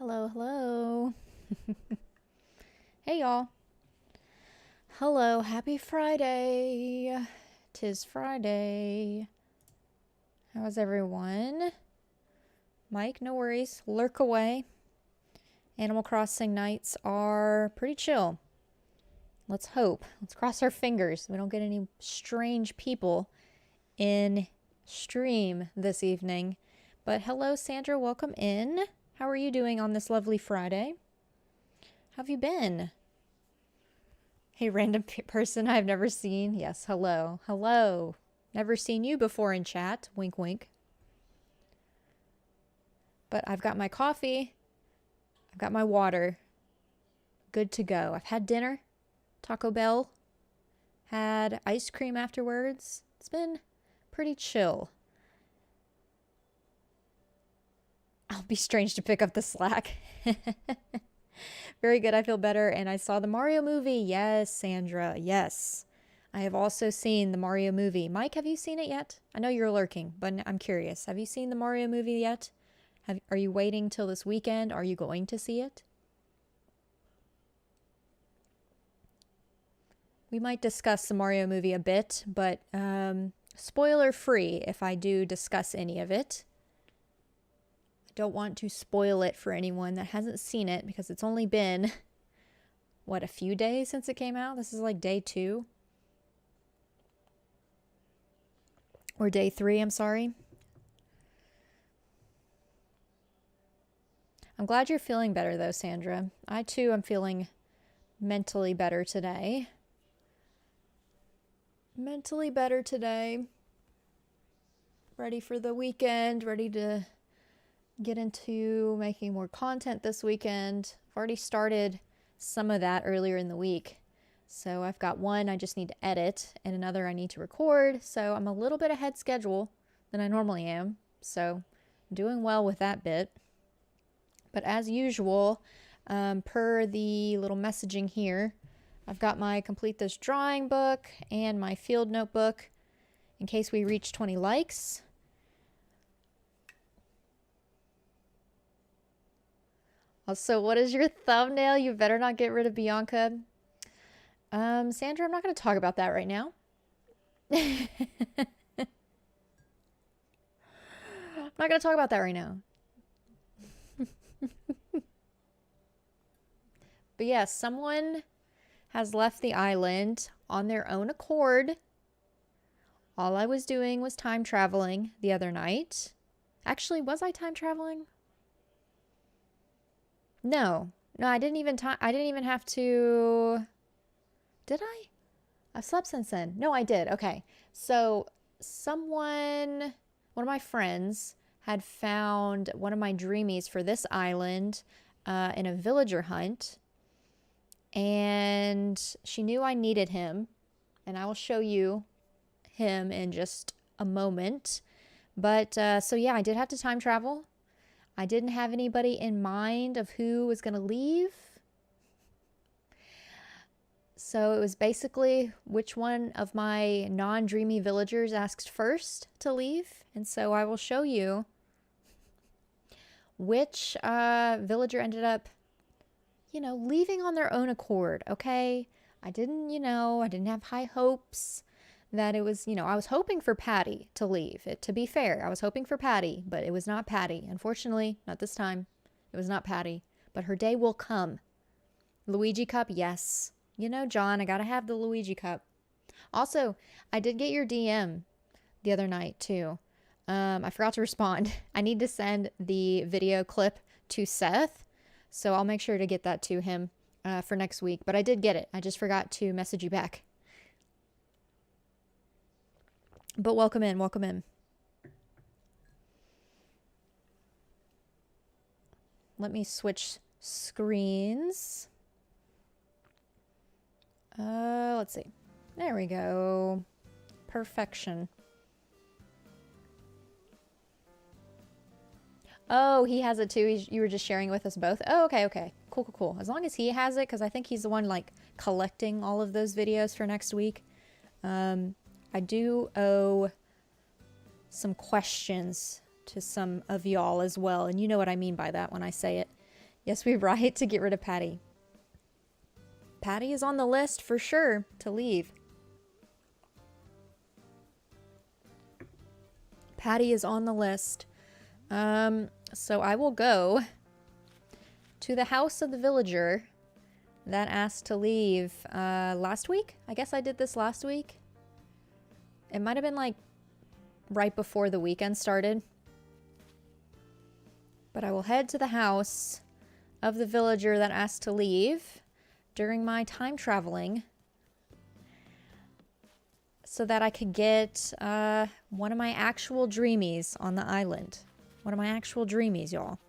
Hello, hello. Hey, y'all. Hello, happy Friday. 'Tis Friday. How's everyone? Mike, no worries. Lurk away. Animal Crossing nights are pretty chill. Let's hope. Let's cross our fingers we don't get any strange people in stream this evening. But hello, Sandra. Welcome in. How are you doing on this lovely Friday? How have you been? Hey, random person I've never seen. Yes, hello. Hello. Never seen you before in chat. Wink, wink. But I've got my coffee. I've got my water. Good to go. I've had dinner. Taco Bell. Had ice cream afterwards. It's been pretty chill. I'll be strange to pick up the slack. Very good. I feel better. And I saw the Mario movie. Yes, Sandra. Yes. I have also seen the Mario movie. Mike, have you seen it yet? I know you're lurking, but I'm curious. Have you seen the Mario movie yet? Are you waiting till this weekend? Are you going to see it? We might discuss the Mario movie a bit, but spoiler free if I do discuss any of it. Don't want to spoil it for anyone that hasn't seen it because it's only been, what, a few days since it came out? This is like day 2. Or day 3, I'm sorry. I'm glad you're feeling better though, Sandra. I too am feeling mentally better today. Mentally better today. Ready for the weekend, ready to get into making more content this weekend. I've already started some of that earlier in the week. So I've got one I just need to edit and another I need to record. So I'm a little bit ahead schedule than I normally am. So I'm doing well with that bit. But as usual, per the little messaging here, I've got my Complete This Drawing book and my field notebook in case we reach 20 likes. Also, what is your thumbnail? You better not get rid of Bianca. Sandra, I'm not going to talk about that right now. I'm not going to talk about that right now. But yes, someone has left the island on their own accord. All I was doing was time traveling the other night. Actually, was I time traveling? No, I didn't even have to. Did I? I've slept since then. No, I did. Okay. So one of my friends had found one of my dreamies for this island in a villager hunt. And she knew I needed him. And I will show you him in just a moment. But so yeah, I did have to time travel. I didn't have anybody in mind of who was going to leave. So it was basically which one of my non-dreamy villagers asked first to leave. And so I will show you which villager ended up, leaving on their own accord, okay? I didn't have high hopes that it was, I was hoping for Patty to leave. To be fair, I was hoping for Patty, but it was not Patty. Unfortunately, not this time. It was not Patty, but her day will come. Luigi cup, yes. John, I gotta have the Luigi cup. Also, I did get your DM the other night too. I forgot to respond. I need to send the video clip to Seth, so I'll make sure to get that to him for next week. But I did get it. I just forgot to message you back. But welcome in, welcome in. Let me switch screens. Let's see. There we go. Perfection. Oh, he has it too. You were just sharing it with us both. Oh, okay. Cool. As long as he has it, because I think he's the one like collecting all of those videos for next week. I do owe some questions to some of y'all as well. And you know what I mean by that when I say it. Yes, we write to get rid of Patty. Patty is on the list for sure to leave. Patty is on the list. So I will go to the house of the villager that asked to leave last week. I guess I did this last week. It might have been like right before the weekend started. But I will head to the house of the villager that asked to leave during my time traveling so that I could get one of my actual dreamies on the island. One of my actual dreamies, y'all.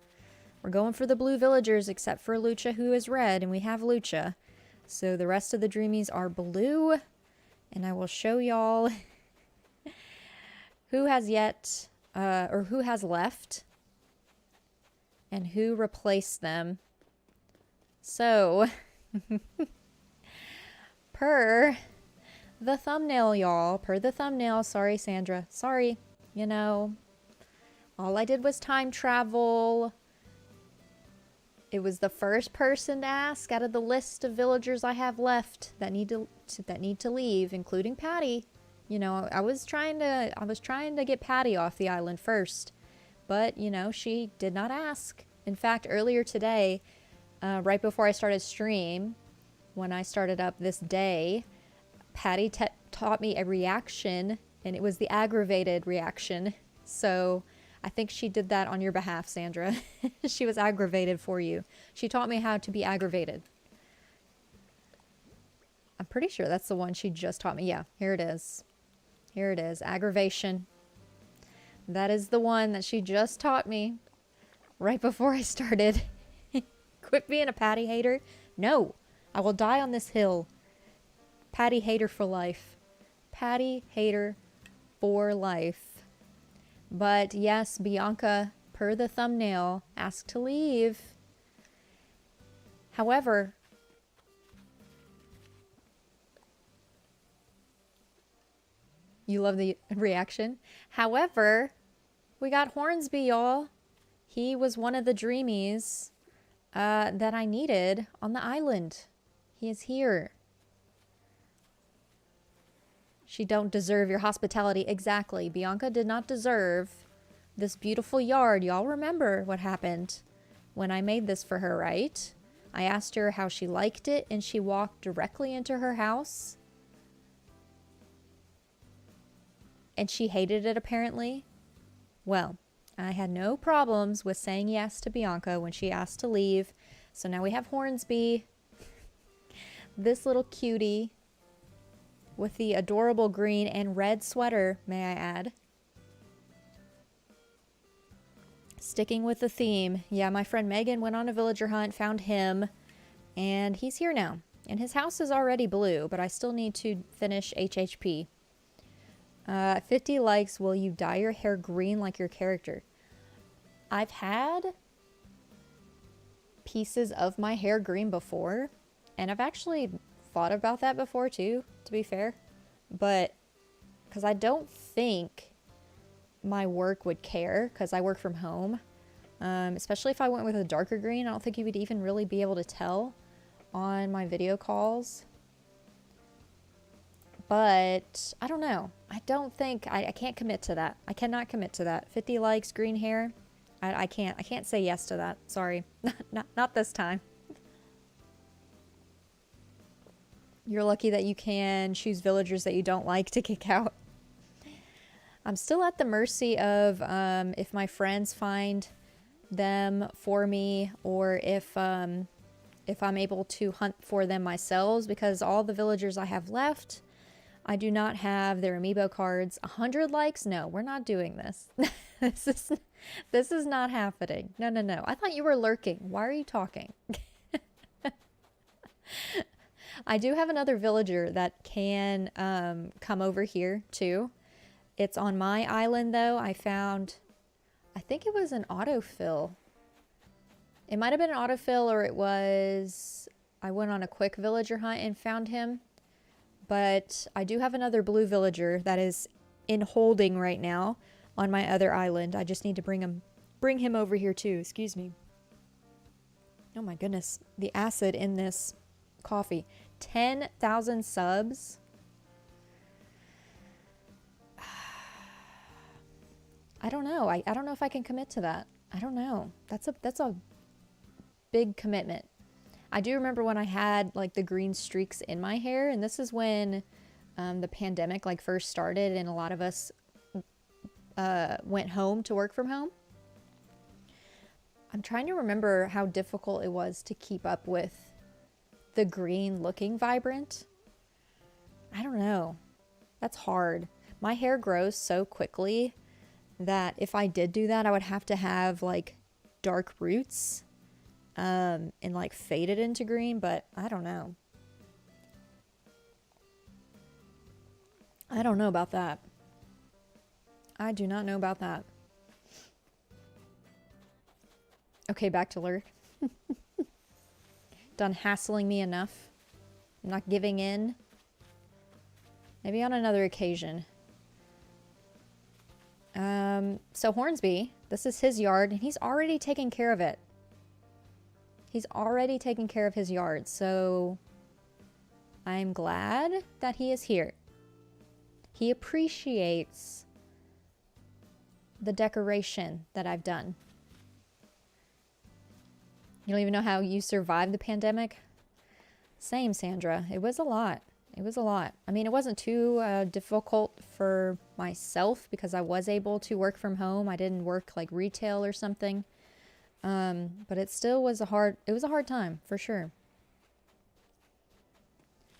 We're going for the blue villagers except for Lucha, who is red, and we have Lucha. So the rest of the dreamies are blue, and I will show y'all who has yet, or who has left, and who replaced them. So, per the thumbnail, y'all. Per the thumbnail. Sorry, Sandra. Sorry. You know, all I did was time travel. It was the first person to ask out of the list of villagers I have left that need to leave, including Patty. You know, I was trying to get Patty off the island first, but you know, she did not ask. In fact, earlier today, right before I started stream, when I started up this day, Patty taught me a reaction, and it was the aggravated reaction. So I think she did that on your behalf, Sandra. She was aggravated for you. She taught me how to be aggravated. I'm pretty sure that's the one she just taught me. Yeah, here it is. Here it is. Aggravation. That is the one that she just taught me right before I started. Quit being a Patty hater. No, I will die on this hill. Patty hater for life. Patty hater for life. But yes, Bianca, per the thumbnail, asked to leave. However, you love the reaction. However, we got Hornsby, y'all. He was one of the dreamies that I needed on the island. He is here. She don't deserve your hospitality. Exactly. Bianca did not deserve this beautiful yard. Y'all remember what happened when I made this for her, right? I asked her how she liked it, and she walked directly into her house. And she hated it, apparently. Well, I had no problems with saying yes to Bianca when she asked to leave. So now we have Hornsby. This little cutie with the adorable green and red sweater, may I add. Sticking with the theme. Yeah, my friend Megan went on a villager hunt, found him, and he's here now. And his house is already blue, but I still need to finish HHP. 50 likes, will you dye your hair green like your character? I've had pieces of my hair green before, and I've actually thought about that before too, to be fair. But, because I don't think my work would care, because I work from home. Especially if I went with a darker green, I don't think you would even really be able to tell on my video calls. But I don't know. I don't think I can't commit to that. I cannot commit to that. 50 likes, green hair. I can't say yes to that. Sorry. Not this time. You're lucky that you can choose villagers that you don't like to kick out. I'm still at the mercy of if my friends find them for me, or if I'm able to hunt for them myself, because all the villagers I have left, I do not have their amiibo cards. 100 likes? No, we're not doing this. This is not happening. No. I thought you were lurking. Why are you talking? I do have another villager that can come over here too. It's on my island though. I think it was an autofill. It might have been an autofill, or it was, I went on a quick villager hunt and found him. But I do have another blue villager that is in holding right now on my other island. I just need to bring him over here too. Excuse me. Oh my goodness. The acid in this coffee. 10,000 subs. I don't know. I don't know if I can commit to that. I don't know. That's a big commitment. I do remember when I had like the green streaks in my hair, and this is when the pandemic like first started and a lot of us went home to work from home. I'm trying to remember how difficult it was to keep up with the green looking vibrant. I don't know. That's hard. My hair grows so quickly that if I did do that, I would have to have like dark roots and like fade it into green, but I don't know. I don't know about that. I do not know about that. Okay, back to lurk. Done hassling me enough. I'm not giving in. Maybe on another occasion. So Hornsby, this is his yard, and he's already taken care of it. He's already taken care of his yard, so I'm glad that he is here. He appreciates the decoration that I've done. You don't even know how you survived the pandemic? Same, Sandra. It was a lot. It was a lot. I mean, it wasn't too difficult for myself because I was able to work from home. I didn't work like retail or something. But it still was a hard time for sure.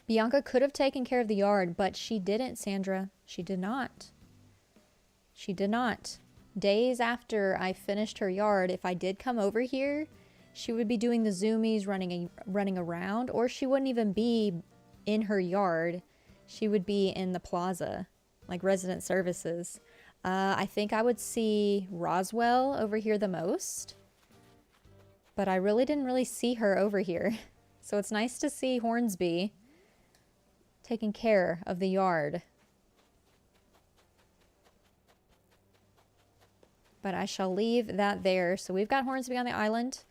Bianca could have taken care of the yard, but she didn't, Sandra. She did not. She did not. Days after I finished her yard, if I did come over here, she would be doing the zoomies, running around, or she wouldn't even be in her yard. She would be in the plaza, like resident services. I think I would see Roswell over here the most, but I really didn't see her over here. So it's nice to see Hornsby taking care of the yard. But I shall leave that there. So we've got Hornsby on the island.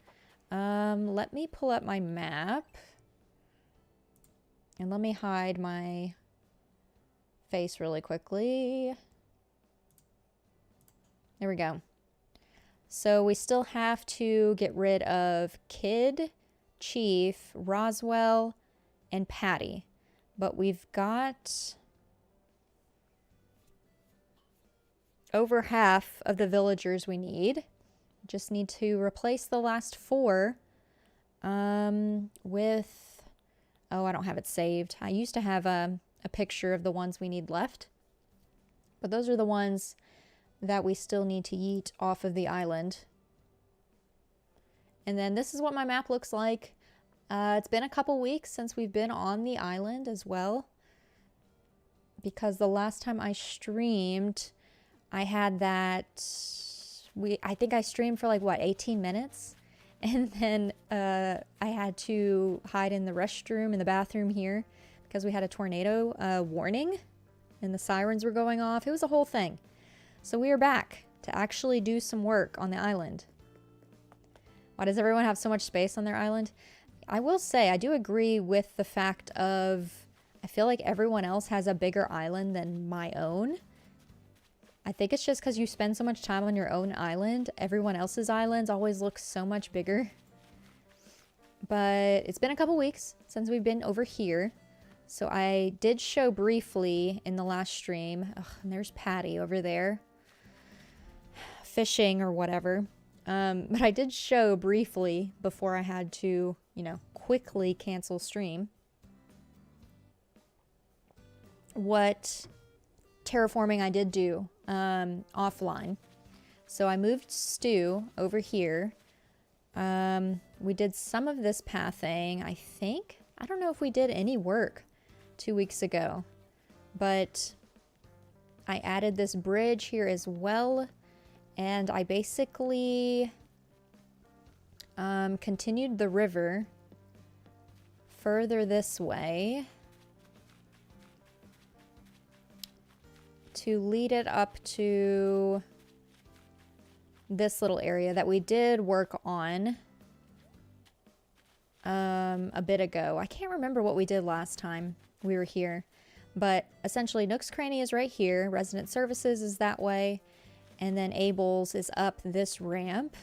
Let me pull up my map. And let me hide my face really quickly. There we go. So we still have to get rid of Kid, Chief, Roswell, and Patty. But we've got over half of the villagers we need. Just need to replace the last 4 with... Oh, I don't have it saved. I used to have a picture of the ones we need left. But those are the ones that we still need to yeet off of the island. And then this is what my map looks like. It's been a couple weeks since we've been on the island as well. Because the last time I streamed, I had that... I think I streamed for like, what, 18 minutes? And then I had to hide in the restroom, in the bathroom here, because we had a tornado warning and the sirens were going off. It was a whole thing. So we are back to actually do some work on the island. Why does everyone have so much space on their island? I will say, I do agree with the fact of, I feel like everyone else has a bigger island than my own. I think it's just because you spend so much time on your own island. Everyone else's islands always look so much bigger. But it's been a couple weeks since we've been over here. So I did show briefly in the last stream. Ugh, and there's Patty over there. Fishing or whatever. But I did show briefly before I had to, quickly cancel stream. What terraforming I did do offline. So I moved Stu over here. We did some of this pathing, I think. I don't know if we did any work 2 weeks ago, but I added this bridge here as well, and I basically continued the river further this way to lead it up to this little area that we did work on a bit ago. I can't remember what we did last time we were here, but essentially Nook's Cranny is right here. Resident Services is that way. And then Abel's is up this ramp.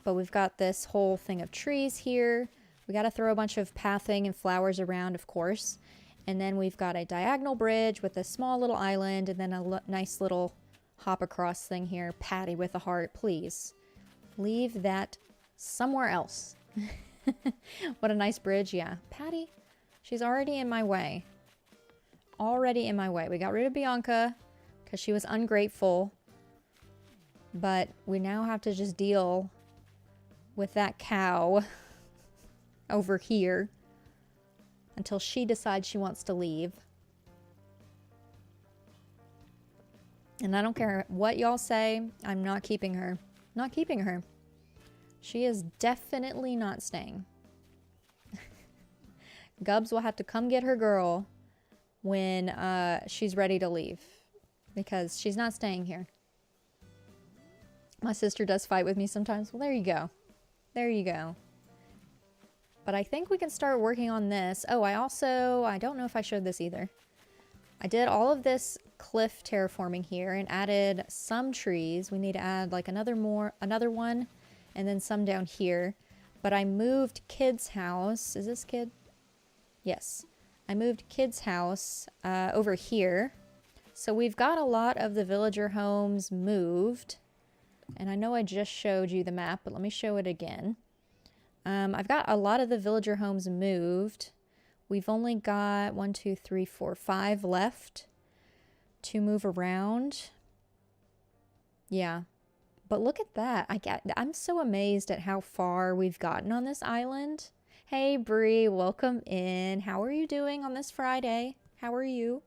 But we've got this whole thing of trees here. We got to throw a bunch of pathing and flowers around, of course. And then we've got a diagonal bridge with a small little island and then a nice little hop across thing here. Patty with a heart, please. Leave that somewhere else. What a nice bridge. Yeah, Patty, she's already in my way. Already in my way. We got rid of Bianca because she was ungrateful. But we now have to just deal with that cow over here until she decides she wants to leave. And I don't care what y'all say, I'm not keeping her. Not keeping her. She is definitely not staying. Gubs will have to come get her girl when she's ready to leave, because she's not staying here. My sister does fight with me sometimes. Well, there you go. There you go. But I think we can start working on this. Oh, I don't know if I showed this either. I did all of this cliff terraforming here and added some trees. We need to add like another one, and then some down here. But I moved Kid's house. Is this Kid? Yes. I moved Kid's house over here. So we've got a lot of the villager homes moved. And I know I just showed you the map, but let me show it again. I've got a lot of the villager homes moved. We've only got 1, 2, 3, 4, 5 left to move around. Yeah. But look at that. I'm so amazed at how far we've gotten on this island. Hey, Bree, welcome in. How are you doing on this Friday? How are you?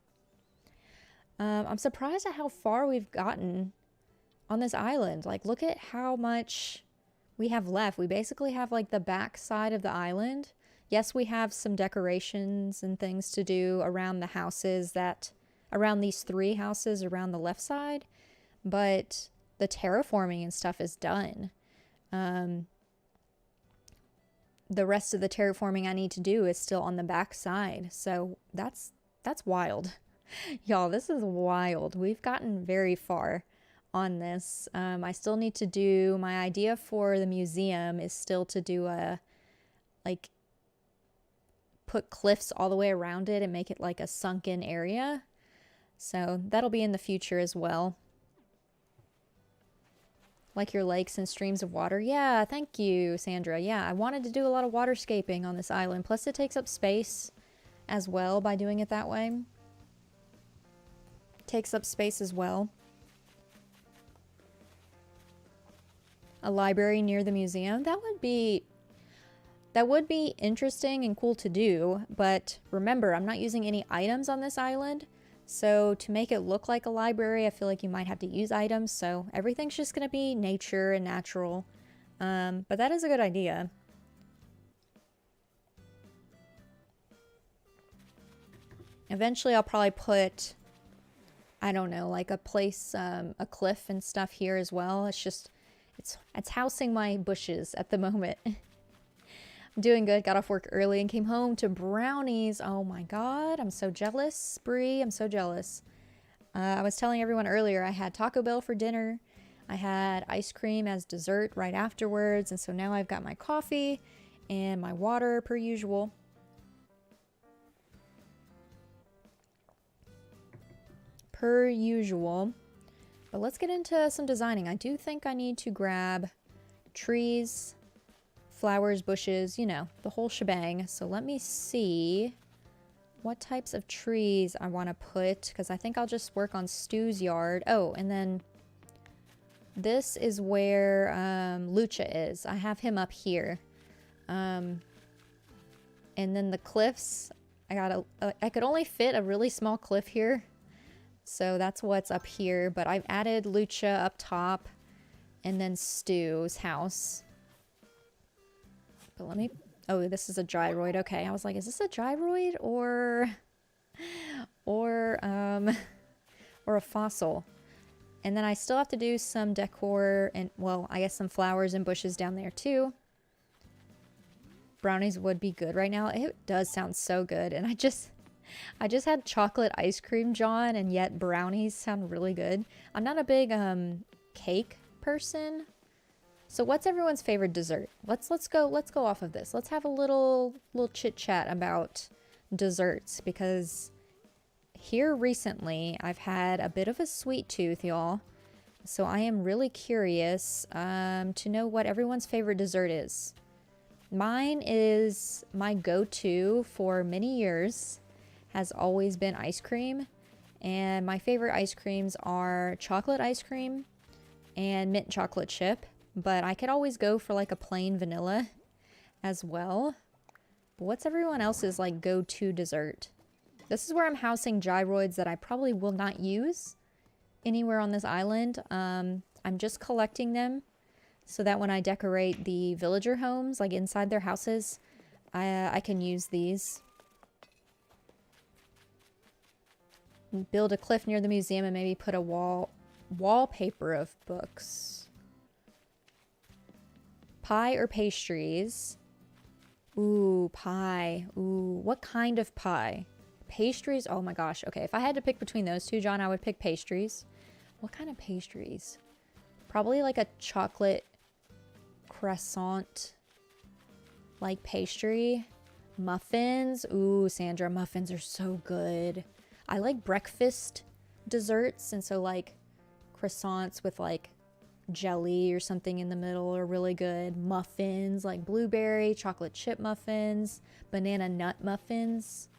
I'm surprised at how far we've gotten on this island. Like, look at how much we have left. We basically have like the back side of the island. Yes, we have some decorations and things to do around the houses around these 3 houses around the left side, but the terraforming and stuff is done. The rest of the terraforming I need to do is still on the back side. So that's wild. Y'all, this is wild. We've gotten very far on this. I still need to do, my idea for the museum is still to do put cliffs all the way around it and make it like a sunken area. So that'll be in the future as well. Like your lakes and streams of water. Yeah, thank you, Sandra. Yeah, I wanted to do a lot of waterscaping on this island. Plus it takes up space as well by doing it that way. Takes up space as well. A library near the museum. That would be interesting and cool to do, but remember, I'm not using any items on this island, so to make it look like a library, I feel like you might have to use items, so everything's just going to be nature and natural, but that is a good idea. Eventually, I'll probably put, I don't know, like a place, a cliff and stuff here as well. It's housing my bushes at the moment. I'm doing good. Got off work early and came home to brownies. Oh my god, I'm so jealous, Brie. I'm so jealous. I was telling everyone earlier I had Taco Bell for dinner. I had ice cream as dessert right afterwards, and so now I've got my coffee and my water per usual. Per usual. But let's get into some designing. I do think I need to grab trees, flowers, bushes, you know, the whole shebang. So let me see what types of trees I want to put, because I think I'll just work on Stu's yard. Oh, and then this is where Lucha is. I have him up here. And then the cliffs, I could only fit a really small cliff here. So that's what's up here, but I've added Lucha up top and then Stu's house. But let me, oh, this is a gyroid. Okay, I was like, is this a gyroid or a fossil? And then I still have to do some decor and, well, I guess some flowers and bushes down there too. Brownies would be good right now. It does sound so good. And I just had chocolate ice cream, John, and yet brownies sound really good. I'm not a big cake person. So what's everyone's favorite dessert? Let's go off of this. Let's have a little chit chat about desserts, because here recently I've had a bit of a sweet tooth, y'all. So I am really curious to know what everyone's favorite dessert is. Mine is my go-to for many years, has always been ice cream. And my favorite ice creams are chocolate ice cream and mint chocolate chip. But I could always go for like a plain vanilla as well. But what's everyone else's like go-to dessert? This is where I'm housing gyroids that I probably will not use anywhere on this island. I'm just collecting them so that when I decorate the villager homes, like inside their houses, I can use these. Build a cliff near the museum and maybe put a wallpaper of books. Pie or pastries? Ooh, pie. Ooh, what kind of pie? Pastries? Oh my gosh. Okay, if I had to pick between those two, John, I would pick pastries. What kind of pastries? Probably like a chocolate croissant like pastry. Muffins. Ooh, Sandra, muffins are so good. I like breakfast desserts, and so like croissants with like jelly or something in the middle are really good. Muffins like blueberry, chocolate chip muffins, banana nut muffins.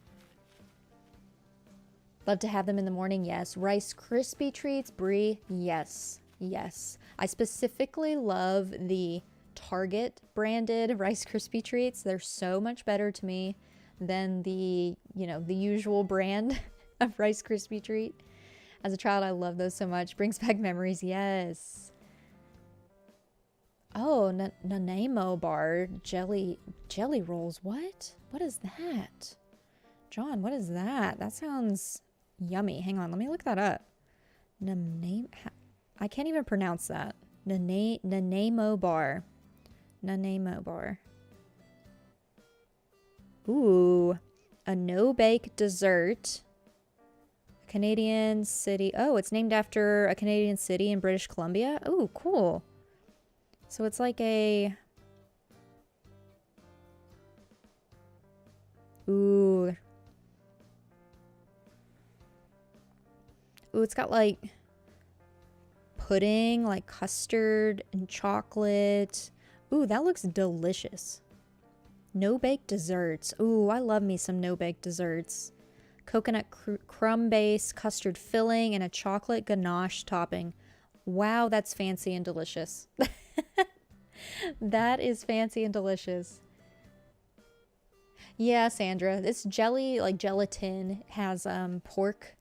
Love to have them in the morning, yes. Rice Krispie treats, Brie, yes, yes. I specifically love the Target branded Rice Krispie treats. They're so much better to me than the, you know, the usual brand of Rice Krispie treat. As a child, I love those so much. Brings back memories, yes. Oh, Nanaimo bar jelly rolls. What? What is that? John, what is that? That sounds yummy. Hang on, let me look that up. I can't even pronounce that. Nanaimo bar. Nanaimo bar. Ooh, a no-bake dessert. Canadian city. Oh, it's named after a Canadian city in British Columbia. Ooh, cool. So it's like a... Ooh. Ooh, it's got like pudding, like custard and chocolate. Ooh, that looks delicious. No-bake desserts. Ooh, I love me some no-bake desserts. Coconut crumb base, custard filling, and a chocolate ganache topping. Wow, that's fancy and delicious. That is fancy and delicious. Yeah, Sandra, this jelly, like gelatin, has pork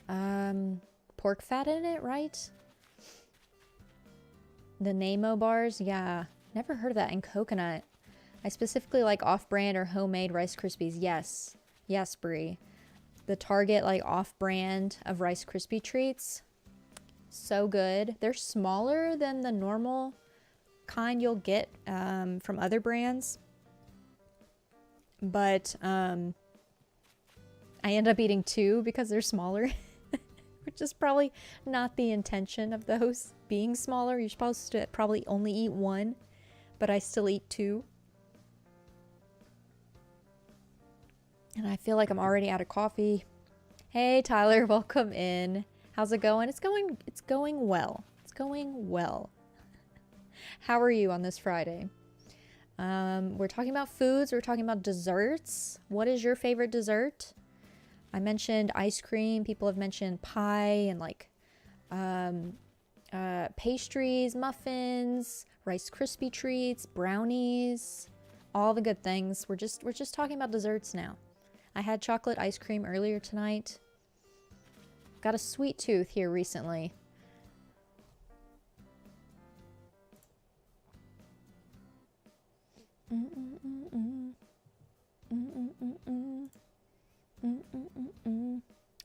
fat in it, right? The Namo bars, yeah, never heard of that. And coconut. I specifically like off-brand or homemade Rice Krispies. Yes, yes, Brie. The Target like off-brand of Rice Krispie treats, so good. They're smaller than the normal kind you'll get from other brands, but I end up eating two because they're smaller, which is probably not the intention of those being smaller. You're supposed to probably only eat one, but I still eat two. And I feel like I'm already out of coffee. Hey Tyler, welcome in. How's it going? It's going well. It's going well. How are you on this Friday? We're talking about foods. We're talking about desserts. What is your favorite dessert? I mentioned ice cream. People have mentioned pie and like pastries, muffins, Rice Krispie treats, brownies, all the good things. We're just talking about desserts now. I had chocolate ice cream earlier tonight. Got a sweet tooth here recently.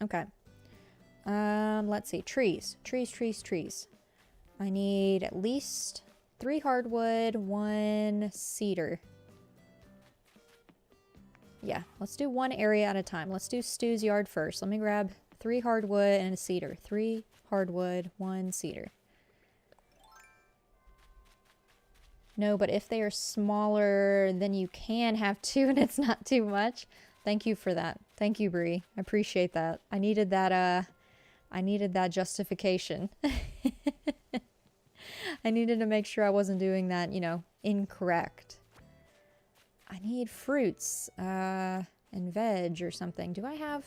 Okay. Let's see. Trees. I need at least 3 hardwood, 1 cedar. Yeah, let's do one area at a time. Let's do Stu's yard first. Let me grab 3 hardwood and a cedar. 3 hardwood, 1 cedar. No, but if they are smaller, then you can have 2 and it's not too much. Thank you for that. Thank you, Bree. I appreciate that. I needed that justification. I needed to make sure I wasn't doing that, you know, incorrect. I need fruits, and veg or something. Do I have...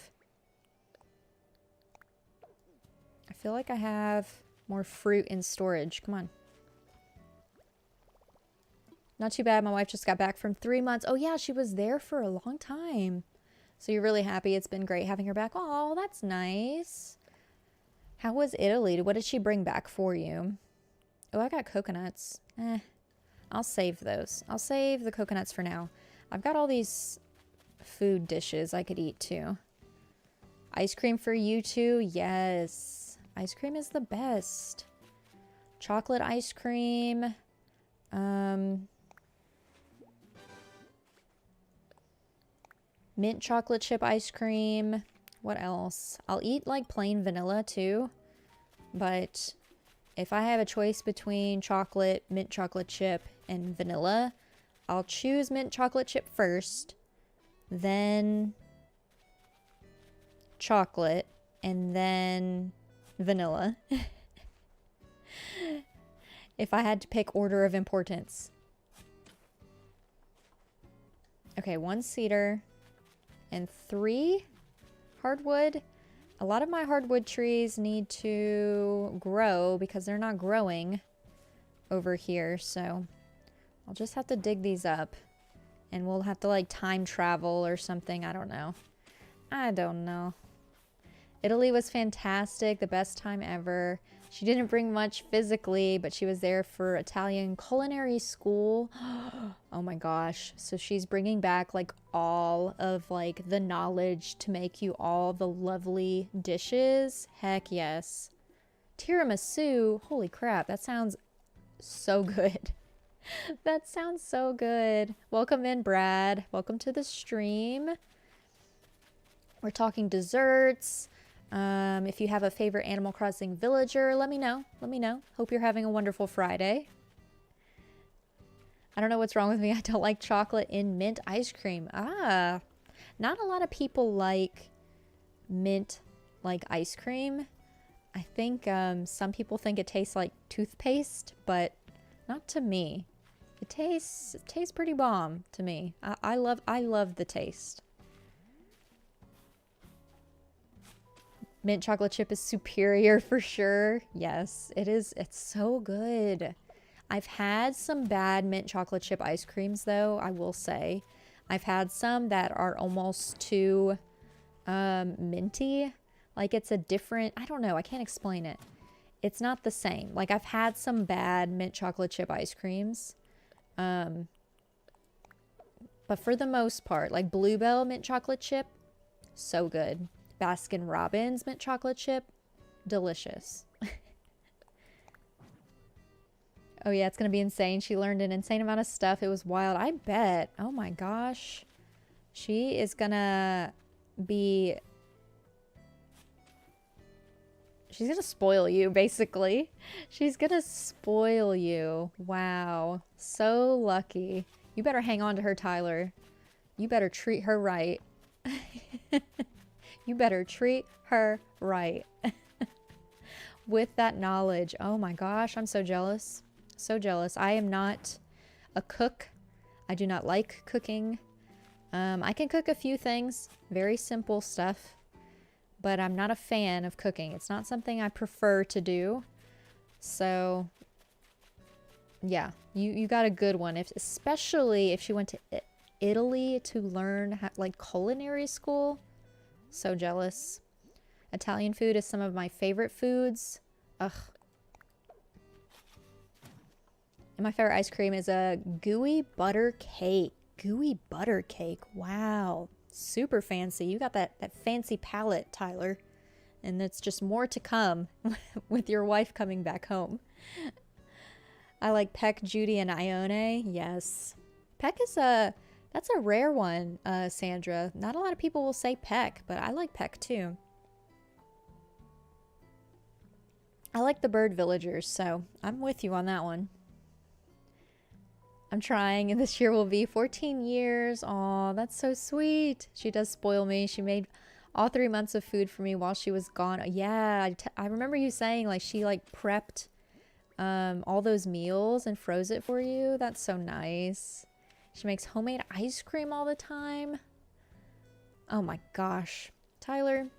I feel like I have more fruit in storage. Come on. Not too bad. My wife just got back from 3 months. Oh yeah, she was there for a long time. So you're really happy. It's been great having her back. Oh, that's nice. How was Italy? What did she bring back for you? Oh, I got coconuts. I'll save those. I'll save the coconuts for now. I've got all these food dishes I could eat too. Ice cream for you too? Yes. Ice cream is the best. Chocolate ice cream. Mint chocolate chip ice cream. What else? I'll eat like plain vanilla too. But if I have a choice between chocolate, mint chocolate chip, and vanilla, I'll choose mint chocolate chip first, then chocolate, and then vanilla. If I had to pick order of importance. Okay, 1 cedar and 3 hardwood. A lot of my hardwood trees need to grow because they're not growing over here, so I'll just have to dig these up and we'll have to like time travel or something. I don't know. Italy was fantastic, the best time ever. She didn't bring much physically, but she was there for Italian culinary school. Oh my gosh. So she's bringing back like all of like the knowledge to make you all the lovely dishes. Heck yes. Tiramisu. Holy crap. That sounds so good. That sounds so good. Welcome in, Brad. Welcome to the stream. We're talking desserts. If you have a favorite Animal Crossing villager, let me know. Let me know. Hope you're having a wonderful Friday. I don't know what's wrong with me. I don't like chocolate in mint ice cream. Ah, not a lot of people like mint like ice cream. I think some people think it tastes like toothpaste, but not to me. It tastes pretty bomb to me. I love the taste. Mint chocolate chip is superior for sure. Yes, it is. It's so good. I've had some bad mint chocolate chip ice creams though, I will say. I've had some that are almost too minty. Like it's a different, I don't know, I can't explain it. It's not the same. Like I've had some bad mint chocolate chip ice creams. But for the most part, like Bluebell mint chocolate chip, so good. Baskin Robbins mint chocolate chip, delicious. Oh yeah, it's gonna be insane. She learned an insane amount of stuff. It was wild. I bet. Oh my gosh. She is gonna be... She's gonna spoil you, basically. She's gonna spoil you. Wow. So lucky. You better hang on to her, Tyler. You better treat her right. You better treat her right. With that knowledge. Oh my gosh, I'm so jealous. So jealous. I am not a cook. I do not like cooking. I can cook a few things. Very simple stuff. But I'm not a fan of cooking. It's not something I prefer to do. So, yeah. You got a good one. Especially if she went to Italy to learn like culinary school. So jealous. Italian food is some of my favorite foods. Ugh. And my favorite ice cream is a gooey butter cake. Gooey butter cake. Wow. Super fancy. You got that fancy palate, Tyler. And it's just more to come with your wife coming back home. I like Peck, Judy, and Ione. Yes. Peck is that's a rare one, Sandra. Not a lot of people will say Peck, but I like Peck too. I like the bird villagers, so I'm with you on that one. I'm trying, and this year will be 14 years. Aw, that's so sweet. She does spoil me. She made all 3 months of food for me while she was gone. Yeah, I remember you saying, like, she, like, prepped all those meals and froze it for you. That's so nice. She makes homemade ice cream all the time. Oh my gosh. Tyler,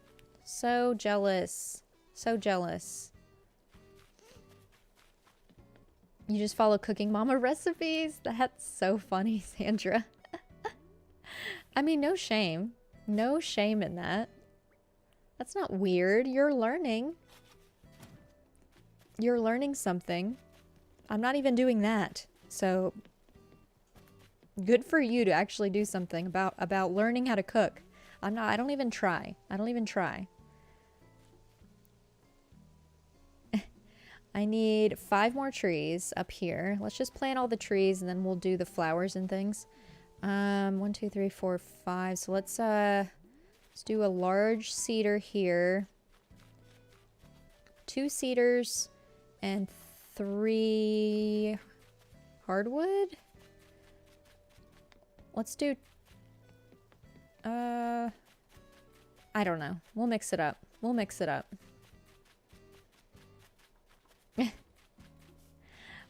so jealous. So jealous. You just follow Cooking Mama recipes? That's so funny, Sandra. I mean, no shame. No shame in that. That's not weird. You're learning. You're learning something. I'm not even doing that. So, good for you to actually do something about learning how to cook. I don't even try. I don't even try. I need 5 more trees up here. Let's just plant all the trees and then we'll do the flowers and things. 1, 2, 3, 4, 5. So let's do a large cedar here. 2 cedars and 3 hardwood. Let's do I don't know. We'll mix it up. We'll mix it up.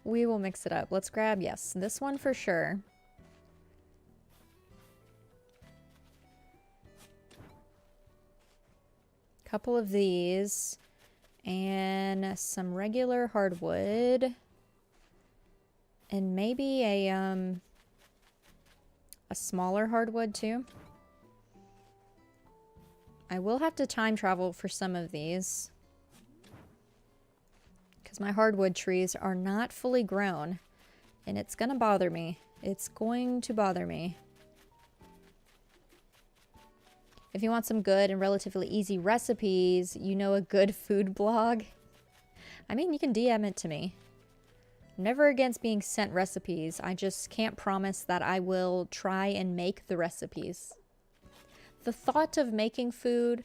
We will mix it up. Let's grab, yes, this one for sure. Couple of these. And some regular hardwood. And maybe a smaller hardwood too. I will have to time travel for some of these. Because my hardwood trees are not fully grown. And it's going to bother me. It's going to bother me. If you want some good and relatively easy recipes, you know a good food blog? I mean, you can DM it to me. I'm never against being sent recipes. I just can't promise that I will try and make the recipes. The thought of making food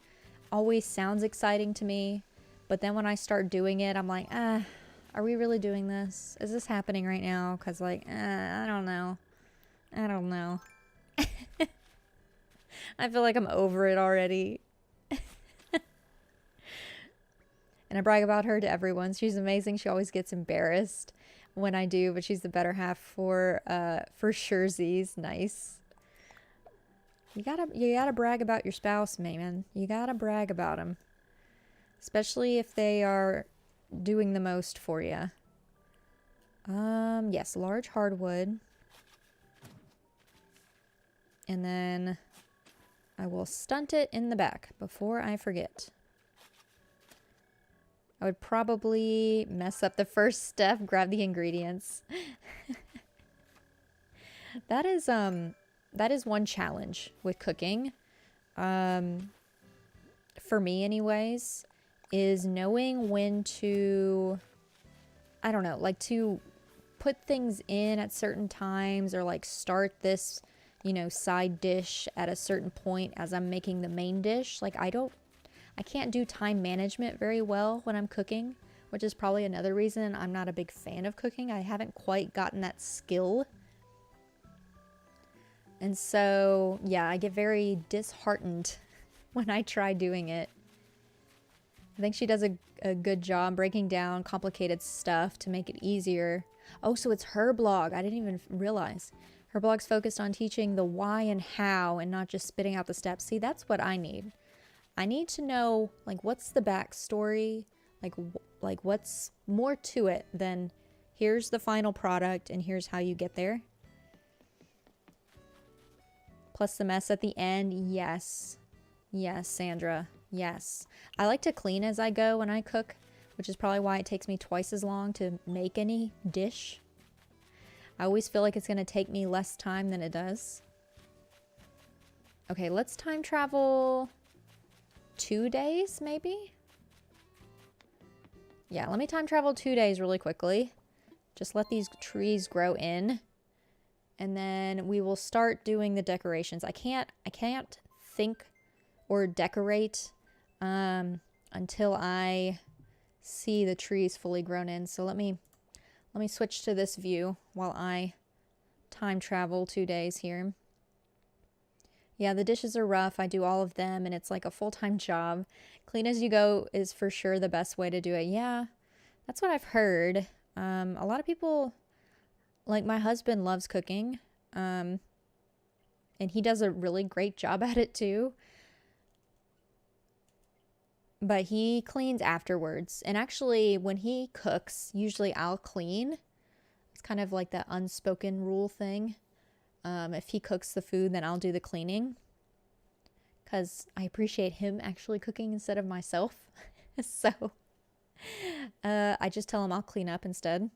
always sounds exciting to me. But then when I start doing it, I'm like, are we really doing this? Is this happening right now? Because, like, I don't know. I don't know. I feel like I'm over it already. And I brag about her to everyone. She's amazing. She always gets embarrassed when I do, but she's the better half for surezies. Nice. You gotta brag about your spouse, man. You gotta brag about them. Especially if they are doing the most for you. Yes, large hardwood. And then I will stunt it in the back before I forget. I would probably mess up the first step, grab the ingredients. That is one challenge with cooking. For me anyways, is knowing when to, I don't know, like to put things in at certain times or like start this, you know, side dish at a certain point as I'm making the main dish. Like I can't do time management very well when I'm cooking, which is probably another reason I'm not a big fan of cooking. I haven't quite gotten that skill. And so, yeah, I get very disheartened when I try doing it. I think she does a good job breaking down complicated stuff to make it easier. Oh, so it's her blog. I didn't even realize. Her blog's focused on teaching the why and how and not just spitting out the steps. See, that's what I need. I need to know, like, what's the backstory? Like what's more to it than here's the final product and here's how you get there. Plus the mess at the end. Yes. Yes, Sandra. Yes. I like to clean as I go when I cook, which is probably why it takes me twice as long to make any dish. I always feel like it's going to take me less time than it does. Okay, let's time travel 2 days, maybe? Yeah, let me time travel 2 days really quickly. Just let these trees grow in. And then we will start doing the decorations. I can't think or decorate until I see the trees fully grown in. So let me switch to this view while I time travel 2 days here. Yeah, the dishes are rough. I do all of them, and it's like a full-time job. Clean as you go is for sure the best way to do it. Yeah, that's what I've heard. A lot of people, like my husband loves cooking, and he does a really great job at it too. But he cleans afterwards. And actually, when he cooks, usually I'll clean. It's kind of like that unspoken rule thing. If he cooks the food, then I'll do the cleaning. Because I appreciate him actually cooking instead of myself. So I just tell him I'll clean up instead.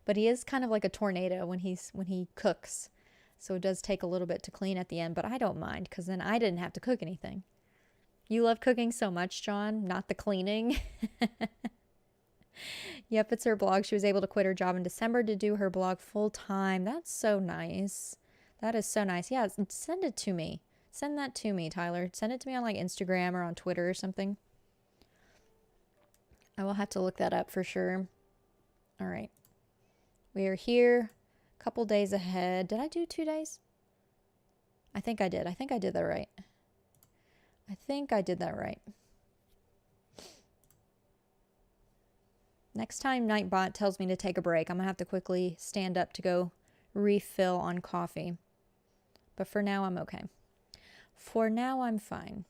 But he is kind of like a tornado when he cooks. So it does take a little bit to clean at the end. But I don't mind, because then I didn't have to cook anything. You love cooking so much, John, not the cleaning. Yep, it's her blog. She was able to quit her job in December to do her blog full time. That's so nice. That is so nice. Yeah, send it to me. Send that to me, Tyler. Send it to me on like Instagram or on Twitter or something. I will have to look that up for sure. All right. We are here a couple days ahead. Did I do 2 days? I think I did. I think I did that right. I think I did that right. Next time Nightbot tells me to take a break, I'm going to have to quickly stand up to go refill on coffee. But for now, I'm okay. For now, I'm fine.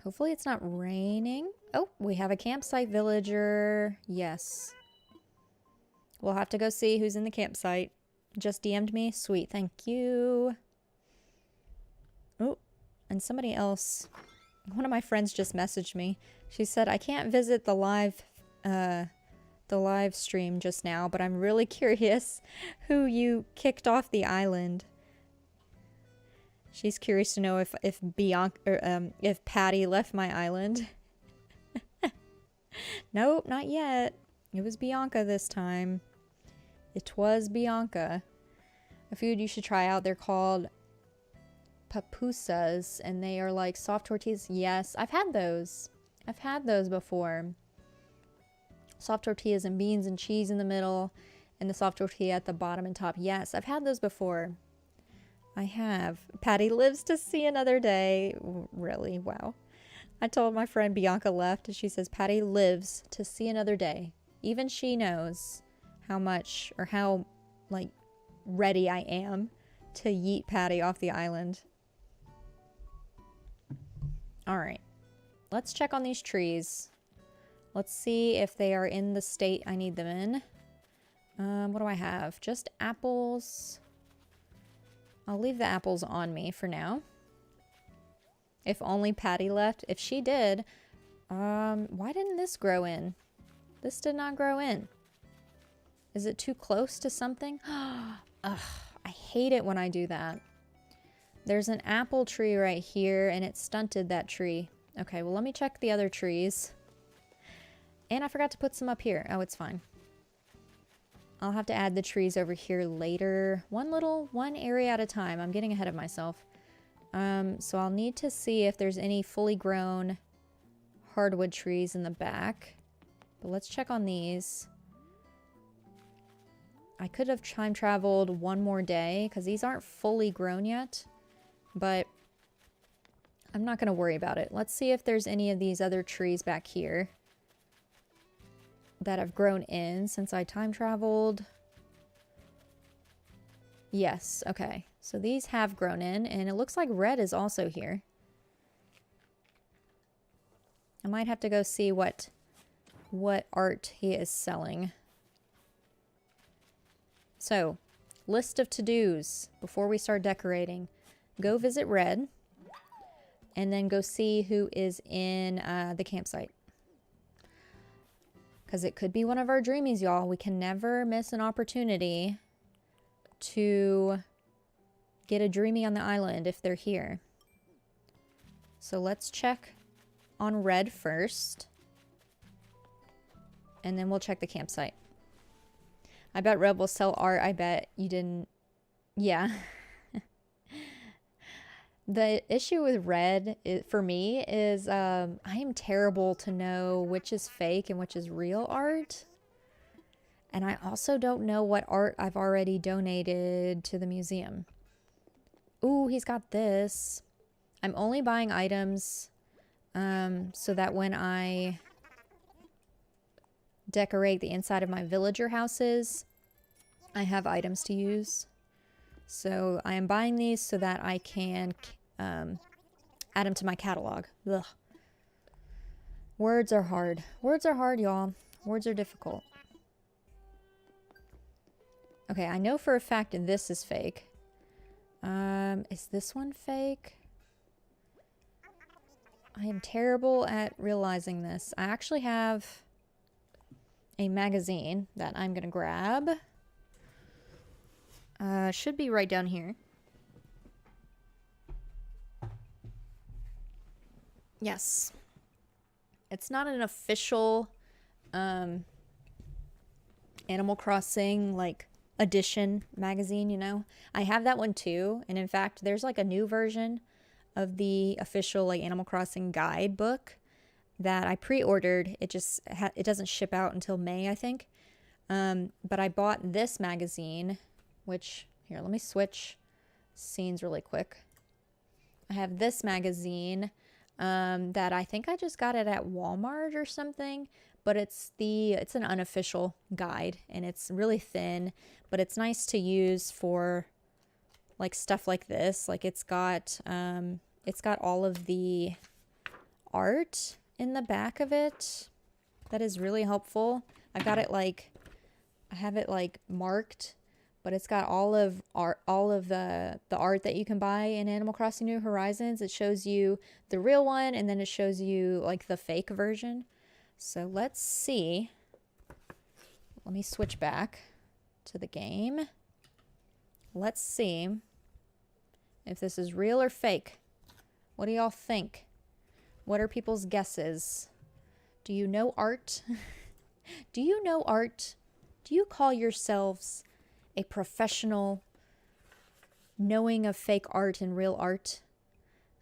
Hopefully it's not raining. Oh, we have a campsite villager. Yes. We'll have to go see who's in the campsite. Just DM'd me. Sweet. Thank you. Oh, and somebody else. One of my friends just messaged me. She said, I can't visit the live stream just now, but I'm really curious who you kicked off the island. She's curious to know if Bianca or if Patty left my island. Nope, not yet. It was Bianca this time. It was Bianca. A food you should try out. They're called pupusas, and they are like soft tortillas. Yes, I've had those. I've had those before. Soft tortillas and beans and cheese in the middle, and the soft tortilla at the bottom and top. Yes, I've had those before. I have. Patty lives to see another day. Really? Wow. I told my friend Bianca left, and she says Patty lives to see another day. Even she knows how much or how like ready I am to yeet Patty off the island. All right. Let's check on these trees. Let's see if they are in the state I need them in. What do I have? Just apples. I'll leave the apples on me for now. If only Patty left. If she did, why didn't this grow in? This did not grow in. Is it too close to something? Ugh, I hate it when I do that. There's an apple tree right here, and it stunted that tree. Okay, well, let me check the other trees. And I forgot to put some up here. Oh, it's fine. I'll have to add the trees over here later. One area at a time. I'm getting ahead of myself. So I'll need to see if there's any fully grown hardwood trees in the back. But let's check on these. I could have time traveled one more day because these aren't fully grown yet. But I'm not going to worry about it. Let's see if there's any of these other trees back here that have grown in since I time traveled. Yes, okay. So these have grown in, and it looks like red is also here. I might have to go see what art he is selling. So, list of to-dos before we start decorating. Go visit Red, and then go see who is in the campsite. Because it could be one of our dreamies, y'all. We can never miss an opportunity to get a dreamie on the island if they're here. So let's check on red first. And then we'll check the campsite. I bet Red will sell art. I bet you didn't. Yeah. The issue with red for me is I am terrible to know which is fake and which is real art. And I also don't know what art I've already donated to the museum. Ooh, he's got this. I'm only buying items so that when I decorate the inside of my villager houses, I have items to use. So I am buying these so that I can add them to my catalog. Ugh. Words are hard. Words are hard, y'all. Words are difficult. Okay, I know for a fact this is fake. Is this one fake? I am terrible at realizing this. I actually have a magazine that I'm gonna grab. Should be right down here. Yes. It's not an official Animal Crossing like edition magazine, you know. I have that one too, and in fact there's like a new version of the official like Animal Crossing guide book that I pre-ordered. It just it doesn't ship out until May, I think. But I bought this magazine, which here, let me switch scenes really quick. I have this magazine that I think I just got it at Walmart or something, but it's an unofficial guide and it's really thin, but it's nice to use for like stuff like this. Like it's got all of the art in the back of it. That is really helpful. I got it like, I have it like marked, but it's got all of the art that you can buy in Animal Crossing New Horizons. It shows you the real one, and then it shows you like the fake version. So let's see. Let me switch back to the game. Let's see if this is real or fake. What do y'all think? What are people's guesses? Do you know art? Do you know art? Do you call yourselves a professional knowing of fake art and real art?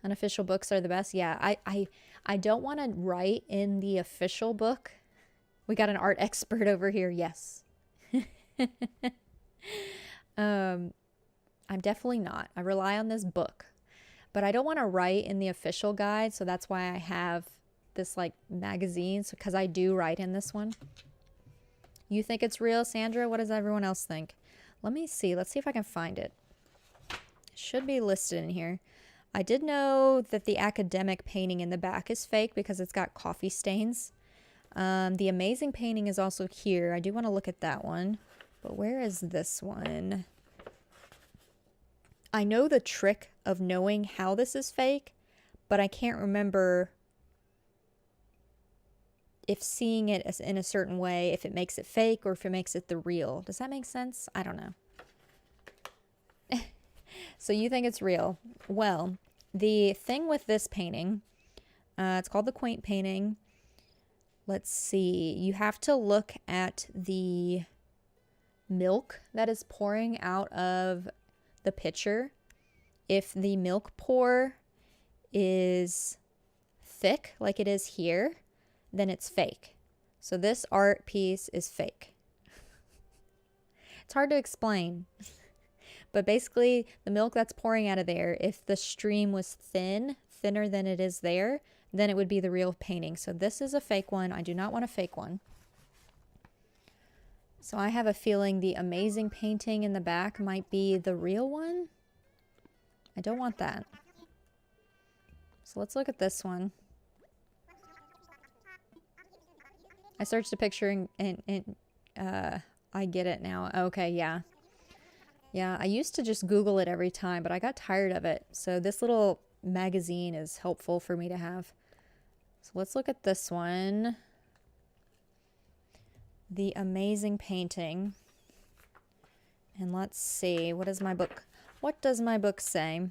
Unofficial books are the best. Yeah, I don't want to write in the official book. We got an art expert over here. Yes. I'm definitely not. I rely on this book. But I don't want to write in the official guide, so that's why I have this like magazine, because I do write in this one. You think it's real, Sandra? What does everyone else think? Let me see. Let's see if I can find it. It should be listed in here. I did know that the academic painting in the back is fake because it's got coffee stains. The amazing painting is also here. I do want to look at that one. But where is this one? I know the trick of knowing how this is fake, but I can't remember if seeing it as in a certain way, if it makes it fake or if it makes it the real. Does that make sense? I don't know. So you think it's real. Well, the thing with this painting, it's called the Quaint painting. Let's see. You have to look at the milk that is pouring out of the pitcher. If the milk pour is thick, like it is here, then it's fake. So this art piece is fake. It's hard to explain. But basically, the milk that's pouring out of there, if the stream was thinner than it is there, then it would be the real painting. So this is a fake one. I do not want a fake one. So I have a feeling the amazing painting in the back might be the real one. I don't want that. So let's look at this one. I searched a picture and I get it now. Okay, yeah. Yeah, I used to just Google it every time, but I got tired of it. So this little magazine is helpful for me to have. So let's look at this one. The amazing painting. And let's see, what does my book say?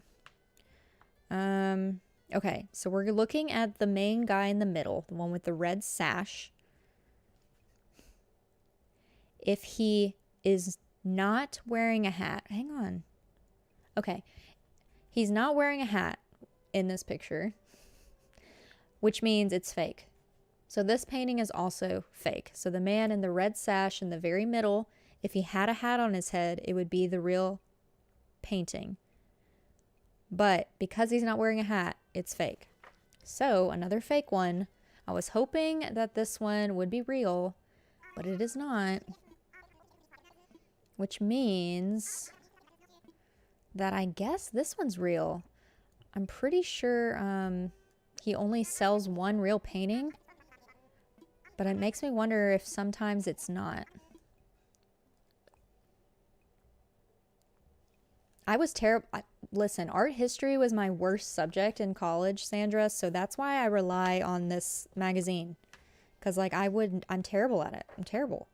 Okay, so we're looking at the main guy in the middle, the one with the red sash. If he is not wearing a hat, hang on. Okay, he's not wearing a hat in this picture, which means it's fake. So this painting is also fake. So the man in the red sash in the very middle, if he had a hat on his head, it would be the real painting. But because he's not wearing a hat, it's fake. So another fake one. I was hoping that this one would be real, but it is not. Which means that I guess this one's real. I'm pretty sure he only sells one real painting. But it makes me wonder if sometimes it's not. I was terrible. Listen, art history was my worst subject in college, Sandra. So that's why I rely on this magazine. Because, like, I'm terrible at it. I'm terrible.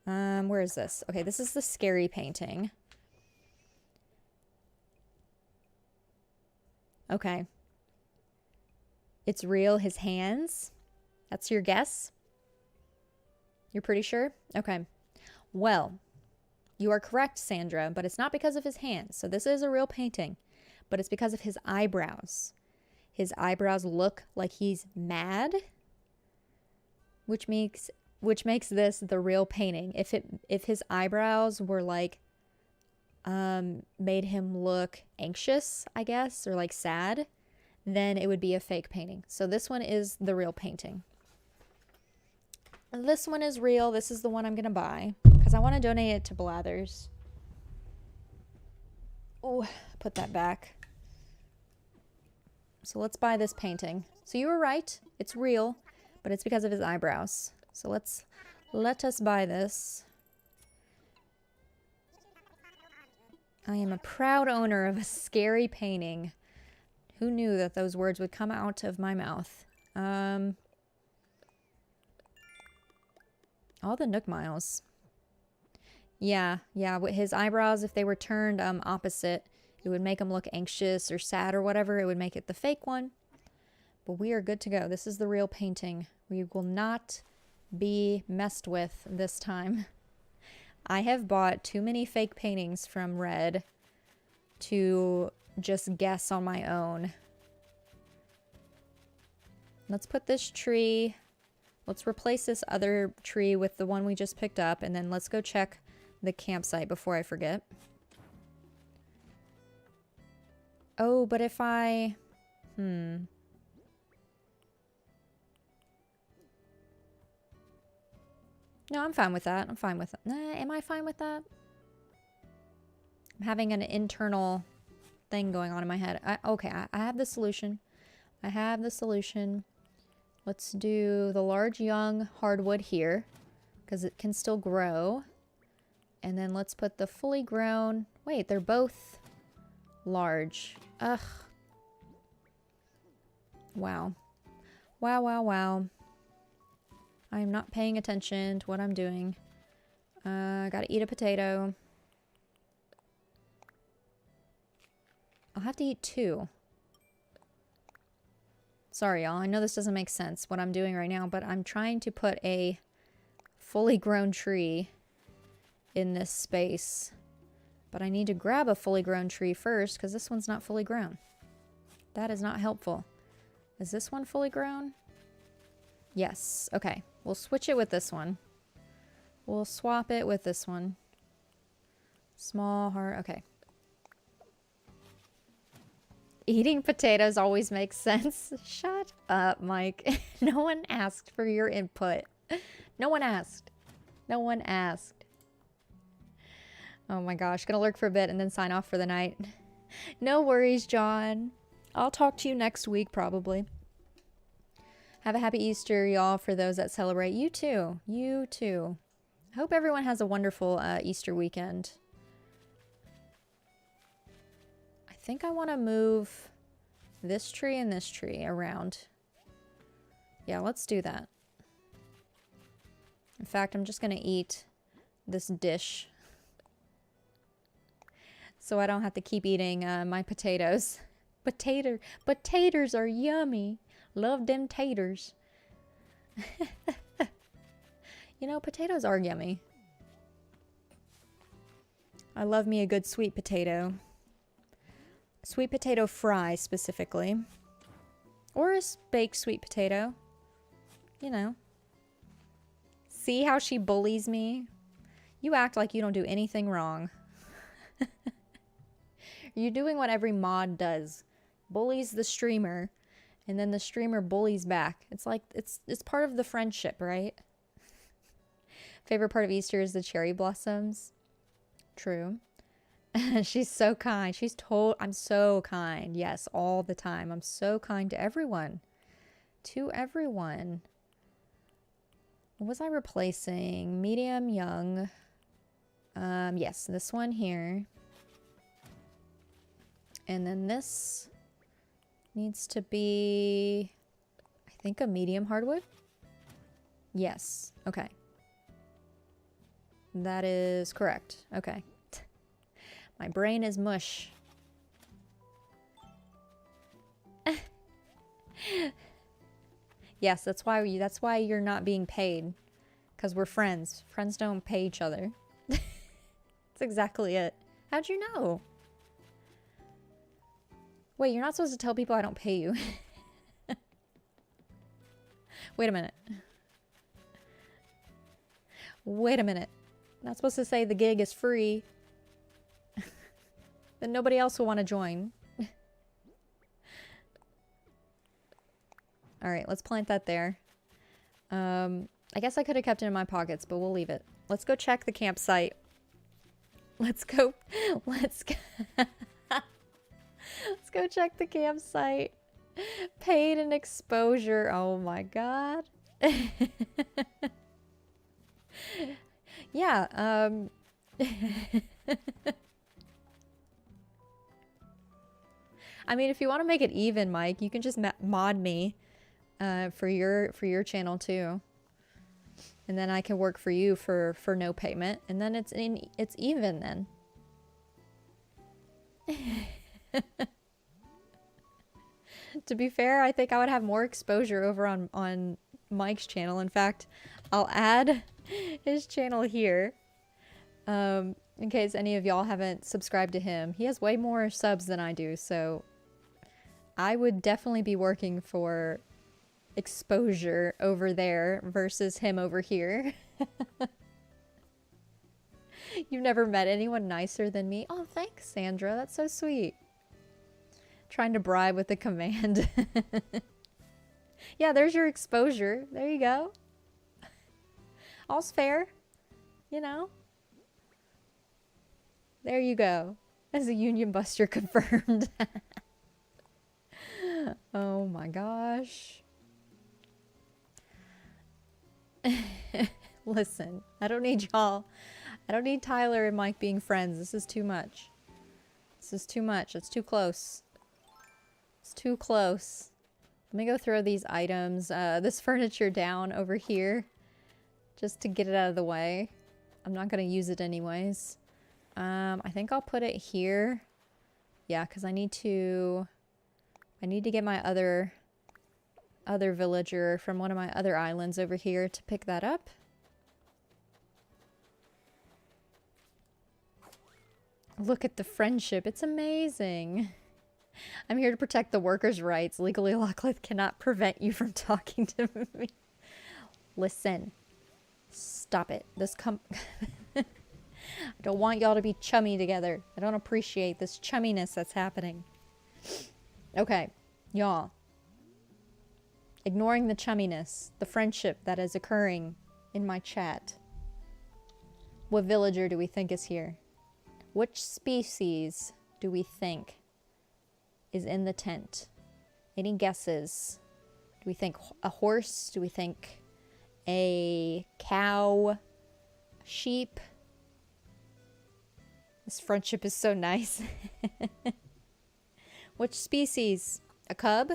Where is this? Okay, this is the scary painting. Okay. It's real. His hands. That's your guess? You're pretty sure? Okay. Well, you are correct, Sandra, but it's not because of his hands. So this is a real painting, but it's because of his eyebrows. His eyebrows look like he's mad, which makes this the real painting. If his eyebrows were like made him look anxious, I guess, or like sad, then it would be a fake painting. So this one is the real painting. This one is real. This is the one I'm going to buy because I want to donate it to Blathers. Oh, put that back. So let's buy this painting. So you were right. It's real, but it's because of his eyebrows. So let us buy this. I am a proud owner of a scary painting. Who knew that those words would come out of my mouth? All the Nook Miles. Yeah, his eyebrows, if they were turned opposite, it would make him look anxious or sad or whatever. It would make it the fake one. But we are good to go. This is the real painting. We will not be messed with this time. I have bought too many fake paintings from Red to just guess on my own. Let's put this tree... Let's replace this other tree with the one we just picked up, and then let's go check the campsite before I forget. Oh, but if I... No, I'm fine with that. I'm fine with that. Am I fine with that? I'm having an internal thing going on in my head. Okay, I have the solution. I have the solution. Let's do the large young hardwood here because it can still grow. And then let's put the fully grown... Wait, they're both large. Ugh. Wow. Wow. I am not paying attention to what I'm doing. Gotta eat a potato. I'll have to eat 2. Sorry, y'all. I know this doesn't make sense, what I'm doing right now, but I'm trying to put a fully grown tree in this space. But I need to grab a fully grown tree first, because this one's not fully grown. That is not helpful. Is this one fully grown? Yes. Okay. We'll switch it with this one. We'll swap it with this one. Small heart. Okay. Eating potatoes always makes sense. Shut up, Mike. No one asked for your input. No one asked. No one asked. Oh my gosh. Gonna lurk for a bit and then sign off for the night. No worries, John. I'll talk to you next week, probably. Have a happy Easter, y'all, for those that celebrate. You too. You too. I hope everyone has a wonderful Easter weekend. I think I want to move this tree and this tree around. Yeah, let's do that. In fact, I'm just going to eat this dish so I don't have to keep eating my potatoes. Potatoes are yummy. Love them taters. You know, potatoes are yummy. I love me a good sweet potato. Sweet potato fry, specifically. Or a baked sweet potato. You know. See how she bullies me? You act like you don't do anything wrong. You're doing what every mod does. Bullies the streamer, and then the streamer bullies back. It's like, it's part of the friendship, right? Favorite part of Easter is the cherry blossoms. True. She's so kind. I'm so kind. Yes, all the time. I'm so kind to everyone. To everyone. What was I replacing? Medium, young. Yes, this one here. And then this needs to be, I think, a medium hardwood. Yes. Okay. That is correct. Okay. My brain is mush. Yes, that's why you're not being paid. Because we're friends. Friends don't pay each other. That's exactly it. How'd you know? Wait, you're not supposed to tell people I don't pay you. Wait a minute. Wait a minute. Not supposed to say the gig is free. Then nobody else will want to join. Alright, let's plant that there. I guess I could have kept it in my pockets, but we'll leave it. Let's go check the campsite. Let's go check the campsite. Paid and exposure. Oh my god. Yeah, I mean, if you want to make it even, Mike, you can just mod me for your channel too. And then I can work for you for no payment, and then it's even then. To be fair, I think I would have more exposure over on Mike's channel. In fact, I'll add his channel here. In case any of y'all haven't subscribed to him. He has way more subs than I do, so I would definitely be working for exposure over there versus him over here. You've never met anyone nicer than me? Oh, thanks, Sandra. That's so sweet. Trying to bribe with the command. Yeah, there's your exposure. There you go. All's fair. You know? There you go. As a union buster confirmed. Oh my gosh. Listen, I don't need y'all. I don't need Tyler and Mike being friends. This is too much. This is too much. It's too close. It's too close. Let me go throw these items, this furniture down over here. Just to get it out of the way. I'm not going to use it anyways. I think I'll put it here. Yeah, because I need to get my other villager from one of my other islands over here to pick that up. Look at the friendship. It's amazing. I'm here to protect the workers' rights. Legally, Lachlan cannot prevent you from talking to me. Listen. Stop it. I don't want y'all to be chummy together. I don't appreciate this chumminess that's happening. Okay, y'all. Ignoring the chumminess, the friendship that is occurring in my chat. What villager do we think is here? Which species do we think is in the tent? Any guesses? Do we think a horse? Do we think a cow? Sheep? This friendship is so nice. Which species? A cub?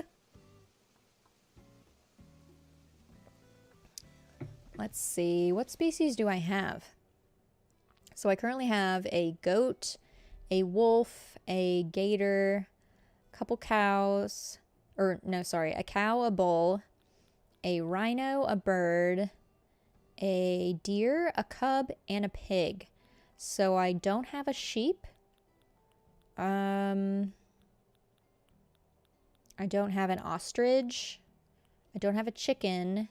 Let's see. What species do I have? So I currently have a goat, a wolf, a gator, couple cows, or no, sorry, a cow, a bull, a rhino, a bird, a deer, a cub, and a pig. So I don't have a sheep. I don't have an ostrich. I don't have a chicken.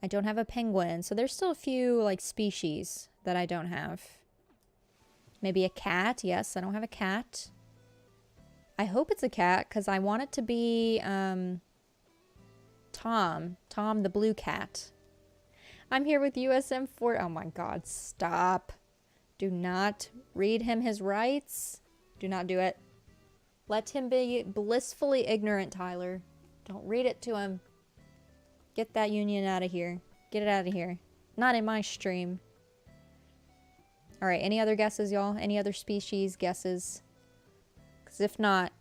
I don't have a penguin. So there's still a few like species that I don't have. Maybe a cat. Yes, I don't have a cat. I hope it's a cat because I want it to be Tom the blue cat. I'm here with USM 4. Oh my god, stop. Do not read him his rights. Do not do it. Let him be blissfully ignorant, Tyler. Don't read it to him. Get that union out of here. Get it out of here. Not in my stream. Alright, any other guesses, y'all? Any other species guesses? Because if not,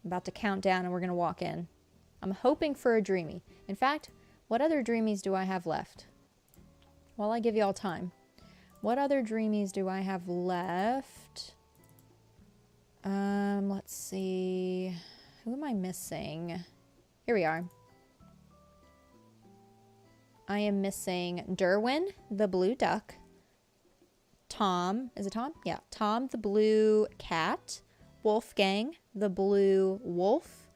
I'm about to count down and we're going to walk in. I'm hoping for a dreamy. In fact, what other dreamies do I have left? While I give y'all time. What other dreamies do I have left? Let's see. Who am I missing? Here we are. I am missing Derwin, the blue duck. Tom, is it Tom? Yeah, Tom, the blue cat. Wolfgang, the blue wolf.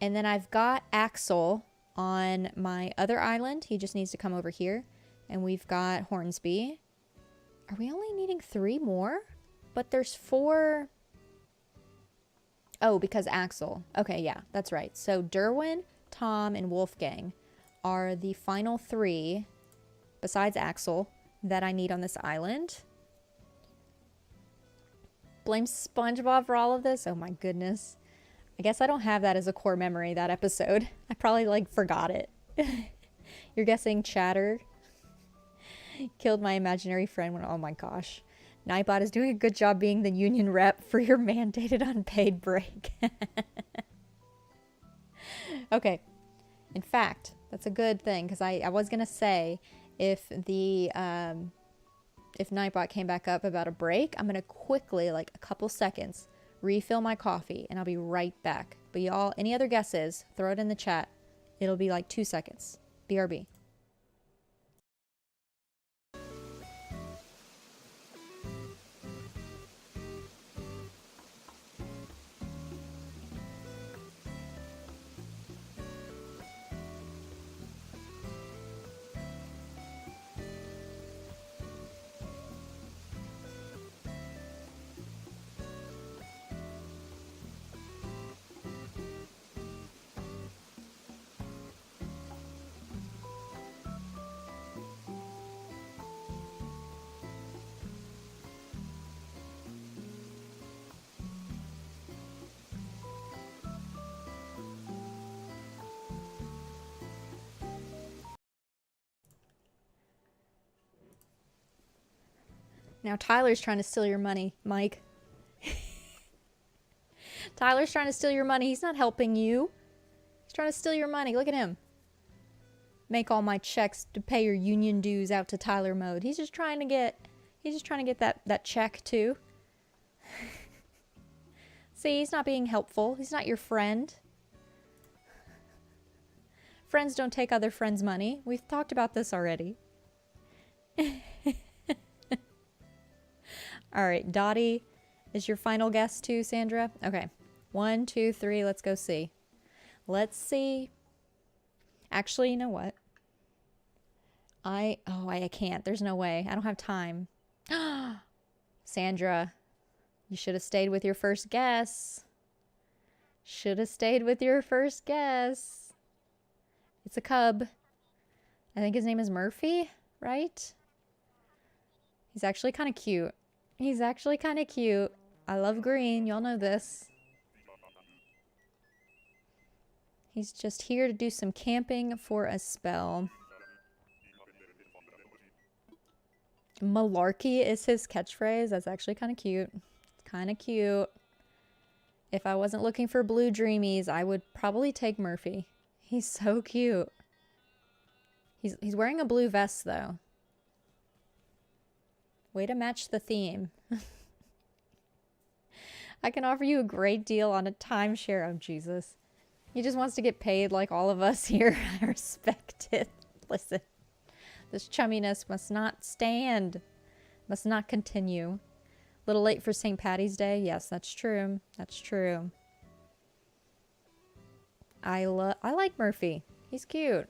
And then I've got Axel on my other island. He just needs to come over here. And we've got Hornsby. Are we only needing 3 more? But there's 4. Oh, because Axel. Okay, yeah, that's right. So Derwin, Tom, and Wolfgang are the final 3, besides Axel, that I need on this island. Blame SpongeBob for all of this? Oh my goodness. I guess I don't have that as a core memory, that episode. I probably, like, forgot it. You're guessing Chatter? Killed my imaginary friend when, oh my gosh. Nightbot is doing a good job being the union rep for your mandated unpaid break. Okay. In fact, that's a good thing, because I was going to say, if the, if Nightbot came back up about a break, I'm going to quickly, like a couple seconds, refill my coffee, and I'll be right back. But y'all, any other guesses, throw it in the chat. It'll be like 2 seconds. BRB. Now Tyler's trying to steal your money, Mike. Tyler's trying to steal your money. He's not helping you. He's trying to steal your money. Look at him. Make all my checks to pay your union dues out to Tyler mode. He's just trying to get that check too. See, he's not being helpful. He's not your friend. Friends don't take other friends' money. We've talked about this already. All right, Dottie is your final guess too, Sandra? Okay. 1, 2, 3. Let's go see. Let's see. Actually, you know what? I can't. There's no way. I don't have time. Sandra, you should have stayed with your first guess. Should have stayed with your first guess. It's a cub. I think his name is Murphy, right? He's actually kind of cute. He's actually kind of cute. I love green. Y'all know this. He's just here to do some camping for a spell. Malarkey is his catchphrase. That's actually kind of cute. Kind of cute. If I wasn't looking for blue dreamies, I would probably take Murphy. He's so cute. He's wearing a blue vest, though. Way to match the theme. I can offer you a great deal on a timeshare. Oh, Jesus. He just wants to get paid like all of us here. I respect it. Listen, this chumminess must not stand. Must not continue. Little late for St. Patty's Day. Yes, that's true. That's true. I like Murphy. He's cute.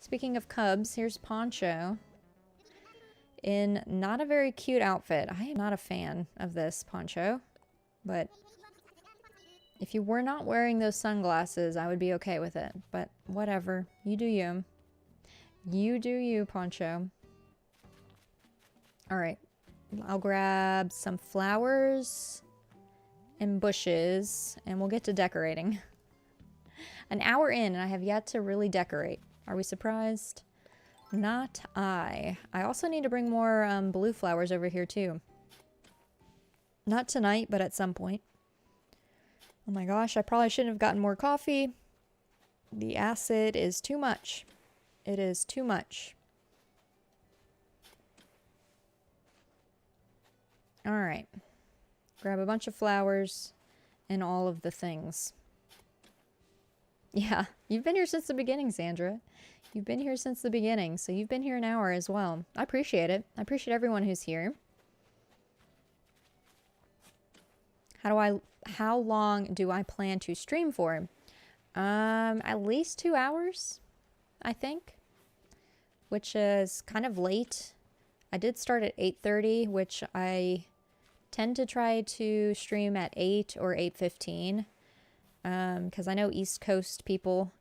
Speaking of cubs, here's Poncho. In not a very cute outfit. I am not a fan of this Poncho. But if you were not wearing those sunglasses, I would be okay with it. But whatever. You do you. You do you, Poncho. Alright. I'll grab some flowers and bushes, and we'll get to decorating. An hour in, and I have yet to really decorate. Are we surprised? Not I. I also need to bring more blue flowers over here, too. Not tonight, but at some point. Oh my gosh, I probably shouldn't have gotten more coffee. The acid is too much. It is too much. Alright. Grab a bunch of flowers and all of the things. Yeah, you've been here since the beginning, Sandra. You've been here since the beginning, so you've been here an hour as well. I appreciate it. I appreciate everyone who's here. How long do I plan to stream for? At least 2 hours, I think. Which is kind of late. I did start at 8:30, which I tend to try to stream at 8 or 8:15. Because I know East Coast people,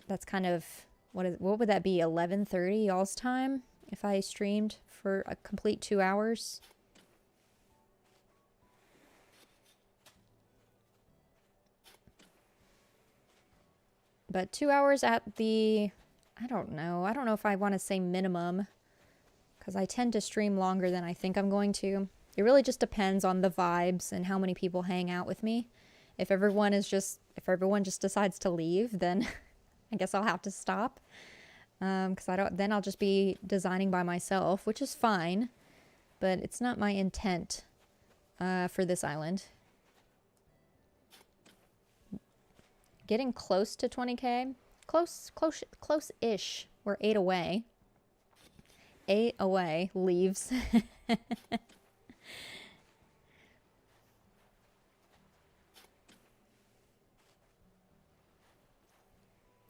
that's kind of, what would that be, 11:30 y'all's time? If I streamed for a complete 2 hours. But 2 hours at the, I don't know if I want to say minimum. Because I tend to stream longer than I think I'm going to. It really just depends on the vibes and how many people hang out with me. If everyone just decides to leave, then I guess I'll have to stop. Because then I'll just be designing by myself, which is fine. But it's not my intent for this island. Getting close to 20k. Close-ish. We're 8 away. 8 away. Leaves.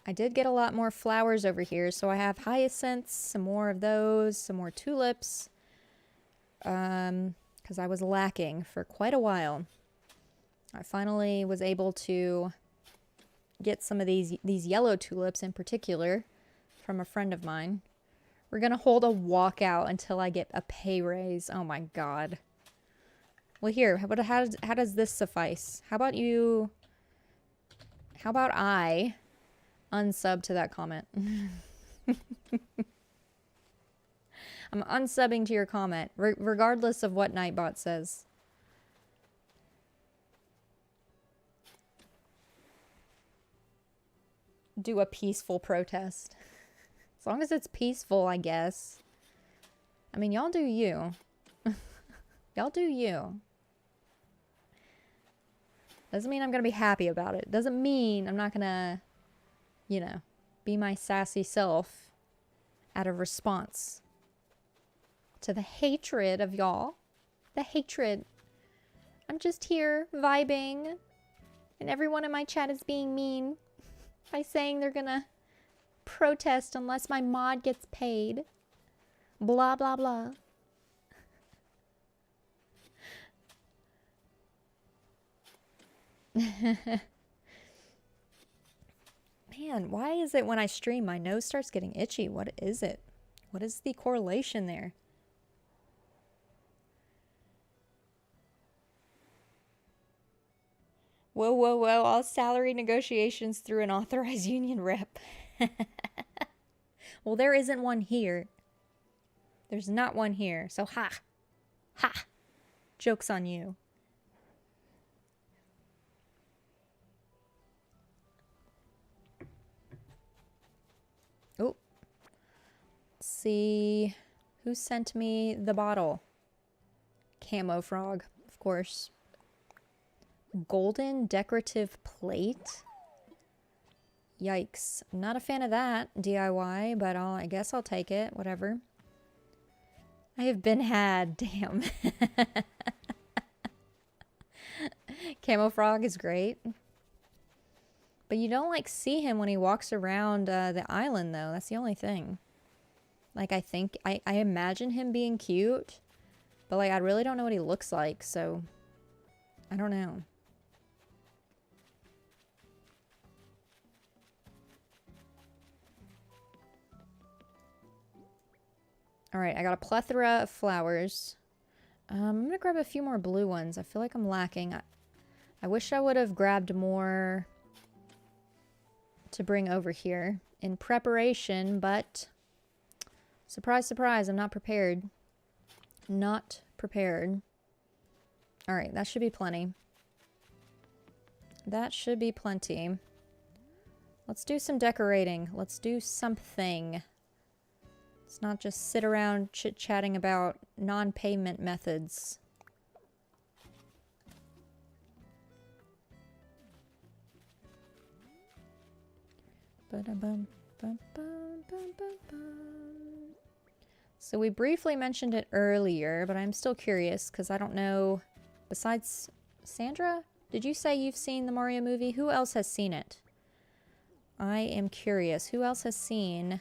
I did get a lot more flowers over here, so I have hyacinths, some more of those, some more tulips. Because I was lacking for quite a while. I finally was able to get some of these yellow tulips in particular from a friend of mine. We're going to hold a walkout until I get a pay raise. Oh my god. Well, here, how does this suffice? How about I unsub to that comment? I'm unsubbing to your comment, regardless of what Nightbot says. Do a peaceful protest. As long as it's peaceful, I guess. I mean, y'all do you. Y'all do you. Doesn't mean I'm gonna be happy about it. Doesn't mean I'm not gonna, you know, be my sassy self out of response to the hatred of y'all. The hatred. I'm just here vibing, and everyone in my chat is being mean by saying they're gonna protest unless my mod gets paid. Blah, blah, blah. Man, why is it when I stream my nose starts getting itchy? What is it? What is the correlation there? Whoa, whoa, whoa. All salary negotiations through an authorized union rep. Well, there isn't one here. There's not one here. So, ha. Ha. Joke's on you. Oh. Let's see. Who sent me the bottle? Camo Frog, of course. Golden decorative plate? Yikes. I'm not a fan of that DIY, but I guess I'll take it. Whatever. I have been had. Damn. Camo Frog is great. But you don't, like, see him when he walks around the island, though. That's the only thing. Like, I imagine him being cute. But, like, I really don't know what he looks like, so... I don't know. Alright, I got a plethora of flowers. I'm gonna grab a few more blue ones. I feel like I'm lacking. I wish I would have grabbed more to bring over here in preparation, but surprise, surprise, I'm not prepared. Not prepared. Alright, that should be plenty. That should be plenty. Let's do some decorating. Let's do something. Let's not just sit around chit-chatting about non-payment methods. So we briefly mentioned it earlier, but I'm still curious because I don't know. Besides Sandra, did you say you've seen the Mario movie? Who else has seen it? I am curious. Who else has seen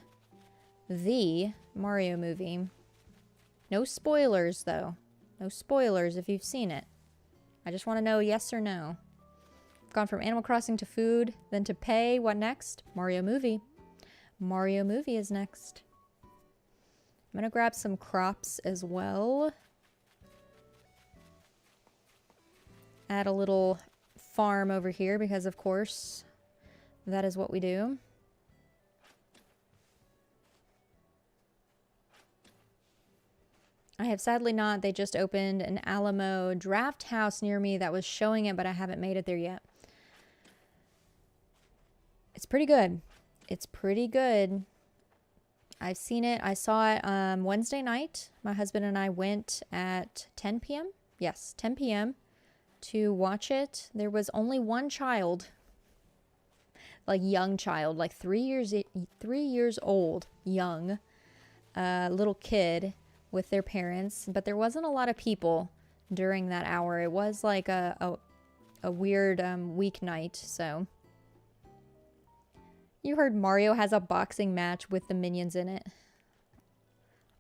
the Mario movie? No spoilers, though. No spoilers if you've seen it. I just want to know yes or no. Gone from Animal Crossing to food, then to pay. What next? Mario movie. Mario movie is next. I'm going to grab some crops as well. Add a little farm over here because, of course, that is what we do. I have sadly not. They just opened an Alamo Draft House near me that was showing it, but I haven't made it there yet. It's pretty good. It's pretty good. I've seen it. I saw it Wednesday night. My husband and I went at 10 p.m. Yes, 10 p.m. to watch it. There was only one child, like young child, like 3 years old, young, little kid with their parents, but there wasn't a lot of people during that hour. It was like a weird weeknight, so. You heard Mario has a boxing match with the minions in it.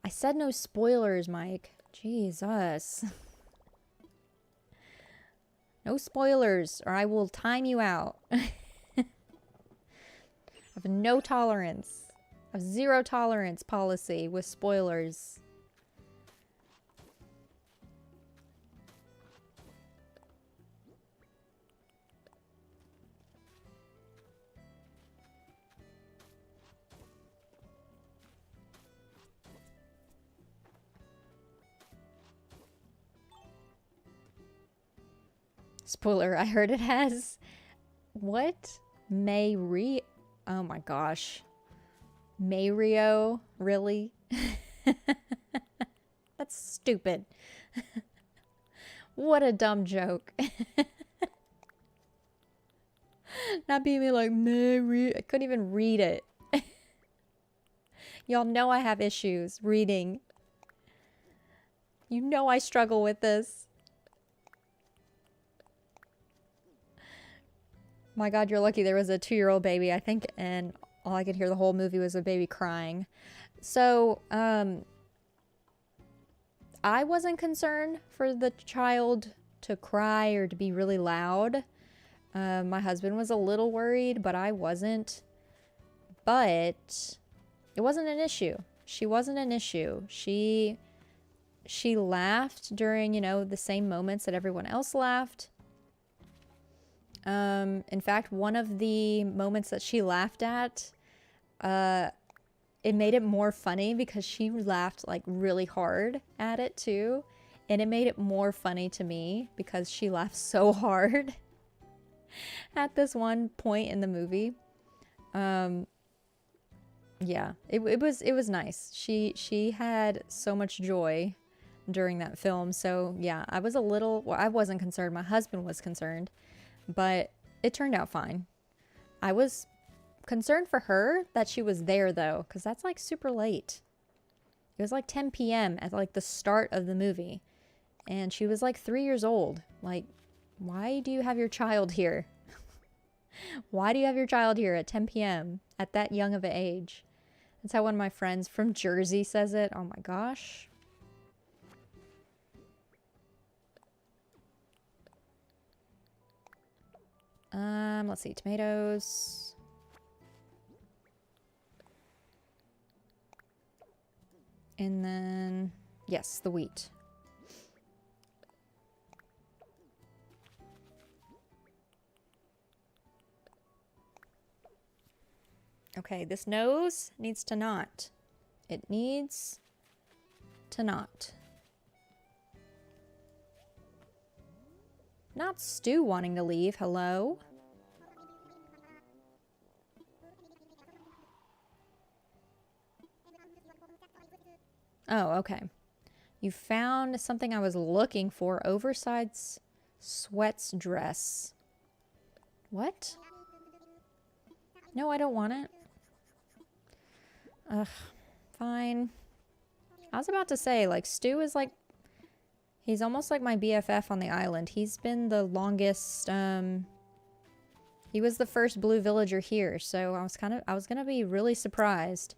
I said no spoilers, Mike. Jesus. No spoilers, or I will time you out. I have no tolerance. I have zero tolerance policy with spoilers. Spoiler, I heard it has... What? Mayri... Oh my gosh. Mario? Really? That's stupid. What a dumb joke. Not being like, Mary... I couldn't even read it. Y'all know I have issues reading. You know I struggle with this. My God, you're lucky there was a 2-year-old baby, I think, and all I could hear the whole movie was a baby crying. So, I wasn't concerned for the child to cry or to be really loud. My husband was a little worried, but I wasn't. But it wasn't an issue. She wasn't an issue. She laughed during, you know, the same moments that everyone else laughed. In fact, one of the moments that she laughed at, it made it more funny because she laughed like really hard at it too. And it made it more funny to me because she laughed so hard at this one point in the movie. Yeah, it was nice. She had so much joy during that film. So yeah, I was a little, well, I wasn't concerned. My husband was concerned, but it turned out fine. I was concerned for her that she was there though, because that's like super late. It was like 10 p.m. at like the start of the movie. And she was like 3 years old. Like, why do you have your child here? Why do you have your child here at 10 p.m. at that young of an age? That's how one of my friends from Jersey says it. Oh my gosh. Let's see, tomatoes. And then, yes, the wheat. Okay, this nose needs to knot. It needs to knot. Not Stu wanting to leave. Hello? Oh, okay. You found something I was looking for. Oversized sweats dress. What? No, I don't want it. Ugh, fine. I was about to say, like, Stu is like, he's almost like my BFF on the island. He's been the longest, he was the first blue villager here, so I was gonna be really surprised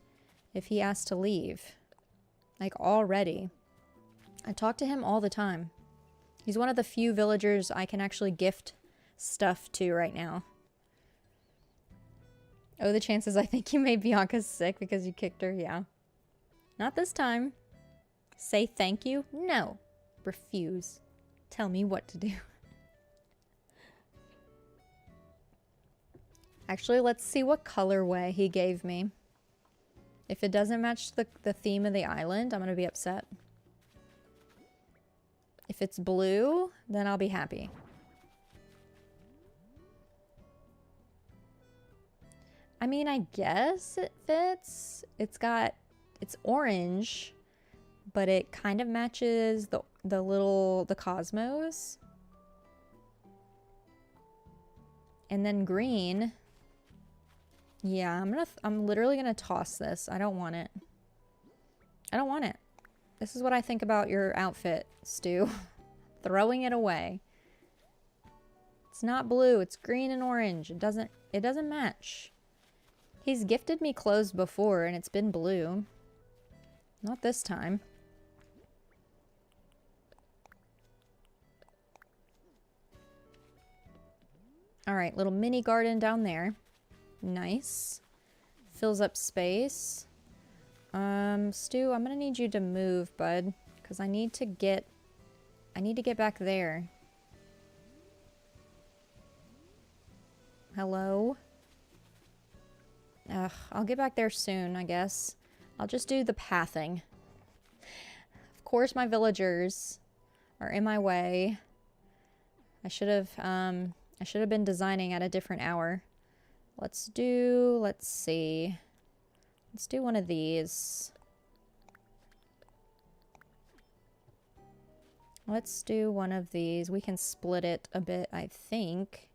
if he asked to leave. Like, already. I talk to him all the time. He's one of the few villagers I can actually gift stuff to right now. Oh, the chances I think you made Bianca sick because you kicked her? Yeah. Not this time. Say thank you? No. Refuse. Tell me what to do. Actually, let's see what colorway he gave me. If it doesn't match the theme of the island, I'm going to be upset. If it's blue, then I'll be happy. I mean, I guess it fits. It's orange, but it kind of matches the cosmos. And then green. Yeah, I'm literally gonna toss this. I don't want it. I don't want it. This is what I think about your outfit, Stu. Throwing it away. It's not blue, it's green and orange. It doesn't match. He's gifted me clothes before and it's been blue. Not this time. All right, little mini garden down there. Nice. Fills up space. Stu, I'm gonna need you to move, bud, because I need to get back there. Hello? Ugh, I'll get back there soon, I guess. I'll just do the pathing. Of course my villagers are in my way. I should have been designing at a different hour. Let's see. Let's do one of these. Let's do one of these. We can split it a bit, I think.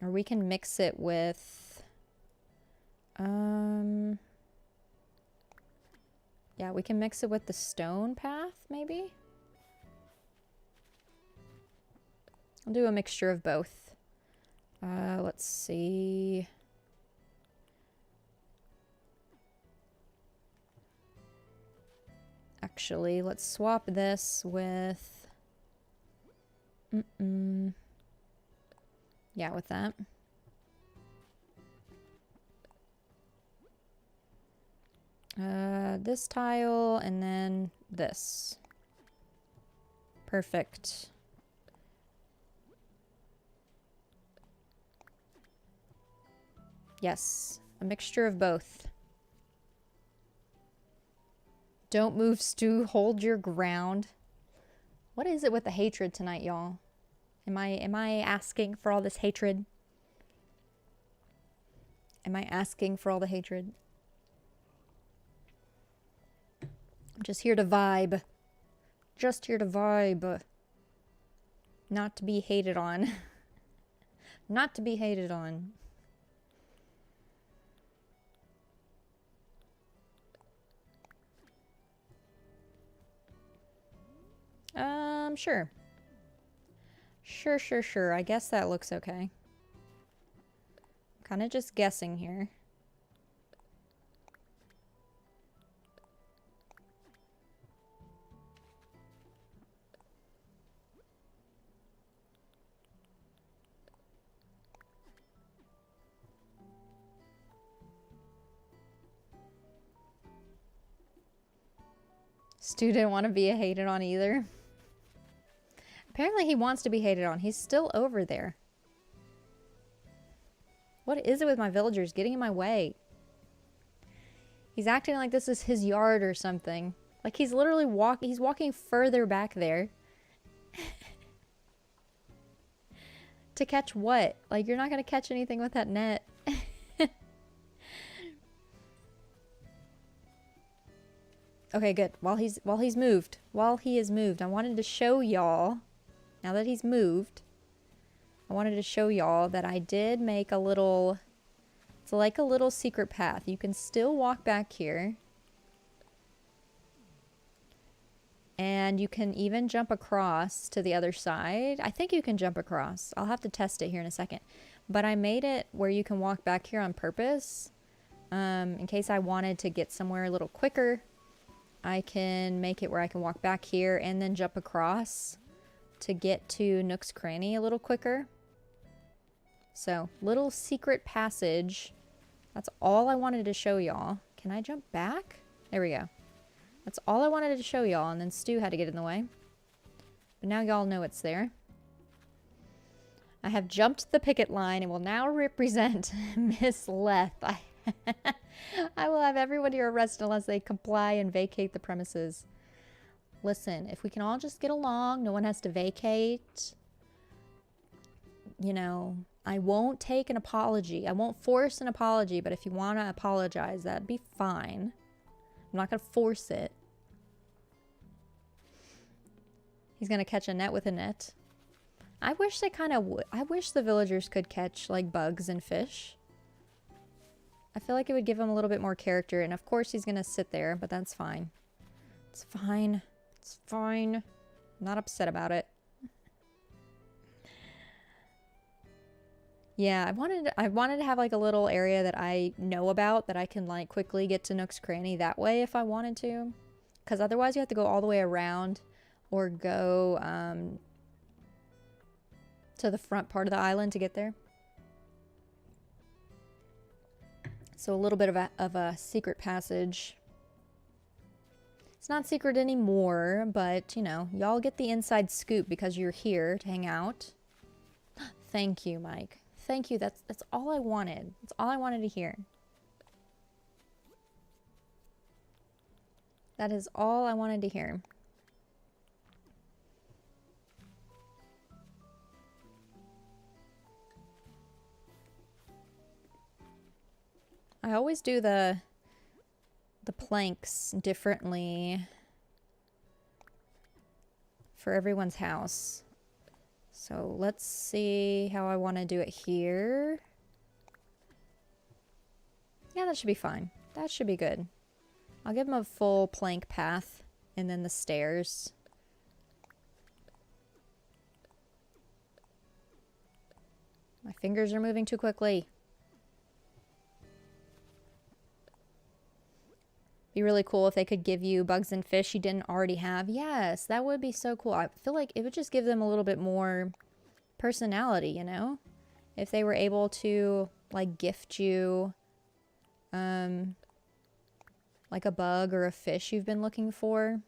Or we can mix it with... yeah, we can mix it with the stone path, maybe? I'll do a mixture of both. Let's see. Actually, let's swap this with... Yeah, with that. This tile and then this. Perfect. Yes, a mixture of both. Don't move, Stu. Hold your ground. What is it with the hatred tonight, y'all? Am I asking for all this hatred? Am I asking for all the hatred? I'm just here to vibe. Just here to vibe. Not to be hated on. Not to be hated on. Sure. Sure. I guess that looks okay. Kind of just guessing here. Stu didn't want to be hated on either. Apparently he wants to be hated on. He's still over there. What is it with my villagers getting in my way? He's acting like this is his yard or something. Like he's literally walking further back there. To catch what? Like you're not going to catch anything with that net. Okay, good. While he is moved, I wanted to show y'all, now that he's moved, I wanted to show y'all that I did make a little, it's like a little secret path. You can still walk back here. And you can even jump across to the other side. I think you can jump across. I'll have to test it here in a second. But I made it where you can walk back here on purpose. In case I wanted to get somewhere a little quicker. I can make it where I can walk back here and then jump across to get to Nook's Cranny a little quicker. So, little secret passage. That's all I wanted to show y'all. Can I jump back? There we go. That's all I wanted to show y'all, and then Stu had to get in the way. But now y'all know it's there. I have jumped the picket line and will now represent Miss Leth. I will have everybody arrested unless they comply and vacate the premises. Listen, if we can all just get along, no one has to vacate. You know, I won't take an apology. I won't force an apology, but if you want to apologize, that'd be fine. I'm not going to force it. He's going to catch a net with a net. I wish they kind of would. I wish the villagers could catch, like, bugs and fish. I feel like it would give him a little bit more character. And of course he's going to sit there, but that's fine. It's fine. It's fine. I'm not upset about it. Yeah, I wanted to have like a little area that I know about that I can like quickly get to Nook's Cranny that way if I wanted to. Because otherwise you have to go all the way around or go to the front part of the island to get there. So a little bit of a secret passage. It's not secret anymore, but, you know, y'all get the inside scoop because you're here to hang out. Thank you, Mike. Thank you. That's all I wanted. That's all I wanted to hear. That is all I wanted to hear. I always do the planks differently for everyone's house. So let's see how I want to do it here. Yeah, that should be fine. That should be good. I'll give them a full plank path and then the stairs. My fingers are moving too quickly. Be really cool if they could give you bugs and fish you didn't already have. Yes, that would be so cool. I feel like it would just give them a little bit more personality, you know? If they were able to, like, gift you, like a bug or a fish you've been looking for.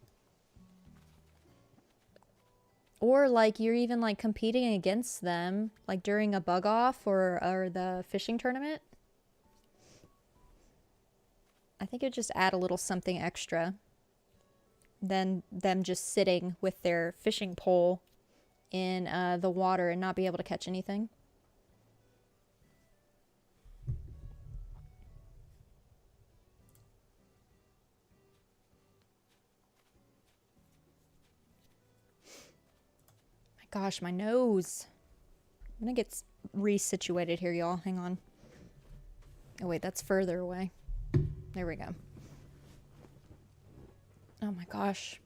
Or, like, you're even, like, competing against them, like, during a bug off or the fishing tournament. I think it would just add a little something extra than them just sitting with their fishing pole in the water and not be able to catch anything. Gosh, my nose. I'm gonna get resituated here, y'all. Hang on. Oh, wait, that's further away. There we go. Oh my gosh.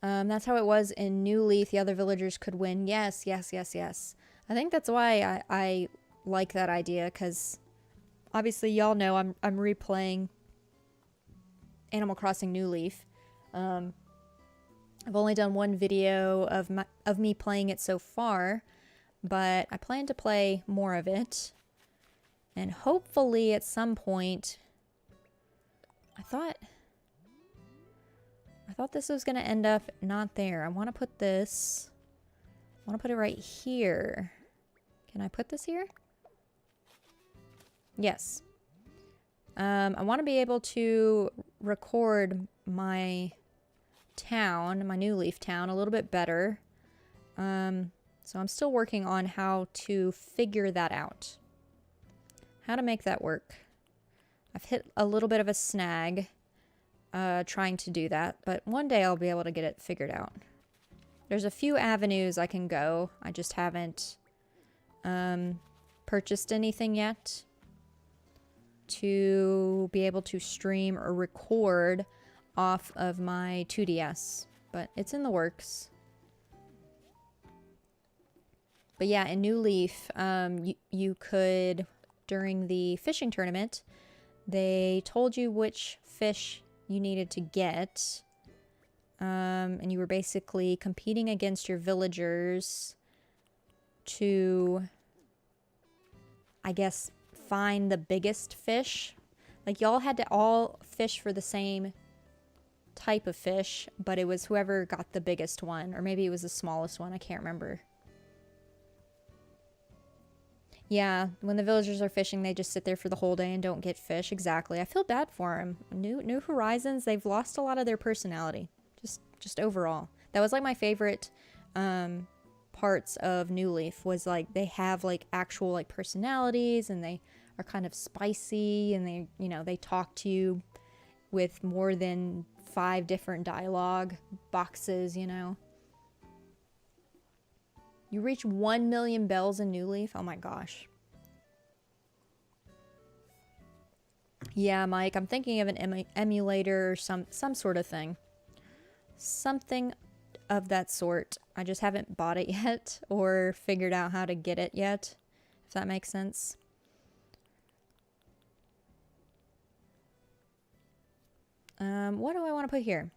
That's how it was in New Leaf. The other villagers could win. Yes, yes, yes, yes. I think that's why I like that idea, because obviously y'all know I'm replaying Animal Crossing New Leaf. I've only done one video of me playing it so far, but I plan to play more of it. And hopefully at some point, I thought this was going to end up not there. I want to put this, I want to put it right here. Can I put this here? Yes. I want to be able to record my town, my New Leaf town, a little bit better. So I'm still working on how to figure that out. How to make that work. I've hit a little bit of a snag trying to do that, but one day I'll be able to get it figured out. There's a few avenues I can go. I just haven't purchased anything yet to be able to stream or record off of my 2DS, but it's in the works. But yeah, in New Leaf, you could, during the fishing tournament, they told you which fish you needed to get, and you were basically competing against your villagers to, I guess, find the biggest fish. Like, y'all had to all fish for the same type of fish, but it was whoever got the biggest one, or maybe it was the smallest one, I can't remember. Yeah, when the villagers are fishing, they just sit there for the whole day and don't get fish. Exactly. I feel bad for them. New Horizons, they've lost a lot of their personality. Just overall. That was like my favorite parts of New Leaf, was like they have like actual like personalities, and they are kind of spicy, and they, you know, they talk to you with more than 5 different dialogue boxes, you know. You reach 1 million bells in New Leaf? Oh my gosh. Yeah, Mike, I'm thinking of an emulator or some sort of thing. Something of that sort. I just haven't bought it yet or figured out how to get it yet, if that makes sense. What do I want to put here?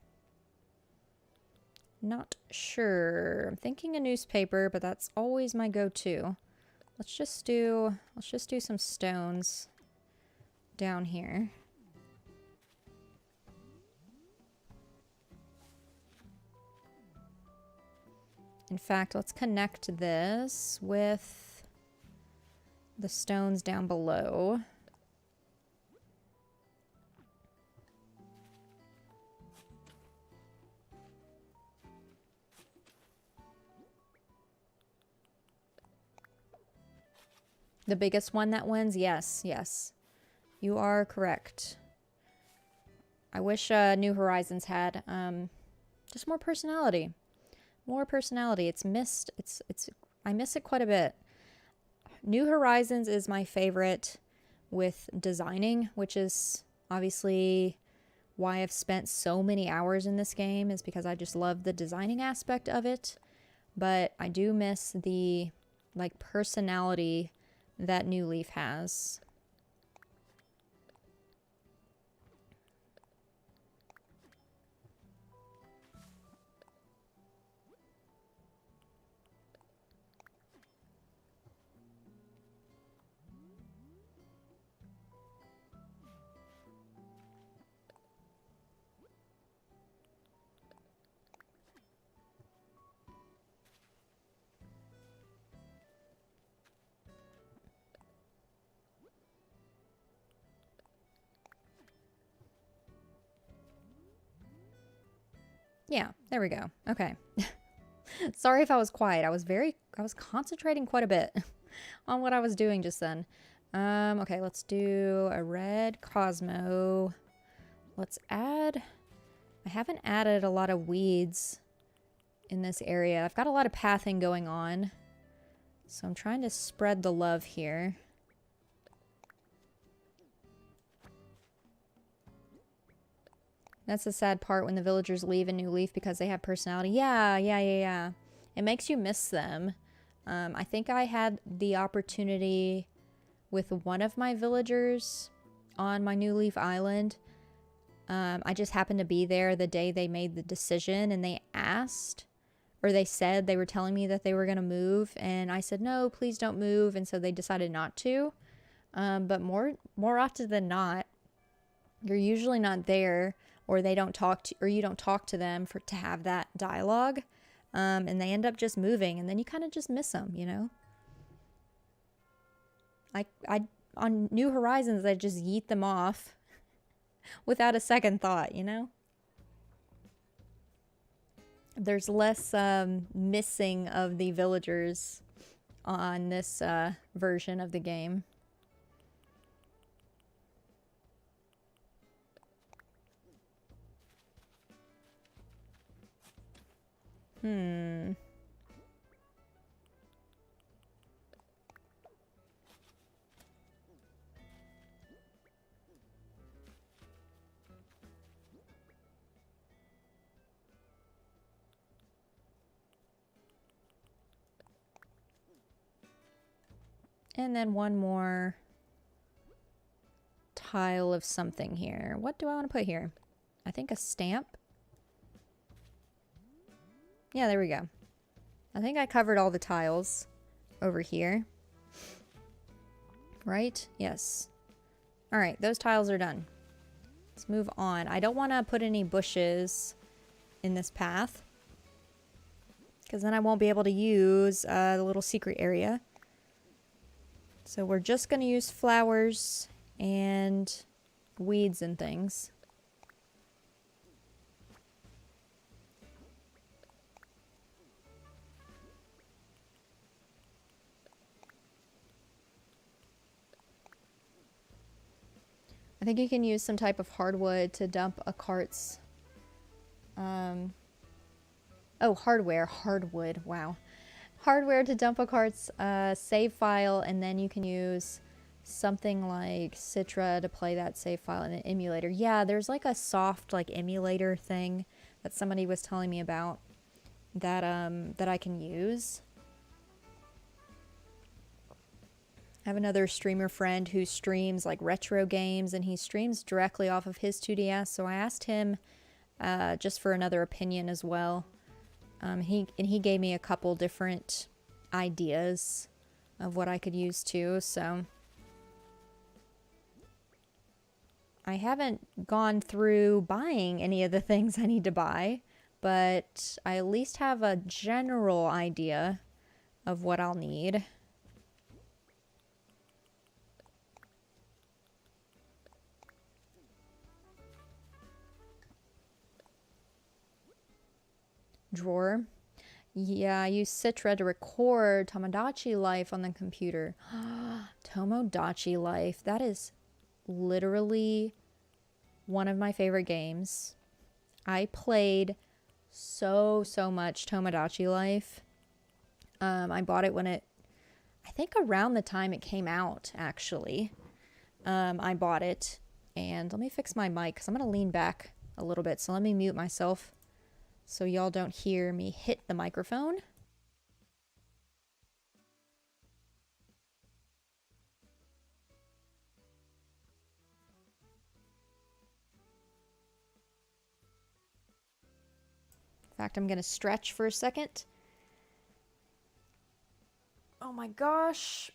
Not sure. I'm thinking a newspaper, but that's always my go-to. Let's just do some stones down here. In fact, let's connect this with the stones down below. The biggest one that wins? Yes, yes. You are correct. I wish New Horizons had just more personality. More personality. It's missed. I miss it quite a bit. New Horizons is my favorite with designing, which is obviously why I've spent so many hours in this game, is because I just love the designing aspect of it. But I do miss the like personality that New Leaf has. Yeah, there we go. Okay. Sorry if I was quiet. I was concentrating quite a bit on what I was doing just then. Okay, let's do a red Cosmo. Let's add, I haven't added a lot of weeds in this area. I've got a lot of pathing going on, so I'm trying to spread the love here. That's the sad part when the villagers leave a New Leaf because they have personality. Yeah. It makes you miss them. I think I had the opportunity with one of my villagers on my New Leaf Island. I just happened to be there the day they made the decision, and they asked, or they said they were telling me that they were going to move, and I said, no, please don't move, and so they decided not to. But more often than not, you're usually not there, or they don't talk to, or you don't talk to them to have that dialogue, and they end up just moving, and then you kind of just miss them, you know? I on New Horizons, I just yeet them off without a second thought, you know? There's less missing of the villagers on this version of the game. And then one more tile of something here. What do I want to put here? I think a stamp. Yeah, there we go. I think I covered all the tiles over here. Right? Yes. All right, those tiles are done. Let's move on. I don't want to put any bushes in this path, because then I won't be able to use the little secret area. So we're just going to use flowers and weeds and things. I think you can use some type of hardwood to dump a cart's... Oh, hardwood, wow. Hardware to dump a cart's save file, and then you can use something like Citra to play that save file in an emulator. Yeah, there's like a soft like emulator thing that somebody was telling me about that that I can use. I have another streamer friend who streams like retro games, and he streams directly off of his 2DS, so I asked him just for another opinion as well. He gave me a couple different ideas of what I could use too, so I haven't gone through buying any of the things I need to buy, but I at least have a general idea of what I'll need. Drawer. Yeah, I use Citra to record Tomodachi Life on the computer. Tomodachi Life. That is literally one of my favorite games. I played so much Tomodachi Life. I bought it when I think around the time it came out, actually. I bought it. And let me fix my mic, because I'm going to lean back a little bit. So let me mute myself, so y'all don't hear me hit the microphone. In fact, I'm going to stretch for a second. Oh my gosh.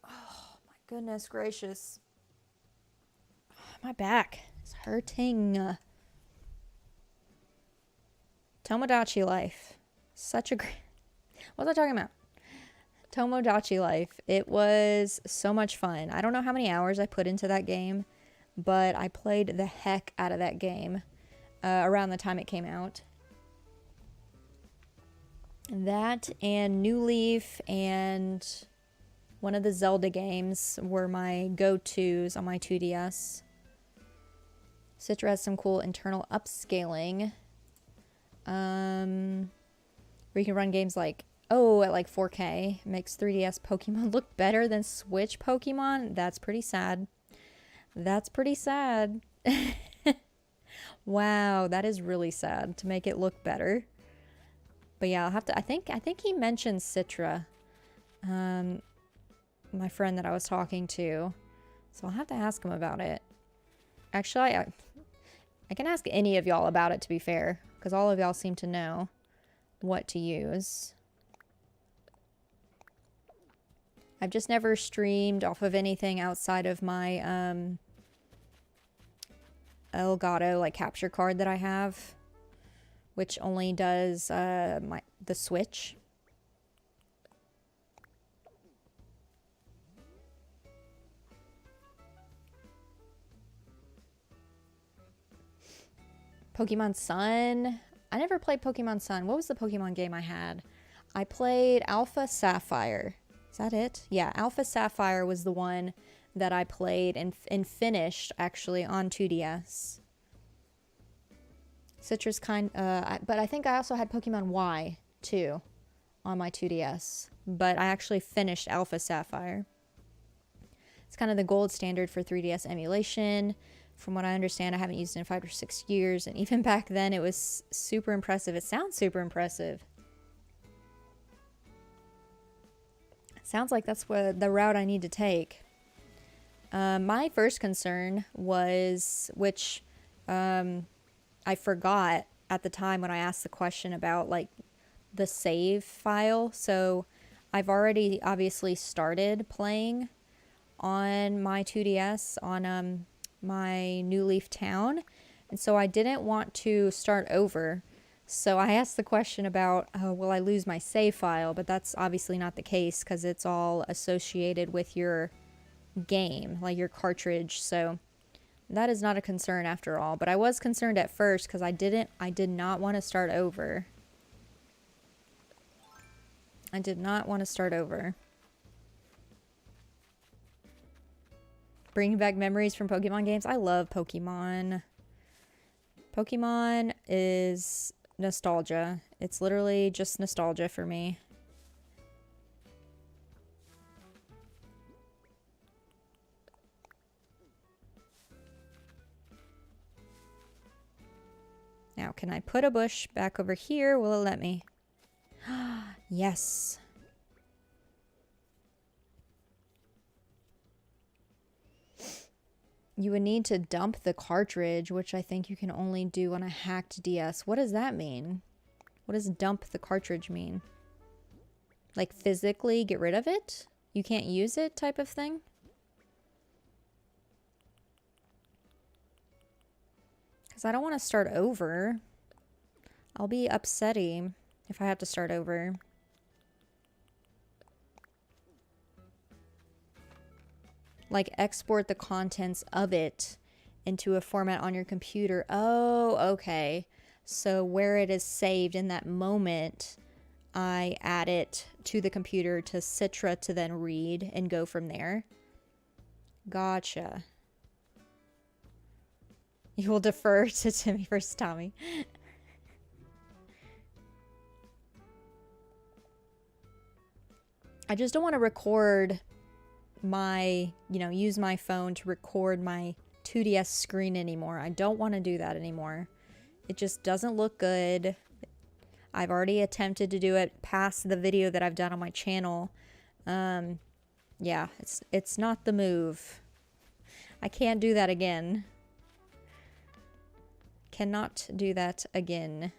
Oh my goodness gracious. My back is hurting. Tomodachi Life. Such a great... What was I talking about? Tomodachi Life. It was so much fun. I don't know how many hours I put into that game, but I played the heck out of that game around the time it came out. That and New Leaf and one of the Zelda games were my go-tos on my 2DS. Citra has some cool internal upscaling. Where you can run games like, oh, at like 4K. Makes 3DS Pokemon look better than Switch Pokemon. That's pretty sad. That's pretty sad. Wow, that is really sad to make it look better. But yeah, I'll have to, I think he mentioned Citra. My friend that I was talking to. So I'll have to ask him about it. Actually, I can ask any of y'all about it, to be fair, because all of y'all seem to know what to use. I've just never streamed off of anything outside of my Elgato like capture card that I have, which only does the Switch. Pokemon Sun. I never played Pokemon Sun. What was the Pokemon game I had? I played Alpha Sapphire. Is that it? Yeah, Alpha Sapphire was the one that I played and finished actually on 2DS. Citra's but I think I also had Pokemon Y too on my 2DS. But I actually finished Alpha Sapphire. It's kind of the gold standard for 3DS emulation. From what I understand, I haven't used it in 5 or 6 years, and even back then it was super impressive. It sounds super impressive. It sounds like that's the route I need to take. My first concern was, which I forgot at the time when I asked the question about like the save file. So I've already obviously started playing on my 2DS on my New Leaf Town, and so I didn't want to start over. So I asked the question about, will I lose my save file? But that's obviously not the case because it's all associated with your game, like your cartridge. So that is not a concern after all. But I was concerned at first because I did not want to start over. I did not want to start over. Bringing back memories from Pokemon games. I love Pokemon. Pokemon is nostalgia. It's literally just nostalgia for me. Now, can I put a bush back over here? Will it let me? Yes. You would need to dump the cartridge, which I think you can only do on a hacked DS. What does that mean? What does dump the cartridge mean? Like physically get rid of it? You can't use it type of thing? Because I don't want to start over. I'll be upsetty if I have to start over. Like export the contents of it into a format on your computer. Oh, okay. So where it is saved in that moment, I add it to the computer to Citra to then read and go from there. Gotcha. You will defer to Timmy versus Tommy. I just don't want to record my, use my phone to record my 2DS screen anymore. I don't want to do that anymore. It just doesn't look good. I've already attempted to do it past the video that I've done on my channel. Yeah, it's not the move. I can't do that again. Cannot do that again.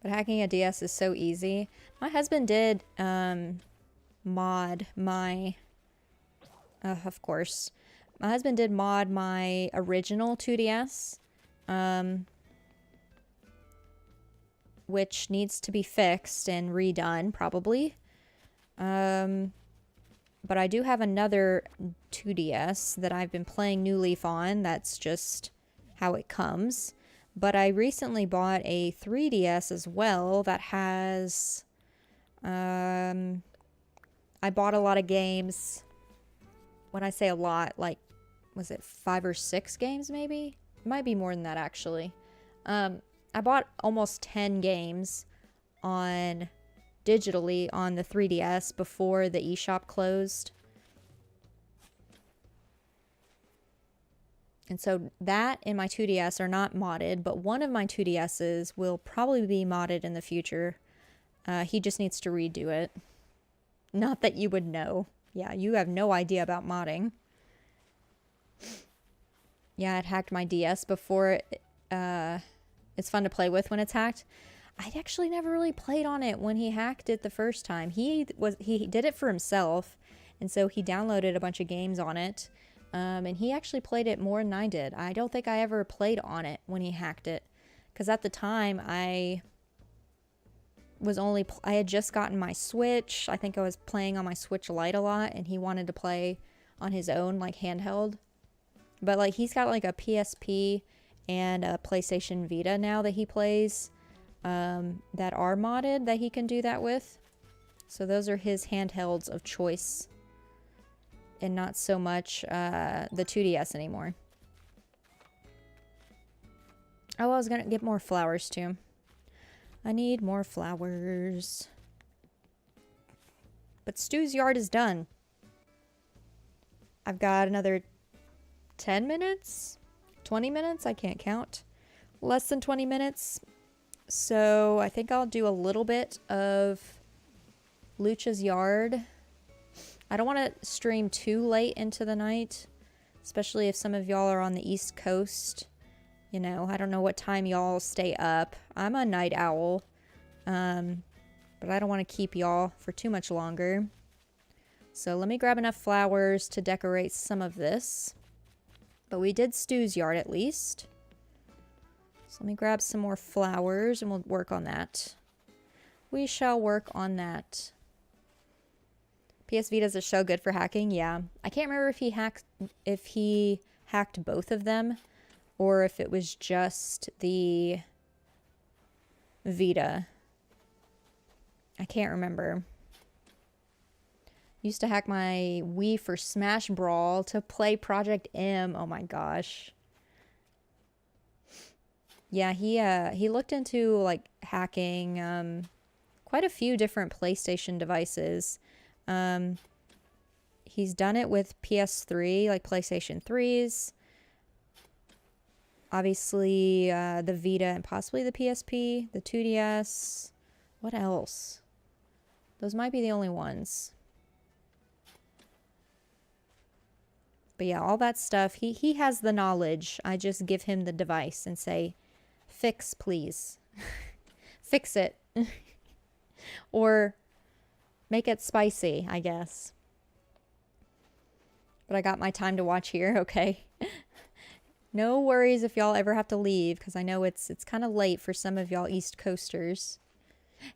But hacking a DS is so easy. My husband did mod my... of course. My husband did mod my original 2DS. Which needs to be fixed and redone, probably. But I do have another 2DS that I've been playing New Leaf on. That's just how it comes. But I recently bought a 3DS as well that has... I bought a lot of games. When I say a lot, like was it 5 or 6 games maybe? It might be more than that actually. I bought almost 10 games on digitally on the 3DS before the eShop closed. And so that and my 2DS are not modded, but one of my 2DSs will probably be modded in the future. He just needs to redo it. Not that you would know. Yeah, you have no idea about modding. Yeah, it hacked my DS before. It's fun to play with when it's hacked. I'd actually never really played on it when he hacked it the first time. He did it for himself, and so he downloaded a bunch of games on it. And he actually played it more than I did. I don't think I ever played on it when he hacked it, because at the time I had just gotten my Switch. I think I was playing on my Switch Lite a lot, and he wanted to play on his own, like handheld. But like he's got like a PSP and a PlayStation Vita now that he plays, that are modded that he can do that with. So those are his handhelds of choice, and not so much the 2DS anymore. Oh, I was gonna get more flowers too. I need more flowers. But Stu's yard is done. I've got another 10 minutes? 20 minutes? I can't count. Less than 20 minutes. So I think I'll do a little bit of Lucha's yard. I don't want to stream too late into the night, especially if some of y'all are on the East Coast. You know, I don't know what time y'all stay up. I'm a night owl, but I don't want to keep y'all for too much longer. So let me grab enough flowers to decorate some of this. But we did Stu's yard at least. So let me grab some more flowers and we'll work on that. We shall work on that. PS Vita's is so good for hacking. Yeah. I can't remember if he hacked both of them or if it was just the Vita. I can't remember. Used to hack my Wii for Smash Brawl to play Project M. Oh my gosh. Yeah, he looked into like hacking quite a few different PlayStation devices. He's done it with PS3, like PlayStation 3s. Obviously, the Vita and possibly the PSP, the 2DS. What else? Those might be the only ones. But yeah, all that stuff, he has the knowledge. I just give him the device and say, fix, please. Fix it. Or make it spicy, I guess. But I got my time to watch here, okay? No worries if y'all ever have to leave, because I know it's kind of late for some of y'all East Coasters.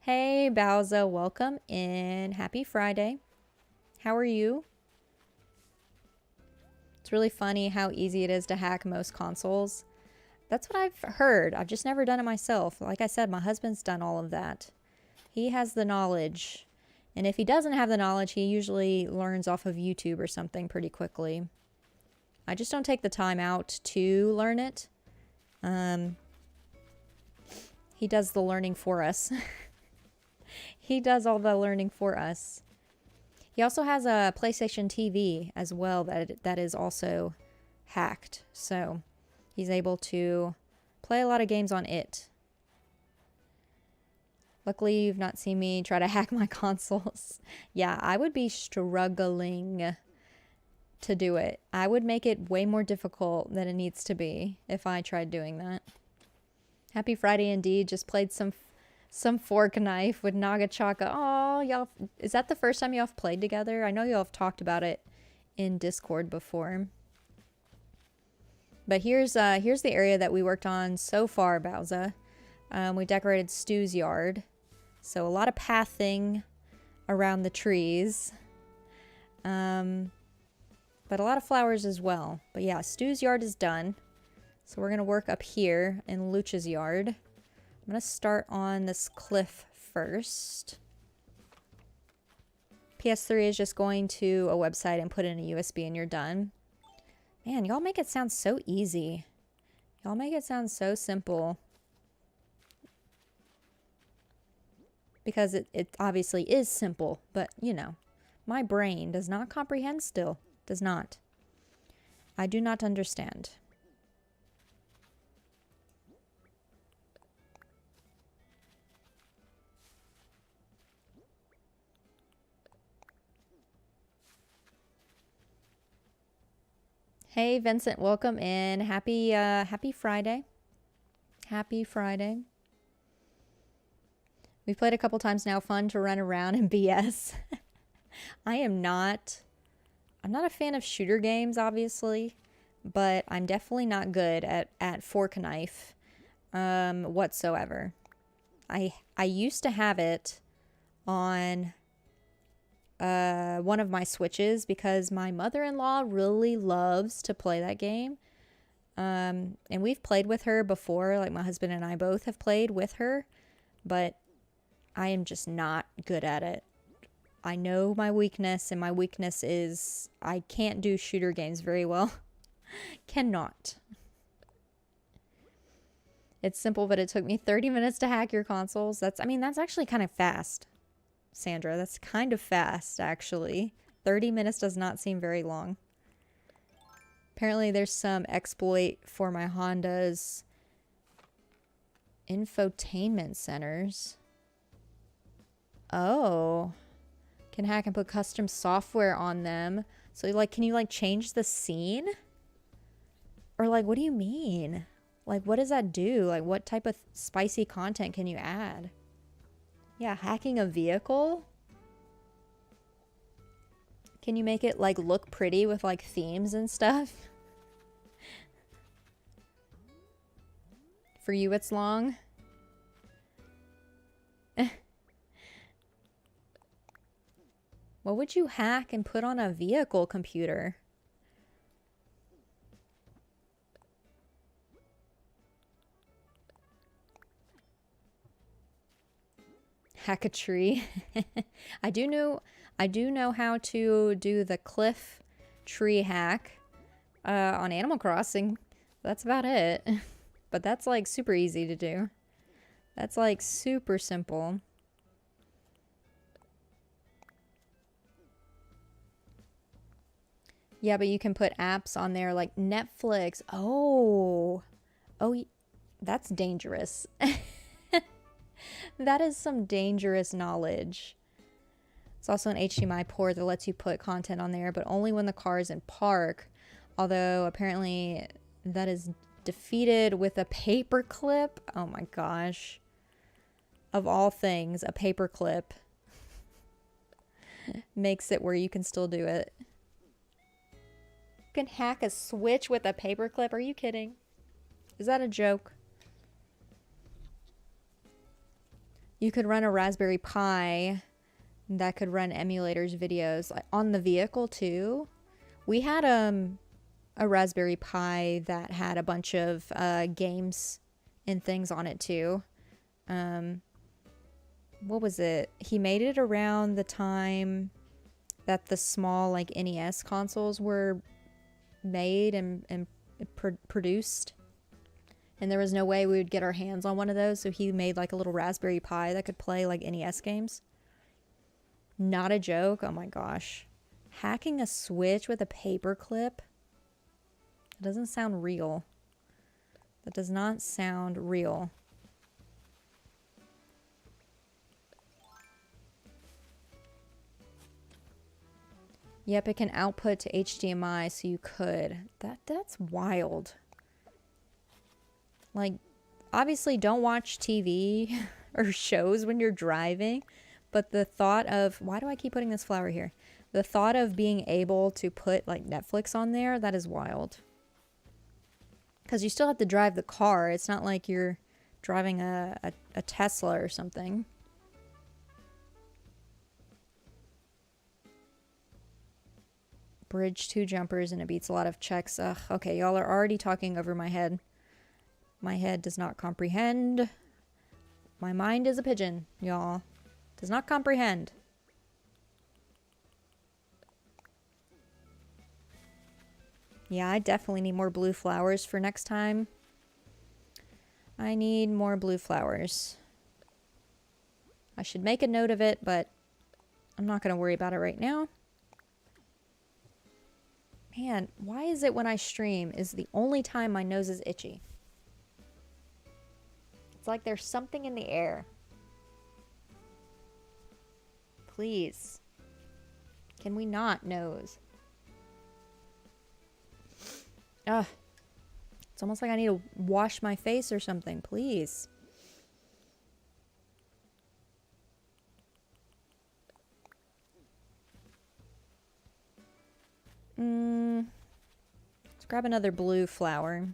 Hey, Bowza, welcome in. Happy Friday. How are you? It's really funny how easy it is to hack most consoles. That's what I've heard. I've just never done it myself. Like I said, my husband's done all of that. He has the knowledge. And if he doesn't have the knowledge, he usually learns off of YouTube or something pretty quickly. I just don't take the time out to learn it. He does the learning for us. He does all the learning for us. He also has a PlayStation TV as well that is also hacked. So he's able to play a lot of games on it. Luckily, you've not seen me try to hack my consoles. Yeah, I would be struggling to do it. I would make it way more difficult than it needs to be if I tried doing that. Happy Friday indeed. Just played some fork knife with Naga Chaka. Oh, y'all, is that the first time y'all have played together? I know y'all have talked about it in Discord before. But here's the area that we worked on so far, Bowza. We decorated Stu's yard. So a lot of pathing around the trees. But a lot of flowers as well. But yeah, Stu's yard is done. So we're going to work up here in Lucha's yard. I'm going to start on this cliff first. PS3 is just going to a website and put in a USB and you're done. Man, y'all make it sound so easy. Y'all make it sound so simple. Because it obviously is simple, but you know, my brain does not comprehend still. Does not. I do not understand. Hey Vincent, welcome in. Happy Friday. Happy Friday. We've played a couple times now. Fun to run around and BS. I'm not a fan of shooter games, obviously, but I'm definitely not good at fork knife whatsoever. I used to have it on one of my Switches because my mother-in-law really loves to play that game. And we've played with her before, like my husband and I both have played with her, but I am just not good at it. I know my weakness, and my weakness is I can't do shooter games very well. Cannot. It's simple, but it took me 30 minutes to hack your consoles. That's actually kind of fast, Sandra. That's kind of fast, actually. 30 minutes does not seem very long. Apparently, there's some exploit for my Honda's infotainment centers. Oh. Can hack and put custom software on them. So, like, can you, like, change the scene? Or, like, what do you mean? Like, what does that do? Like, what type of spicy content can you add? Yeah, hacking a vehicle? Can you make it, like, look pretty with, like, themes and stuff? For you, it's long. What would you hack and put on a vehicle computer? Hack a tree. I do know how to do the cliff tree hack on Animal Crossing. That's about it. But that's like super easy to do. That's like super simple. Yeah, but you can put apps on there like Netflix. Oh, that's dangerous. That is some dangerous knowledge. It's also an HDMI port that lets you put content on there, but only when the car is in park. Although apparently that is defeated with a paper clip. Oh my gosh. Of all things, a paper clip makes it where you can still do it. You can hack a Switch with a paper clip? Are you kidding? Is that a joke? You could run a Raspberry Pi that could run emulators videos on the vehicle too. We had a Raspberry Pi that had a bunch of games and things on it too. What was it? He made it around the time that the small like NES consoles were made and produced. And there was no way we would get our hands on one of those, so he made like a little Raspberry Pi that could play like NES games. Not a joke. Oh my gosh. Hacking a Switch with a paper clip? It doesn't sound real. That does not sound real. Yep, it can output to HDMI, so you could. That's wild. Like, obviously don't watch TV or shows when you're driving, but the thought of, why do I keep putting this flower here? The thought of being able to put like Netflix on there, that is wild. Because you still have to drive the car. It's not like you're driving a Tesla or something. Bridge 2 jumpers and it beats a lot of checks. Ugh, okay, y'all are already talking over my head. My head does not comprehend. My mind is a pigeon, y'all. Does not comprehend. Yeah, I definitely need more blue flowers for next time. I need more blue flowers. I should make a note of it, but I'm not going to worry about it right now. Man, why is it when I stream is the only time my nose is itchy? It's like there's something in the air. Please. Can we not nose? Ugh. It's almost like I need to wash my face or something. Please. Let's grab another blue flower.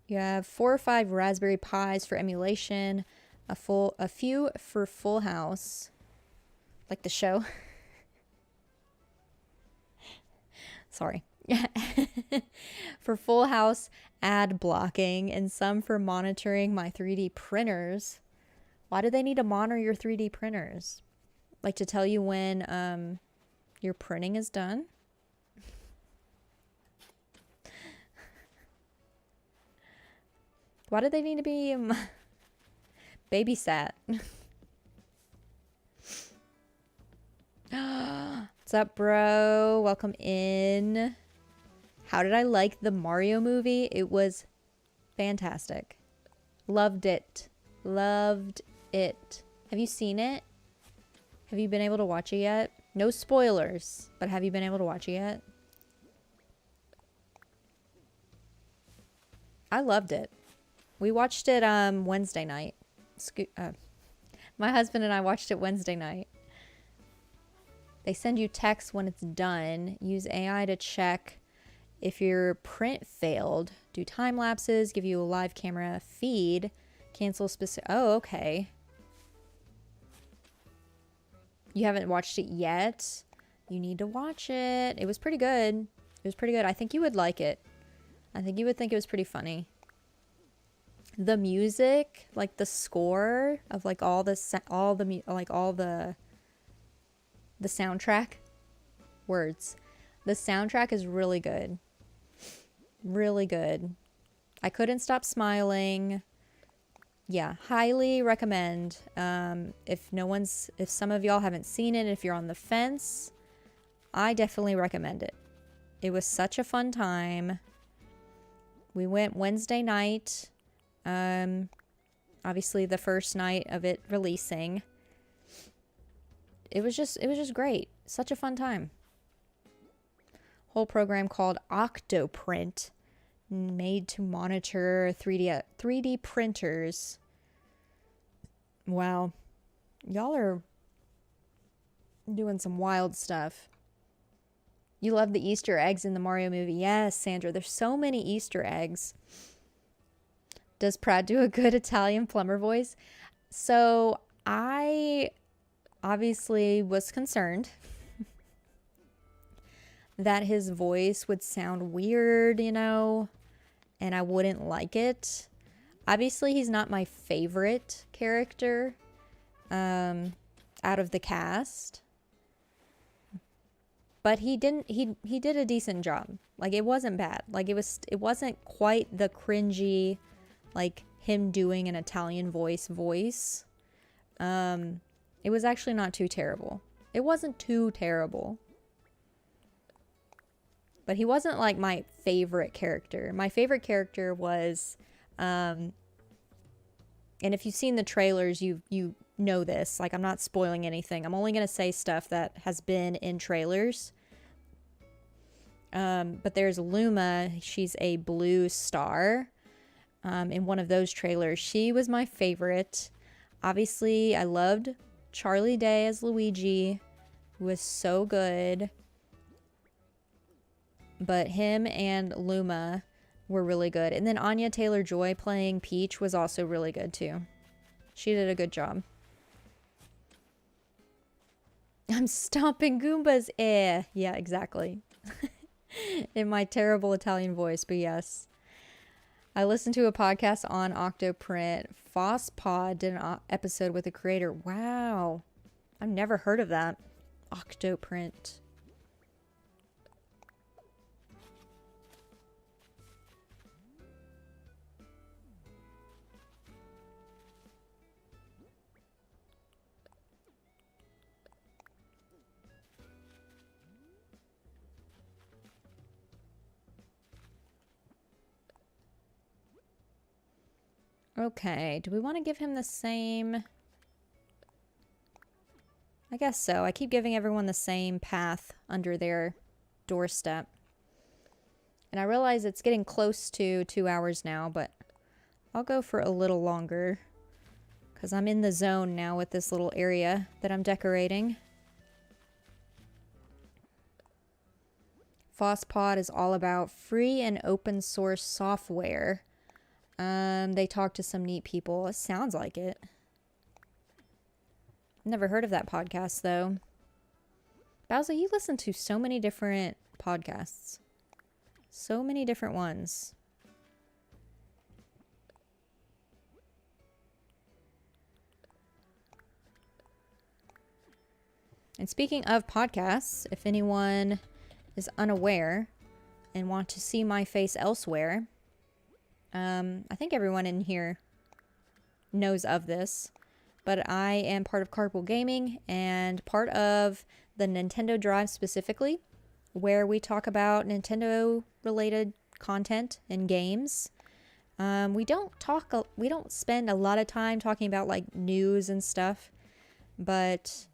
You have 4 or 5 raspberry pies for emulation, a few for full house, like the show. Sorry. For full house ad blocking, and some for monitoring my 3D printers. Why do they need to monitor your 3D printers? Like to tell you when your printing is done? Why do they need to be babysat? What's up, bro? Welcome in. How did I like the Mario movie? It was fantastic. Loved it. Loved it. Have you seen it? Have you been able to watch it yet? No spoilers, but have you been able to watch it yet? I loved it. We watched it Wednesday night. My husband and I watched it Wednesday night. They send you text when it's done. Use AI to check if your print failed. Do time lapses. Give you a live camera feed. Cancel specific. Oh, okay. You haven't watched it yet? You need to watch it. It was pretty good. It was pretty good. I think you would like it. I think you would think it was pretty funny. The music, like the score of like all the soundtrack words. The soundtrack is really good. Really good. I couldn't stop smiling. Yeah, highly recommend. If some of y'all haven't seen it, if you're on the fence, I definitely recommend it. It was such a fun time. We went Wednesday night. Obviously the first night of it releasing. It was just great. Such a fun time. Whole program called Octoprint, made to monitor 3D printers. Wow. Y'all are doing some wild stuff. You love the Easter eggs in the Mario movie. Yes, Sandra, there's so many Easter eggs. Does Pratt do a good Italian plumber voice? So I obviously was concerned that his voice would sound weird, you know, and I wouldn't like it. Obviously, he's not my favorite character out of the cast. But he did a decent job. Like, it wasn't bad. Like, it wasn't quite the cringy, like him doing an Italian voice. It was actually not too terrible. It wasn't too terrible. But he wasn't like my favorite character. My favorite character was, and if you've seen the trailers, you know this. Like, I'm not spoiling anything. I'm only going to say stuff that has been in trailers. But there's Luma. She's a blue star. In one of those trailers. She was my favorite. Obviously, I loved Charlie Day as Luigi. Who was so good. But him and Luma were really good. And then Anya Taylor-Joy playing Peach was also really good too. She did a good job. I'm stomping Goombas. Yeah, exactly. In my terrible Italian voice, but yes. I listened to a podcast on Octoprint. FossPod did an episode with the creator. Wow. I've never heard of that. Octoprint. Okay, do we want to give him the same? I guess so. I keep giving everyone the same path under their doorstep. And I realize it's getting close to 2 hours now, but I'll go for a little longer because I'm in the zone now with this little area that I'm decorating. FOSSPod is all about free and open source software. They talk to some neat people. It sounds like it. Never heard of that podcast, though. Bowser, you listen to so many different podcasts. So many different ones. And speaking of podcasts, if anyone is unaware and want to see my face elsewhere, I think everyone in here knows of this, but I am part of Cardinal Gaming and part of the Nintendo Drive specifically, where we talk about Nintendo-related content and games. We don't spend a lot of time talking about like news and stuff, but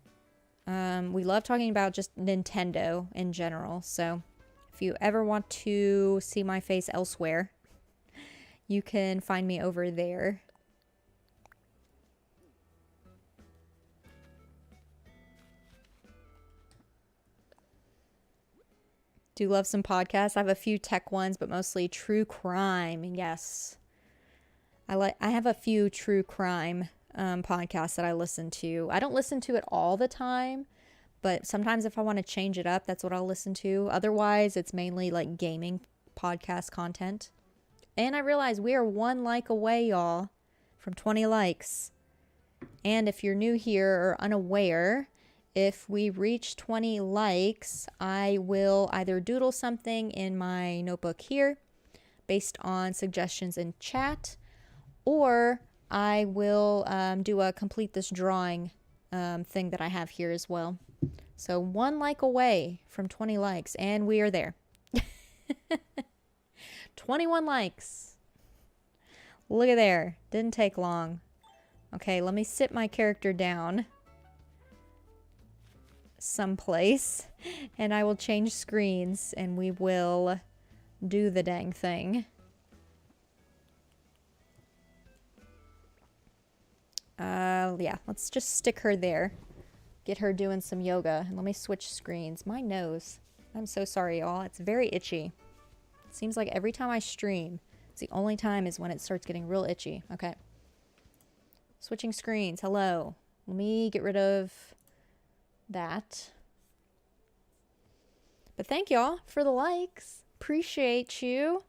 we love talking about just Nintendo in general. So if you ever want to see my face elsewhere, you can find me over there. Do love some podcasts. I have a few tech ones, but mostly true crime. Yes. I have a few true crime podcasts that I listen to. I don't listen to it all the time, but sometimes if I want to change it up, that's what I'll listen to. Otherwise, it's mainly like gaming podcast content. And I realize we are 1 like away, y'all, from 20 likes. And if you're new here or unaware, if we reach 20 likes, I will either doodle something in my notebook here based on suggestions in chat, or I will do a complete this drawing thing that I have here as well. So 1 like away from 20 likes, and we are there. 21 likes. Look at there. Didn't take long. Okay, let me sit my character down someplace, and I will change screens, and we will do the dang thing. Yeah, let's just stick her there. Get her doing some yoga. And let me switch screens. My nose. I'm so sorry, y'all. It's very itchy. It seems like every time I stream, it's the only time is when it starts getting real itchy. Okay. Switching screens. Hello. Let me get rid of that. But thank y'all for the likes. Appreciate you.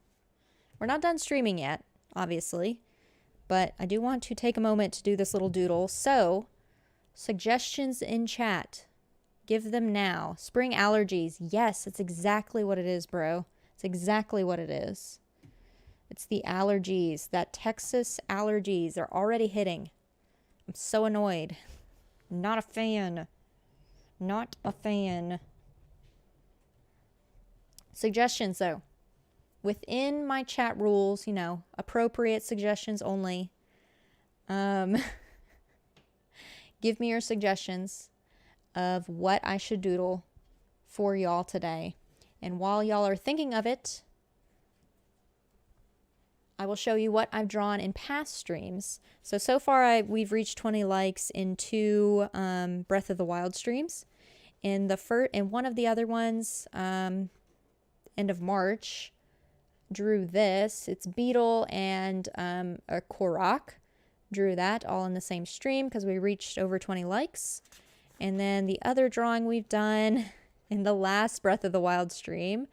We're not done streaming yet, obviously. But I do want to take a moment to do this little doodle. So, suggestions in chat. Give them now. Spring allergies. Yes, it's exactly what it is, bro. It's exactly what it is. It's the allergies. That Texas allergies. They're already hitting. I'm so annoyed. Not a fan. Not a fan. Suggestions, though. Within my chat rules, you know, appropriate suggestions only. Give me your suggestions of what I should doodle for y'all today. And while y'all are thinking of it, I will show you what I've drawn in past streams. So far we've reached 20 likes in 2 Breath of the Wild streams. In one of the other ones, end of March, drew this. It's Beetle and a Korok. Drew that all in the same stream because we reached over 20 likes. And then the other drawing we've done in the last Breath of the Wild stream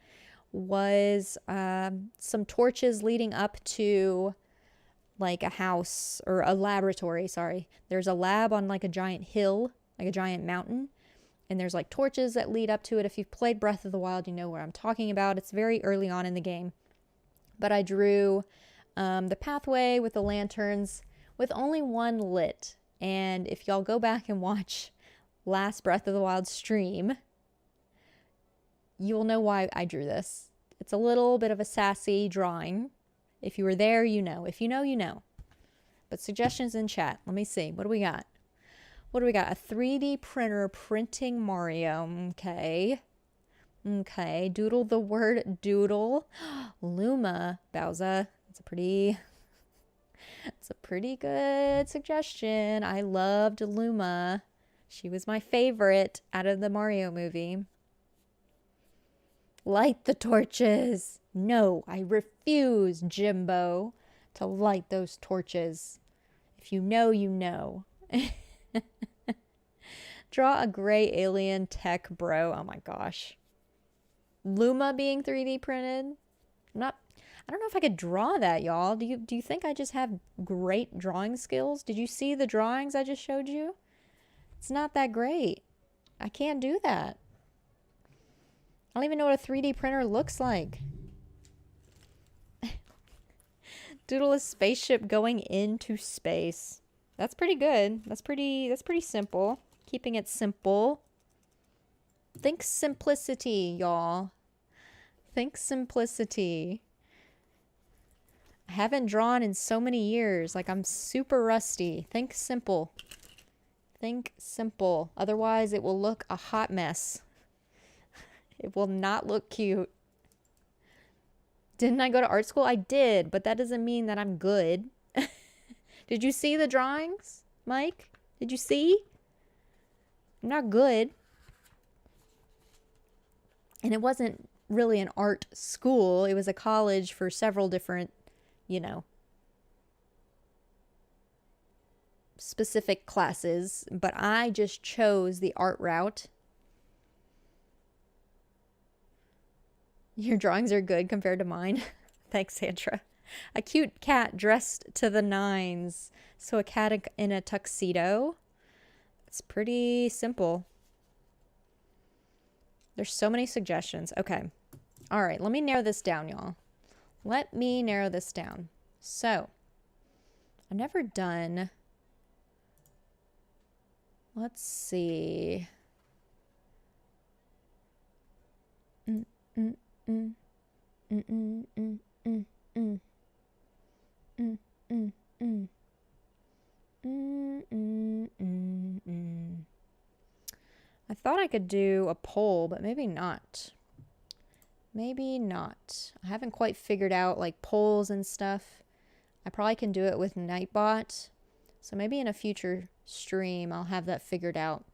was some torches leading up to like a house or a laboratory, sorry. There's a lab on like a giant hill, like a giant mountain. And there's like torches that lead up to it. If you've played Breath of the Wild, you know where I'm talking about. It's very early on in the game. But I drew the pathway with the lanterns with only 1 lit. And if y'all go back and watch last Breath of the Wild stream, you'll know why I drew this. It's a little bit of a sassy drawing. If you were there, you know. If you know, you know. but suggestions in chat. Let me see. What do we got? What do we got? A 3D printer printing Mario. Okay. Okay. Doodle the word doodle. Luma. Bowser. It's a pretty good suggestion. I loved Luma. She was my favorite out of the Mario movie. Light the torches. No, I refuse, Jimbo, to light those torches. If you know, you know. Draw a gray alien tech bro. Oh my gosh. Luma being 3D printed. I don't know if I could draw that, y'all. Do you think I just have great drawing skills? Did you see the drawings I just showed you? It's not that great. I can't do that. I don't even know what a 3D printer looks like. Doodle a spaceship going into space. That's pretty good. That's pretty simple. Keeping it simple. Think simplicity, y'all. Think simplicity. I haven't drawn in so many years. Like, I'm super rusty. Think simple. Think simple. Otherwise, it will look a hot mess. It will not look cute. Didn't I go to art school? I did, but that doesn't mean that I'm good. Did you see the drawings, Mike? Did you see? I'm not good. And it wasn't really an art school. It was a college for several different, you know, specific classes. But I just chose the art route. Your drawings are good compared to mine. Thanks, Sandra. A cute cat dressed to the nines. So a cat in a tuxedo. It's pretty simple. There's so many suggestions. Okay. All right. Let me narrow this down, y'all. Let me narrow this down. So, I've never done... Let's see. I thought I could do a poll, but maybe not. Maybe not. I haven't quite figured out like polls and stuff. I probably can do it with Nightbot. So maybe in a future stream, I'll have that figured out.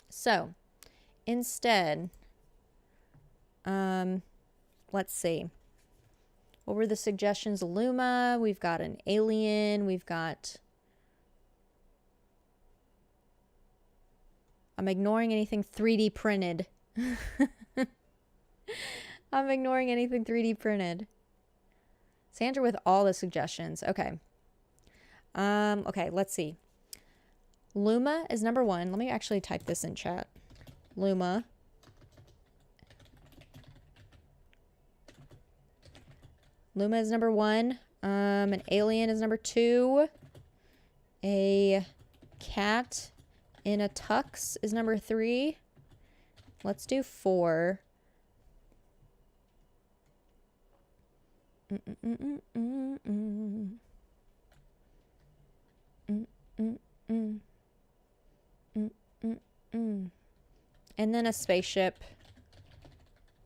So instead, let's see. What were the suggestions? Luma, we've got an alien, we've got... I'm ignoring anything 3D printed. I'm ignoring anything 3D printed. Sandra with all the suggestions. Okay. Okay, let's see. Luma is number 1. Let me actually type this in chat. Luma. Luma is number 1. An alien is number 2. A cat in a tux is number 3. Let's do 4. And then a spaceship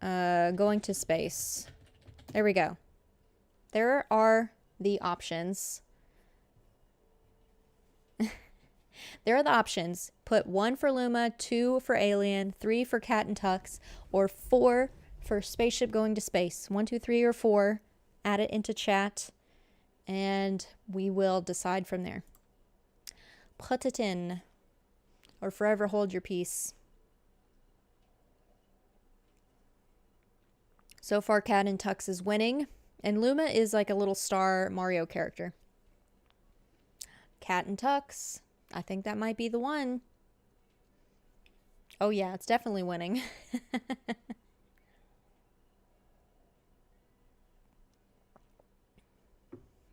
going to space. There we go. There are the options. There are the options. Put 1 for Luma, 2 for alien, 3 for cat and tux, or 4 for spaceship going to space. 1, 2, 3, or 4. Add it into chat, and we will decide from there. Put it in, or forever hold your peace. So far, cat and tux is winning, and Luma is like a little star Mario character. Cat and tux. I think that might be the one. Oh yeah, it's definitely winning.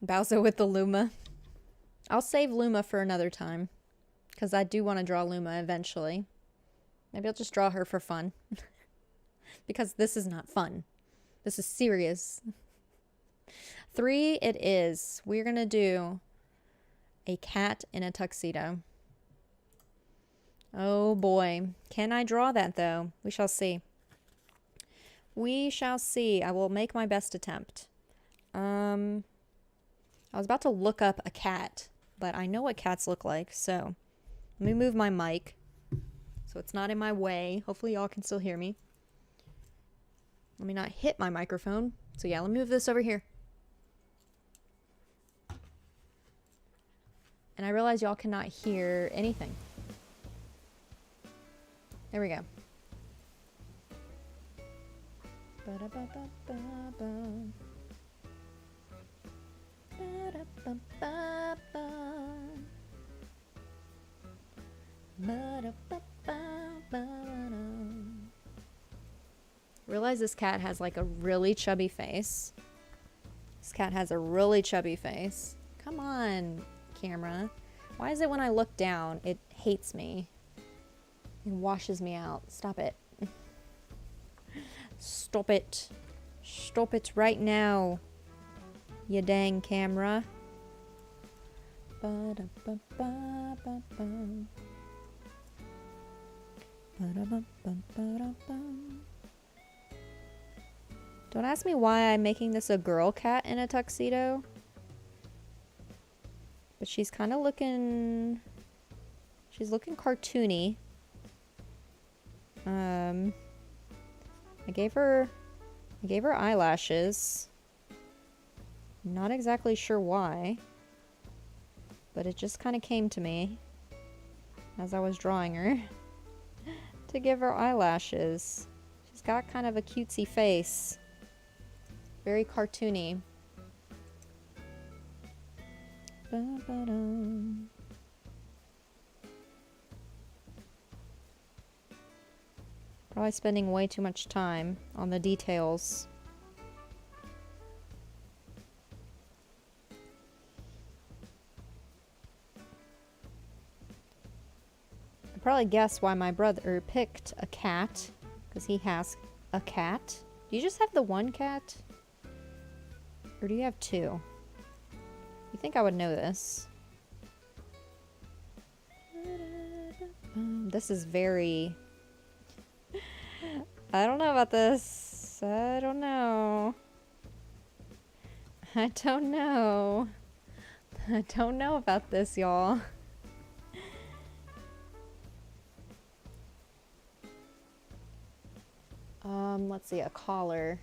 Bowser with the Luma. I'll save Luma for another time, because I do want to draw Luma eventually. Maybe I'll just draw her for fun. Because this is not fun. This is serious. 3 it is. We're going to do A cat in a tuxedo. Oh boy. Can I draw that though? We shall see. We shall see. I will make my best attempt. I was about to look up a cat, but I know what cats look like, so let me move my mic so it's not in my way. Hopefully y'all can still hear me. Let me not hit my microphone. So yeah, let me move this over here. And I realize y'all cannot hear anything. There we go. Realize this cat has like a really chubby face. This cat has a really chubby face. Come on, camera. Why is it when I look down, it hates me? It washes me out. Stop it. Stop it. Stop it right now. You dang camera. Don't ask me why I'm making this a girl cat in a tuxedo. But she's kind of looking... She's looking cartoony. I gave her eyelashes. Not exactly sure why. But it just kind of came to me as I was drawing her to give her eyelashes. She's got kind of a cutesy face. Very cartoony. Ba-ba-dum. Probably spending way too much time on the details. I probably guess why my brother picked a cat, because he has a cat. Do you just have the one cat? Or do you have two? You think I would know this? This is very... I don't know about this. I don't know. I don't know. I don't know about this, y'all. Let's see, a collar.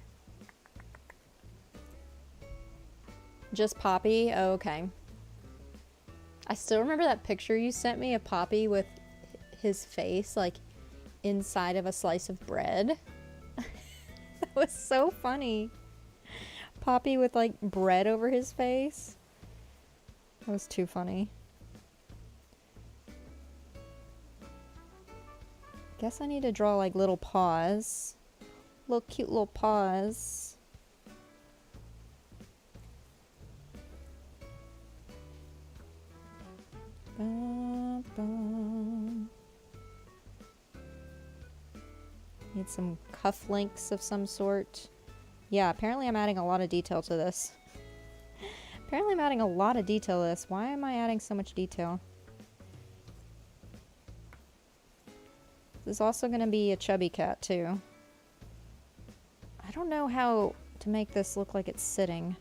Just Poppy? Oh, okay. I still remember that picture you sent me of Poppy with his face, like, inside of a slice of bread. That was so funny. Poppy with, like, bread over his face. That was too funny. Guess I need to draw, like, little paws. Little cute little paws. Need some cufflinks of some sort. Yeah, apparently I'm adding a lot of detail to this. Apparently I'm adding a lot of detail to this. Why am I adding so much detail? This is also going to be a chubby cat too. I don't know how to make this look like it's sitting.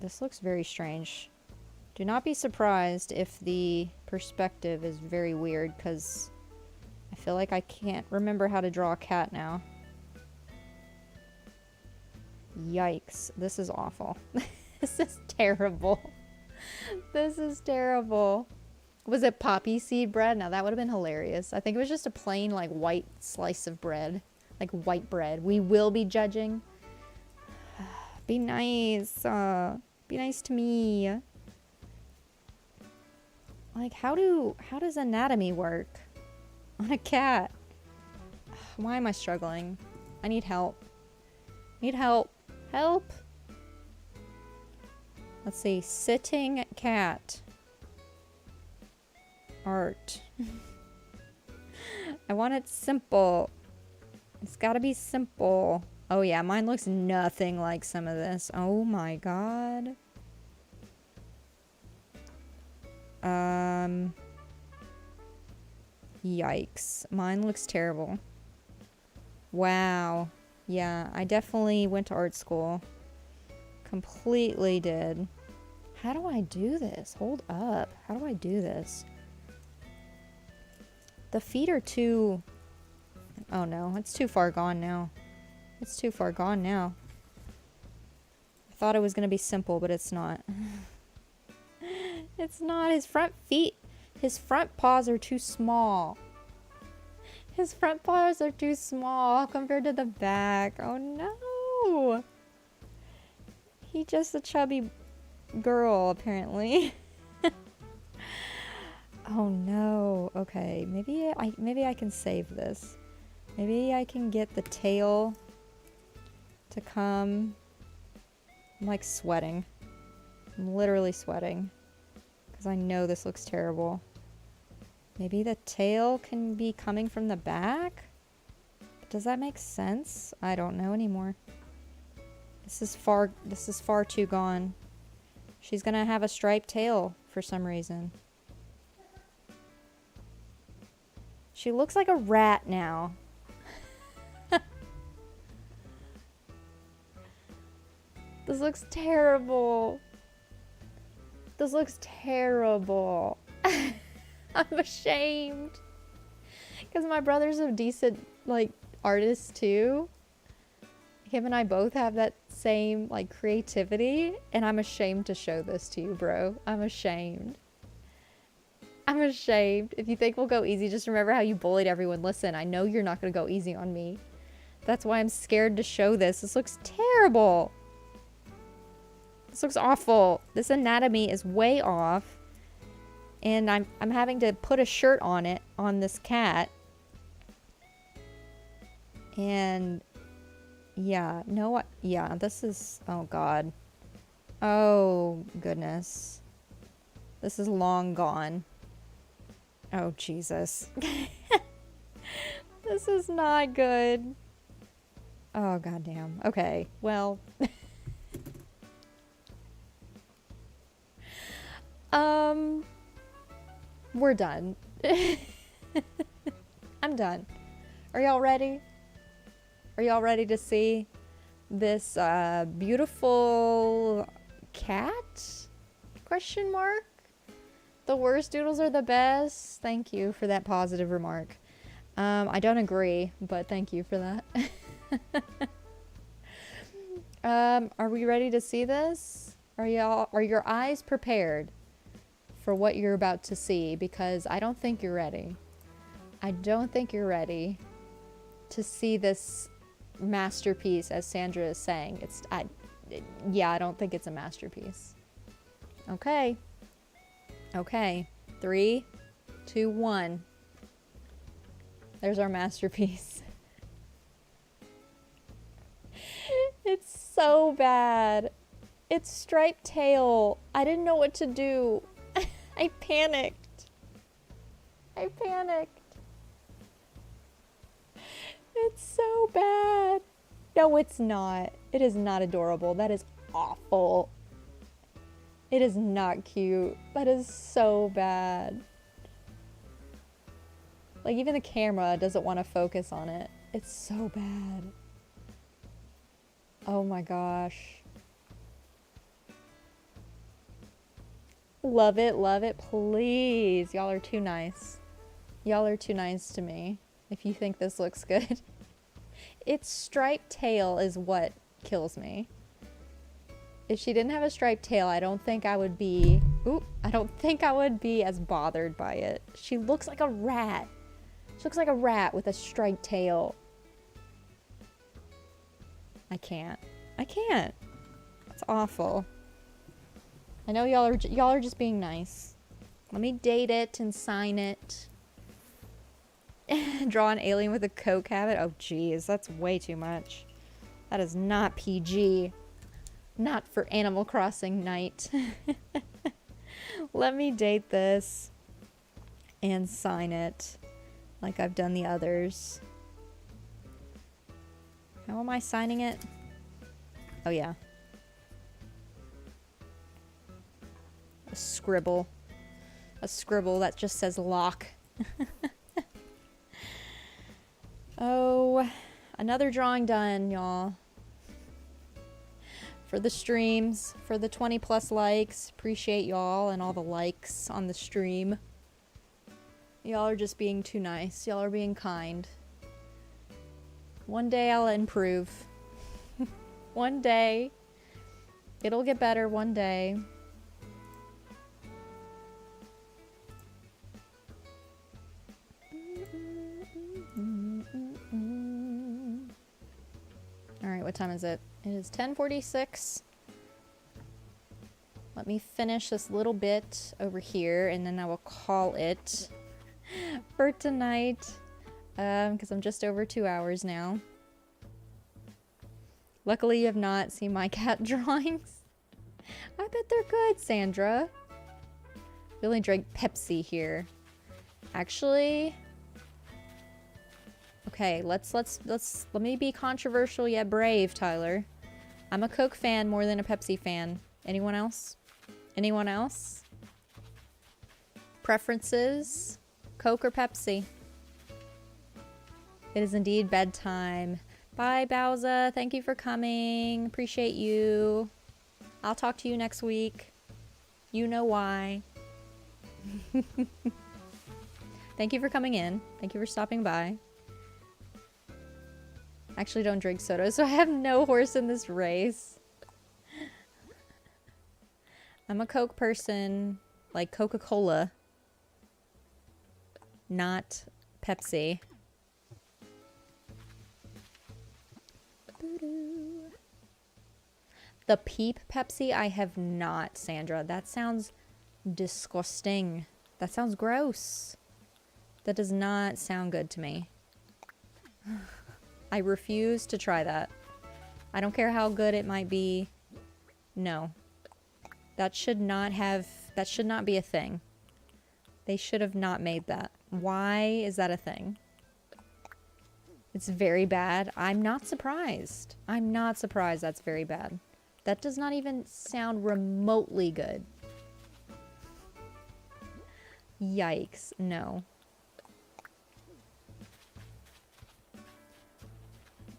This looks very strange. Do not be surprised if the perspective is very weird, because I feel like I can't remember how to draw a cat now. Yikes. This is awful. This is terrible. This is terrible. Was it poppy seed bread? Now that would have been hilarious. I think it was just a plain, like, white slice of bread. Like, white bread. We will be judging. Be nice. Be nice to me. Like, how does anatomy work on a cat? Why am I struggling? I need help. Need help. Help! Let's see. Sitting cat. Art. I want it simple. It's gotta be simple. Oh yeah, mine looks nothing like some of this. Oh my god. Yikes. Mine looks terrible. Wow. Yeah, I definitely went to art school. Completely did. How do I do this? Hold up. How do I do this? The feet are too... Oh no, it's too far gone now. It's too far gone now. I thought it was going to be simple, but it's not. It's not. His front paws are too small. His front paws are too small compared to the back. Oh no. He's just a chubby girl, apparently. Oh no. Okay, maybe I can save this. Maybe I can get the tail to come. I'm like sweating. I'm literally sweating because I know this looks terrible. Maybe the tail can be coming from the back? Does that make sense? I don't know anymore. This is far too gone. She's gonna have a striped tail for some reason. She looks like a rat now. This looks terrible. This looks terrible. I'm ashamed. Because my brother's a decent, like, artist too. Him and I both have that same, like, creativity. And I'm ashamed to show this to you, bro. I'm ashamed. I'm ashamed. If you think we'll go easy, just remember how you bullied everyone. Listen, I know you're not going to go easy on me. That's why I'm scared to show this. This looks terrible. This looks awful. This anatomy is way off. And I'm having to put a shirt on it, on this cat. And yeah, yeah, this is, oh god. Oh goodness. This is long gone. Oh Jesus. This is not good. Oh goddamn. Okay, well. We're done. I'm done. Are y'all ready? Are y'all ready to see this beautiful cat? Question mark? The worst doodles are the best. Thank you for that positive remark. I don't agree, but thank you for that. Are we ready to see this? Are your eyes prepared for what you're about to see? Because I don't think you're ready. I don't think you're ready to see this masterpiece, as Sandra is saying. I don't think it's a masterpiece. Okay. Okay. 3, 2, 1. There's our masterpiece. It's so bad. It's striped tail. I didn't know what to do. I panicked. It's so bad. No, it's not. It is not adorable. That is awful. It is not cute. That is so bad. Like, even the camera doesn't want to focus on it. It's so bad. Oh my gosh. Love it, please. Y'all are too nice. Y'all are too nice to me if you think this looks good. Its striped tail is what kills me. If she didn't have a striped tail, I don't think I would be... I don't think I would be as bothered by it. She looks like a rat. She looks like a rat with a striped tail. I can't. It's awful. I know y'all are just being nice. Let me date it and sign it. Draw an alien with a coke habit. Oh geez, that's way too much. That is not PG. Not for Animal Crossing night. Let me date this and sign it like I've done the others. How am I signing it? Oh, yeah. A scribble. A scribble that just says lock. Oh, another drawing done, y'all. For the streams, for the 20 plus likes. Appreciate y'all and all the likes on the stream. Y'all are just being too nice. Y'all are being kind. One day I'll improve. One day. It'll get better one day. Alright, what time is it? It is 10:46. Let me finish this little bit over here and then I will call it for tonight. Because I'm just over 2 hours now. Luckily you have not seen my cat drawings. I bet they're good, Sandra. We only drank Pepsi here. Actually... Okay, let me be controversial yet brave, Tyler. I'm a Coke fan more than a Pepsi fan. Anyone else? Anyone else? Preferences? Coke or Pepsi? It is indeed bedtime. Bye, Bowza. Thank you for coming. Appreciate you. I'll talk to you next week. You know why. Thank you for coming in. Thank you for stopping by. Actually don't drink soda, so I have no horse in this race. I'm a Coke person, like Coca-Cola, not Pepsi. The Peep Pepsi I have not, Sandra. That sounds disgusting. That sounds gross. That does not sound good to me. I refuse to try that. I don't care how good it might be. No. That should not be a thing. They should have not made that. Why is that a thing? It's very bad. I'm not surprised. I'm not surprised that's very bad. That does not even sound remotely good. Yikes. No.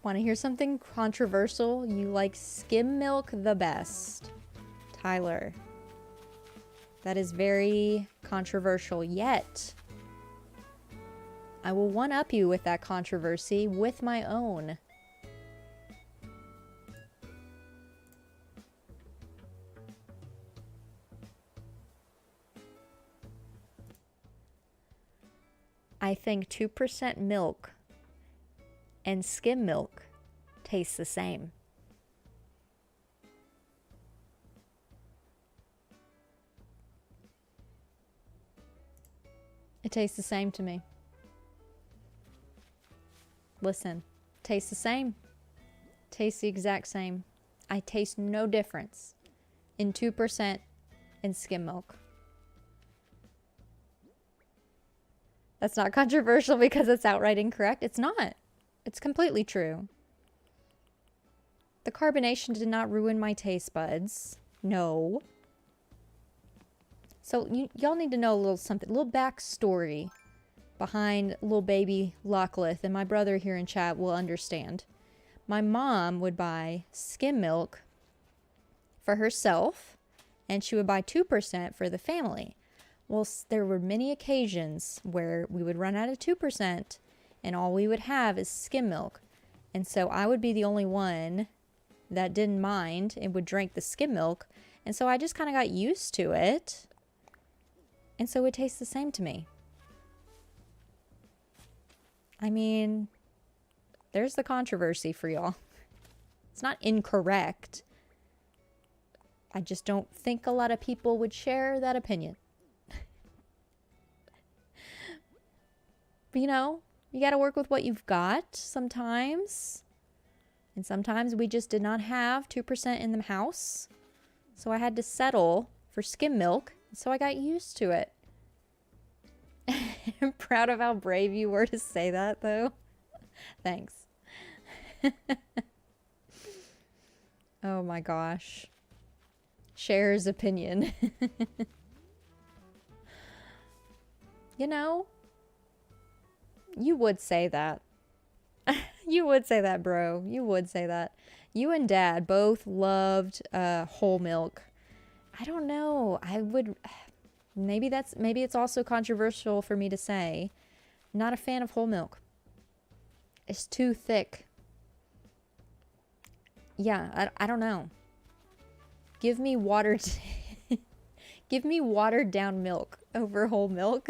Want to hear something controversial? You like skim milk the best. Tyler. That is very controversial, yet I will one-up you with that controversy with my own. I think 2% milk and skim milk tastes the same. It tastes the same to me. Listen, tastes the same. Tastes the exact same. I taste no difference in 2% and skim milk. That's not controversial because it's outright incorrect. It's not. It's completely true. The carbonation did not ruin my taste buds. No. So y'all need to know a little something, a little backstory behind little baby Lockleth, and my brother here in chat will understand. My mom would buy skim milk for herself, and she would buy 2% for the family. Well, there were many occasions where we would run out of 2%, and all we would have is skim milk. And so I would be the only one that didn't mind and would drink the skim milk. And so I just kind of got used to it. And so it tastes the same to me. I mean, there's the controversy for y'all. It's not incorrect. I just don't think a lot of people would share that opinion. But you know, you got to work with what you've got sometimes. And sometimes we just did not have 2% in the house. So I had to settle for skim milk. So I got used to it. I'm proud of how brave you were to say that, though. Thanks. Oh my gosh. Cher's opinion. You know, you would say that. You would say that, bro. You would say that. You and Dad both loved whole milk. I don't know. I would... Maybe it's also controversial for me to say. Not a fan of whole milk. It's too thick. Yeah, I don't know. Give me watered... Give me watered down milk over whole milk.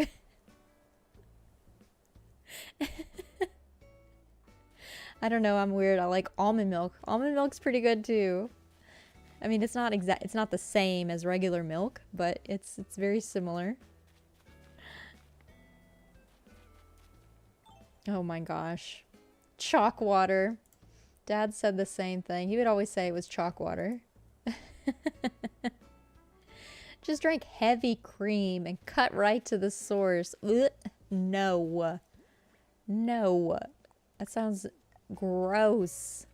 I don't know, I'm weird. I like almond milk. Almond milk's pretty good too. I mean, it's not the same as regular milk, but it's very similar. Oh my gosh. Chalk water. Dad said the same thing. He would always say it was chalk water. Just drank heavy cream and cut right to the source. Ugh. No. No. That sounds gross.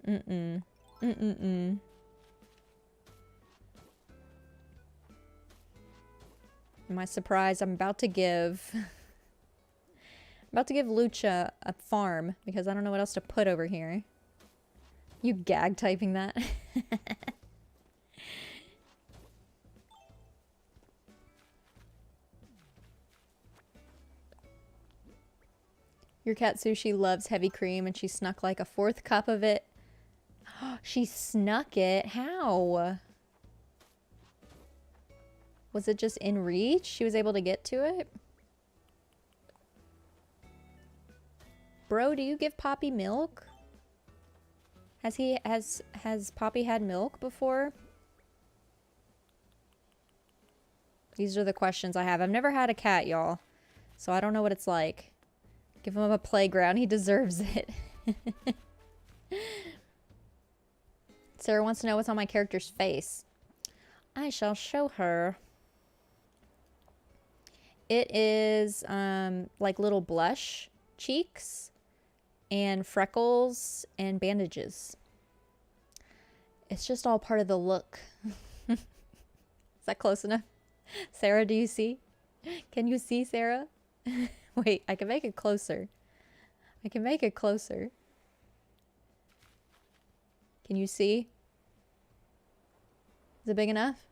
Mm-mm. Mm-mm-mm. Am I surprised? I'm about to give... about to give Lucha a farm because I don't know what else to put over here. You gag typing that? Your cat Sushi loves heavy cream and she snuck like a 4th cup of it. She snuck it? How? Was it just in reach? She was able to get to it? Bro, do you give Poppy milk? Has Poppy had milk before? These are the questions I have. I've never had a cat, y'all. So I don't know what it's like. Give him a playground. He deserves it. Sarah wants to know what's on my character's face. I shall show her. It is like little blush cheeks and freckles and bandages. It's just all part of the look. Is that close enough? Sarah, do you see? Can you see, Sarah? Wait, I can make it closer. I can make it closer. Can you see? Is it big enough?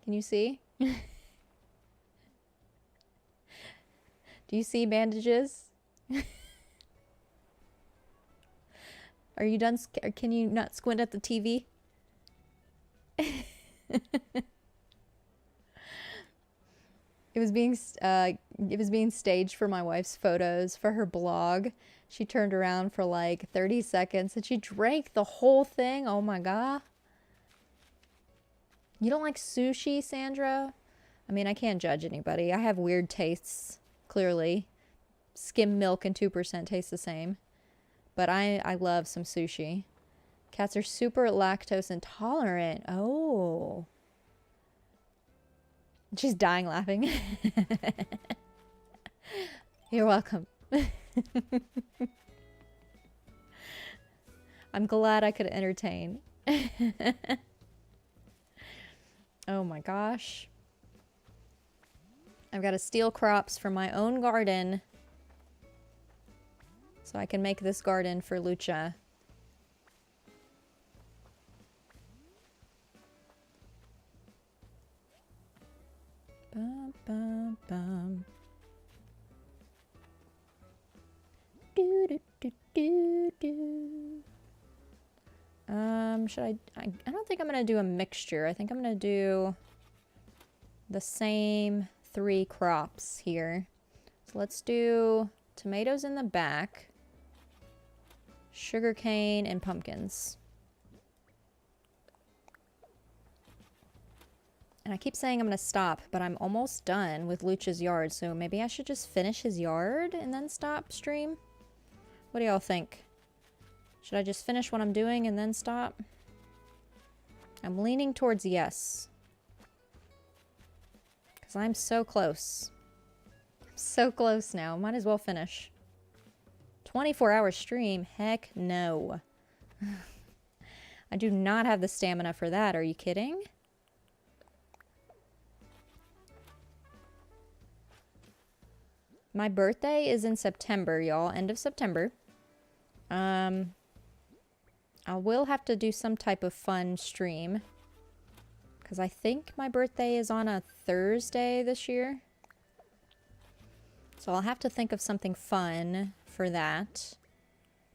Can you see? Do you see bandages? Are you done? Can you not squint at the TV? It was being staged for my wife's photos for her blog. She turned around for like 30 seconds and she drank the whole thing. Oh my god. You don't like sushi, Sandra? I mean, I can't judge anybody. I have weird tastes, clearly. Skim milk and 2% taste the same. But I love some sushi. Cats are super lactose intolerant. Oh. She's dying laughing. You're welcome. I'm glad I could entertain. Oh my gosh. I've got to steal crops from my own garden so I can make this garden for Lucha. Bum, bum, bum. Do, do, do, do, do. Should I don't think I'm gonna do a mixture. I think I'm gonna do the same 3 crops here. So let's do tomatoes in the back, sugarcane, and pumpkins. And I keep saying I'm gonna stop, but I'm almost done with Lucha's yard, so maybe I should just finish his yard and then stop stream? What do y'all think? Should I just finish what I'm doing and then stop? I'm leaning towards yes. Because I'm so close. I'm So close now. Might as well finish. 24-hour stream? Heck no. I do not have the stamina for that. Are you kidding? My birthday is in September, y'all. End of September. I will have to do some type of fun stream. Because I think my birthday is on a Thursday this year. So I'll have to think of something fun for that.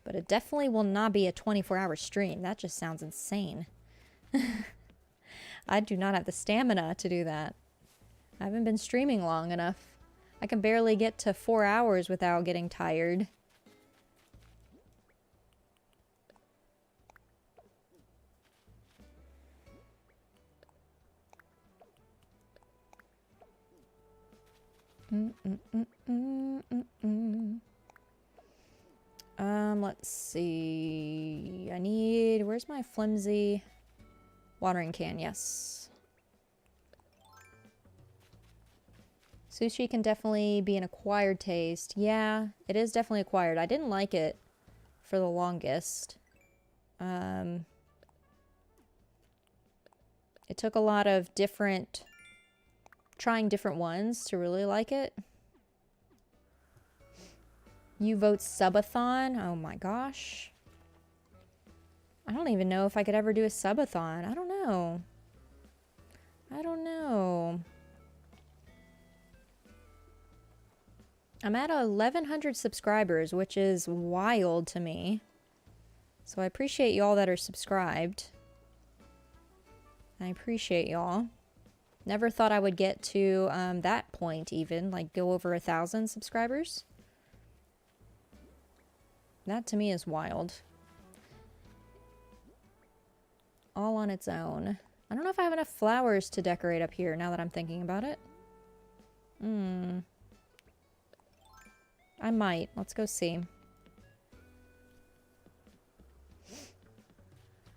But it definitely will not be a 24-hour stream. That just sounds insane. I do not have the stamina to do that. I haven't been streaming long enough. I can barely get to 4 hours without getting tired. Let's see. Where's my flimsy watering can? Yes. Sushi can definitely be an acquired taste. Yeah, it is definitely acquired. I didn't like it for the longest. It took a lot of trying different ones to really like it. You vote subathon? Oh my gosh. I don't even know if I could ever do a subathon. I don't know. I'm at 1,100 subscribers, which is wild to me. So I appreciate y'all that are subscribed. I appreciate y'all. Never thought I would get to that point even, like go over 1,000 subscribers. That to me is wild. All on its own. I don't know if I have enough flowers to decorate up here now that I'm thinking about it. I might. Let's go see.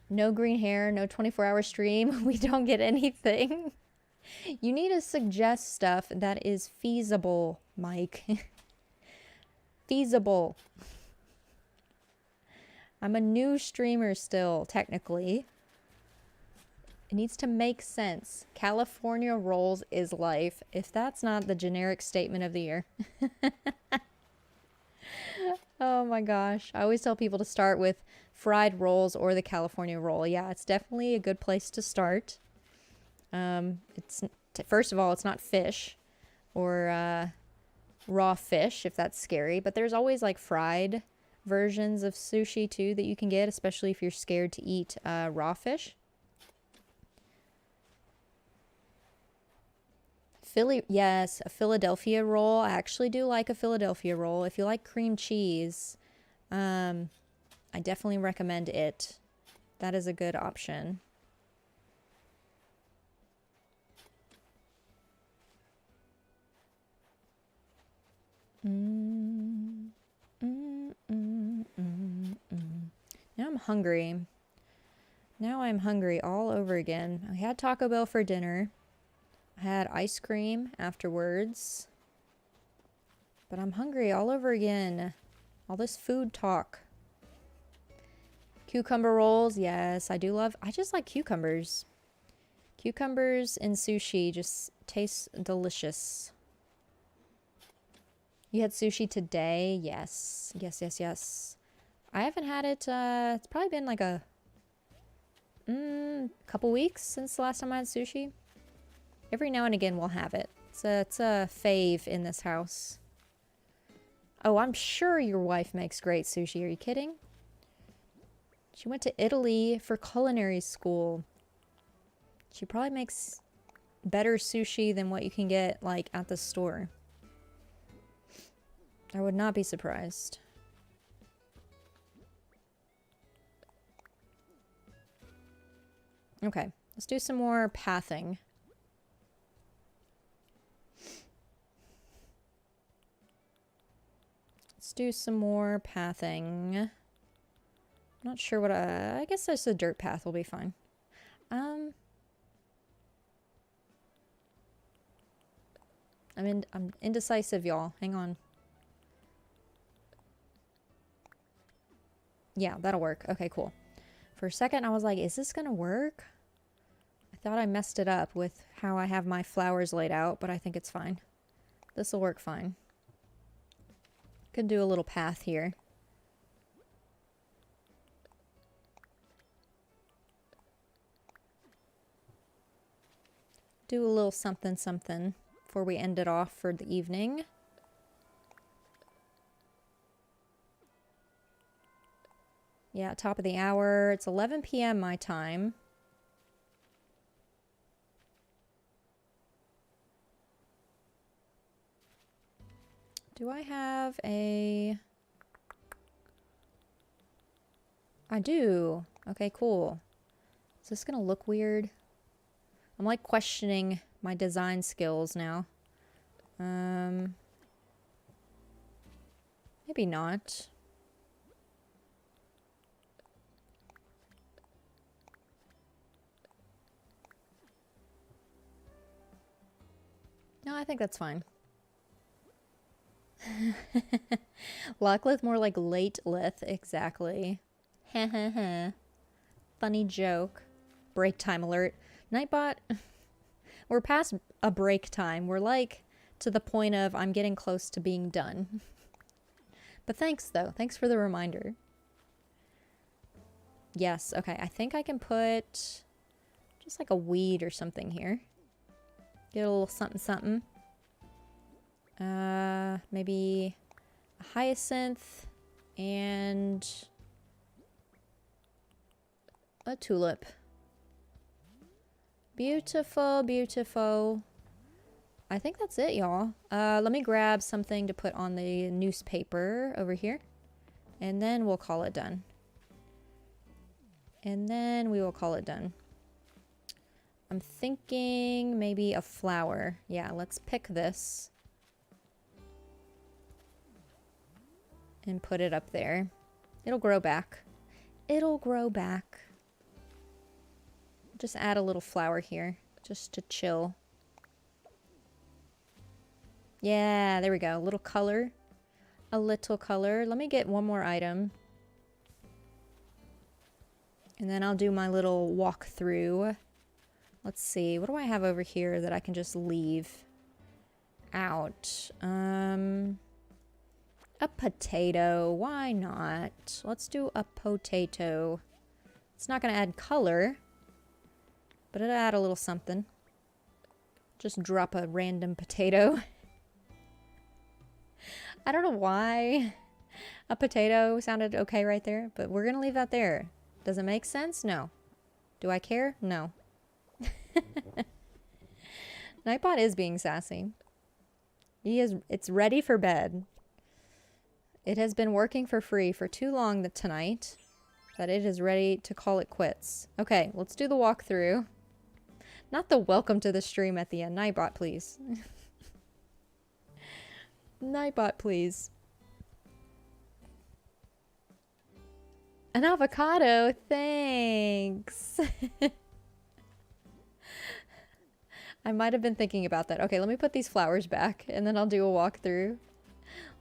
No green hair, no 24-hour stream. We don't get anything. You need to suggest stuff that is feasible, Mike. Feasible. I'm a new streamer still, technically. It needs to make sense. California rolls is life. If that's not the generic statement of the year. Oh my gosh. I always tell people to start with fried rolls or the California roll. Yeah, it's definitely a good place to start. First of all, it's not fish or raw fish, if that's scary. But there's always like fried versions of sushi too that you can get, especially if you're scared to eat raw fish. Yes, a Philadelphia roll. I actually do like a Philadelphia roll. If you like cream cheese, I definitely recommend it. That is a good option. Now I'm hungry. Now I'm hungry all over again. I had Taco Bell for dinner. I had ice cream afterwards. But I'm hungry all over again. All this food talk. Cucumber rolls, yes, I just like cucumbers. Cucumbers in sushi just taste delicious. You had sushi today? Yes. Yes. I haven't had it, it's probably been like a couple weeks since the last time I had sushi. Every now and again we'll have it. It's a fave in this house. Oh, I'm sure your wife makes great sushi. Are you kidding? She went to Italy for culinary school. She probably makes better sushi than what you can get, like, at the store. I would not be surprised. Okay, let's do some more pathing. Let's do some more pathing. I'm not sure what I guess just a dirt path will be fine. I'm indecisive, y'all. Hang on. Yeah, that'll work. Okay, cool. For a second, I was like, is this gonna work? I thought I messed it up with how I have my flowers laid out, but I think it's fine. This will work fine. Could do a little path here. Do a little something something before we end it off for the evening. Yeah, top of the hour. It's 11 p.m. my time. Do I have a... I do. Okay, cool. Is this gonna look weird? I'm like questioning my design skills now. Maybe not. No, I think that's fine. Locklith, more like late lith, exactly. Funny joke. Break time alert. Nightbot, we're past a break time. We're like to the point of I'm getting close to being done. But thanks though. Thanks for the reminder. Yes, okay. I think I can put just like a weed or something here. Get a little something something. Maybe a hyacinth and a tulip. Beautiful, beautiful. I think that's it, y'all. Let me grab something to put on the newspaper over here. And then we'll call it done. And then we will call it done. I'm thinking maybe a flower. Yeah, let's pick this. And put it up there. It'll grow back. It'll grow back. Just add a little flower here. Just to chill. Yeah, there we go. A little color. A little color. Let me get one more item. And then I'll do my little walkthrough. Let's see. What do I have over here that I can just leave out? A potato. Why not? Let's do a potato. It's not going to add color, but it'll add a little something. Just drop a random potato. I don't know why a potato sounded okay right there, but we're going to leave that there. Does it make sense? No. Do I care? No. Nightbot is being sassy. It's ready for bed. It has been working for free for too long tonight that it is ready to call it quits. Okay, let's do the walkthrough. Not the welcome to the stream at the end. Nightbot, please. Nightbot, please. An avocado, thanks. I might have been thinking about that. Okay, let me put these flowers back and then I'll do a walkthrough.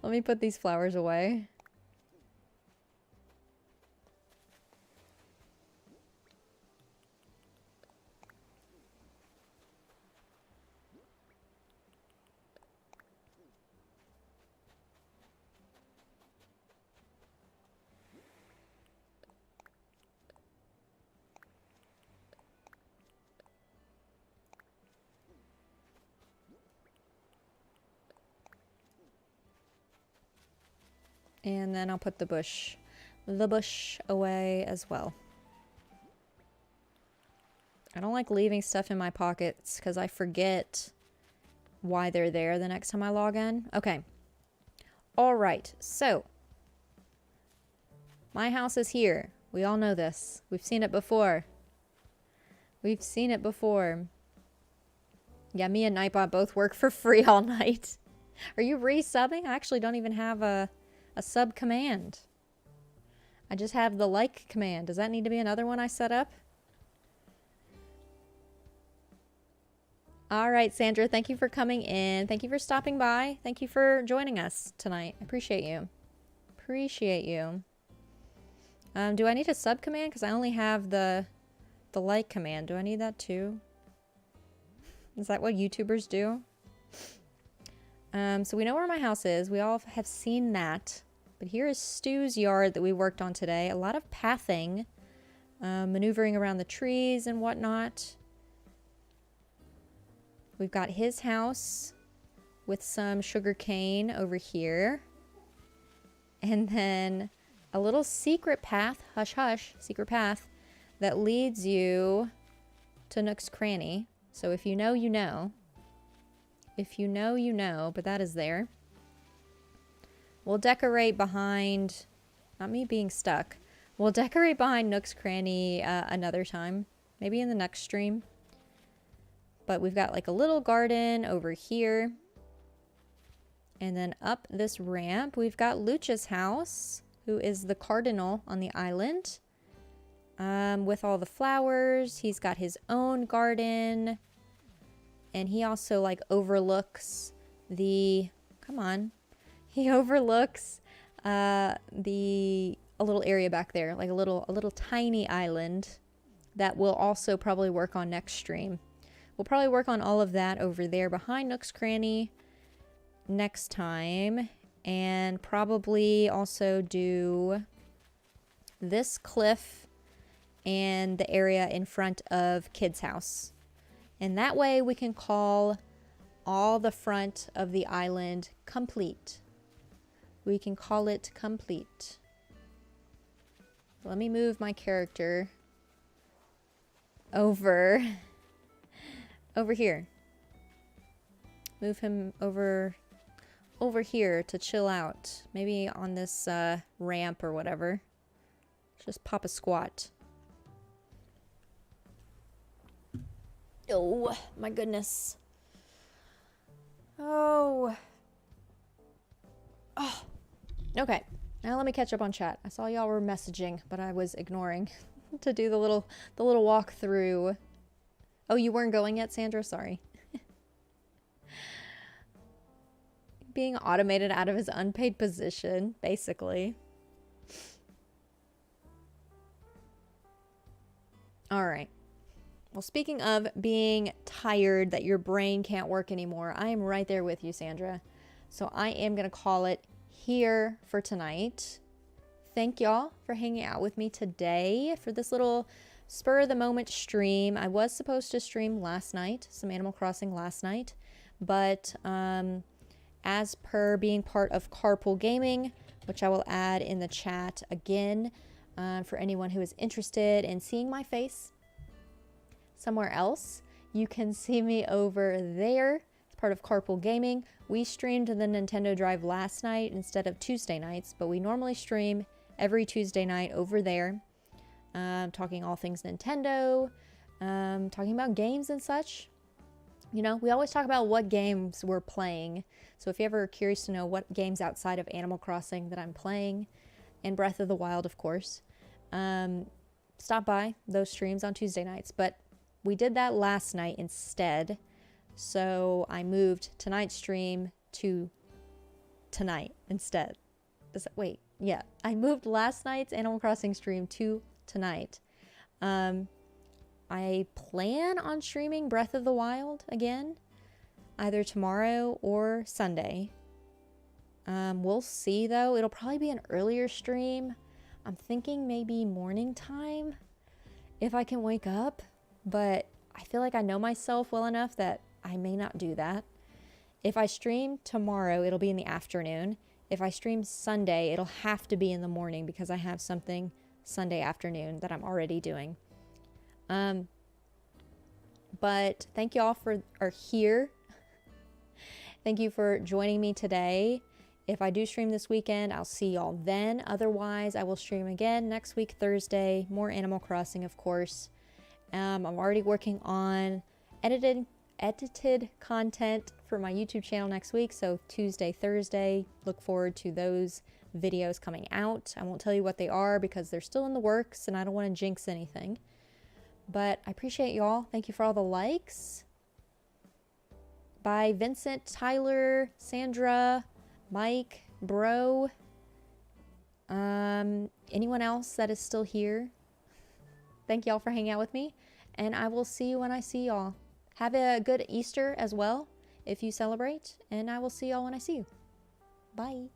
Let me put these flowers away. And then I'll put the bush away as well. I don't like leaving stuff in my pockets because I forget why they're there the next time I log in. Okay. All right. So, my house is here. We all know this. We've seen it before. We've seen it before. Yeah, me and Nightbot both work for free all night. Are you resubbing? I actually don't even have a sub command. I just have the like command. Does that need to be another one I set up? All right, Sandra, thank you for coming in. Thank you for stopping by. Thank you for joining us tonight. I appreciate you. Appreciate you. Do I need a sub command? Because I only have the like command. Do I need that too? Is that what YouTubers do? So we know where my house is. We all have seen that. But here is Stu's yard that we worked on today. A lot of pathing, maneuvering around the trees and whatnot. We've got his house with some sugar cane over here. And then a little secret path, hush hush, secret path, that leads you to Nook's Cranny. So if you know, you know. If you know, you know, but that is there. We'll decorate behind, not me being stuck. We'll decorate behind Nook's Cranny another time, maybe in the next stream. But we've got like a little garden over here. And then up this ramp, we've got Lucha's house, who is the Cardinal on the island. With all the flowers, he's got his own garden. And he also like overlooks the, come on. He overlooks a little area back there, like a little tiny island that we'll also probably work on next stream. We'll probably work on all of that over there behind Nook's Cranny next time, and probably also do this cliff and the area in front of Kid's house. And that way we can call all the front of the island complete. We can call it complete. Let me move my character over here. Move him over here to chill out. Maybe on this ramp or whatever. Just pop a squat. Oh, my goodness. Oh. Okay. Now let me catch up on chat. I saw y'all were messaging, but I was ignoring to do the little walk through. Oh, you weren't going yet, Sandra? Sorry. Being automated out of his unpaid position, basically. All right. Well, speaking of being tired that your brain can't work anymore, I am right there with you, Sandra. So I am going to call it here for tonight. Thank y'all for hanging out with me today for this little spur of the moment stream. I was supposed to stream last night, some Animal Crossing last night, but as per being part of Carpool Gaming, which I will add in the chat again for anyone who is interested in seeing my face somewhere else, you can see me over there. It's part of Carpool Gaming. We streamed the Nintendo Drive last night instead of Tuesday nights, but we normally stream every Tuesday night over there, talking all things Nintendo, talking about games and such. You know, we always talk about what games we're playing. So if you're ever curious to know what games outside of Animal Crossing that I'm playing, and Breath of the Wild, of course, stop by those streams on Tuesday nights. But we did that last night instead. So I moved tonight's stream to tonight instead. Wait, yeah. I moved last night's Animal Crossing stream to tonight. I plan on streaming Breath of the Wild again, either tomorrow or Sunday. We'll see though. It'll probably be an earlier stream. I'm thinking maybe morning time if I can wake up, but I feel like I know myself well enough that I may not do that. If I stream tomorrow, it'll be in the afternoon. If I stream Sunday, it'll have to be in the morning because I have something Sunday afternoon that I'm already doing. But thank you all for here. Thank you for joining me today. If I do stream this weekend, I'll see y'all then. Otherwise, I will stream again next week, Thursday. More Animal Crossing, of course. I'm already working on edited content for my YouTube channel next week. So Tuesday, Thursday, look forward to those videos coming out. I won't tell you what they are because they're still in the works and I don't want to jinx anything. But I appreciate y'all. Thank you for all the likes. Bye, Vincent, Tyler, Sandra, Mike, Bro. Anyone else that is still here? Thank y'all for hanging out with me, and I will see you when I see y'all. Have a good Easter as well, if you celebrate, and I will see y'all when I see you. Bye.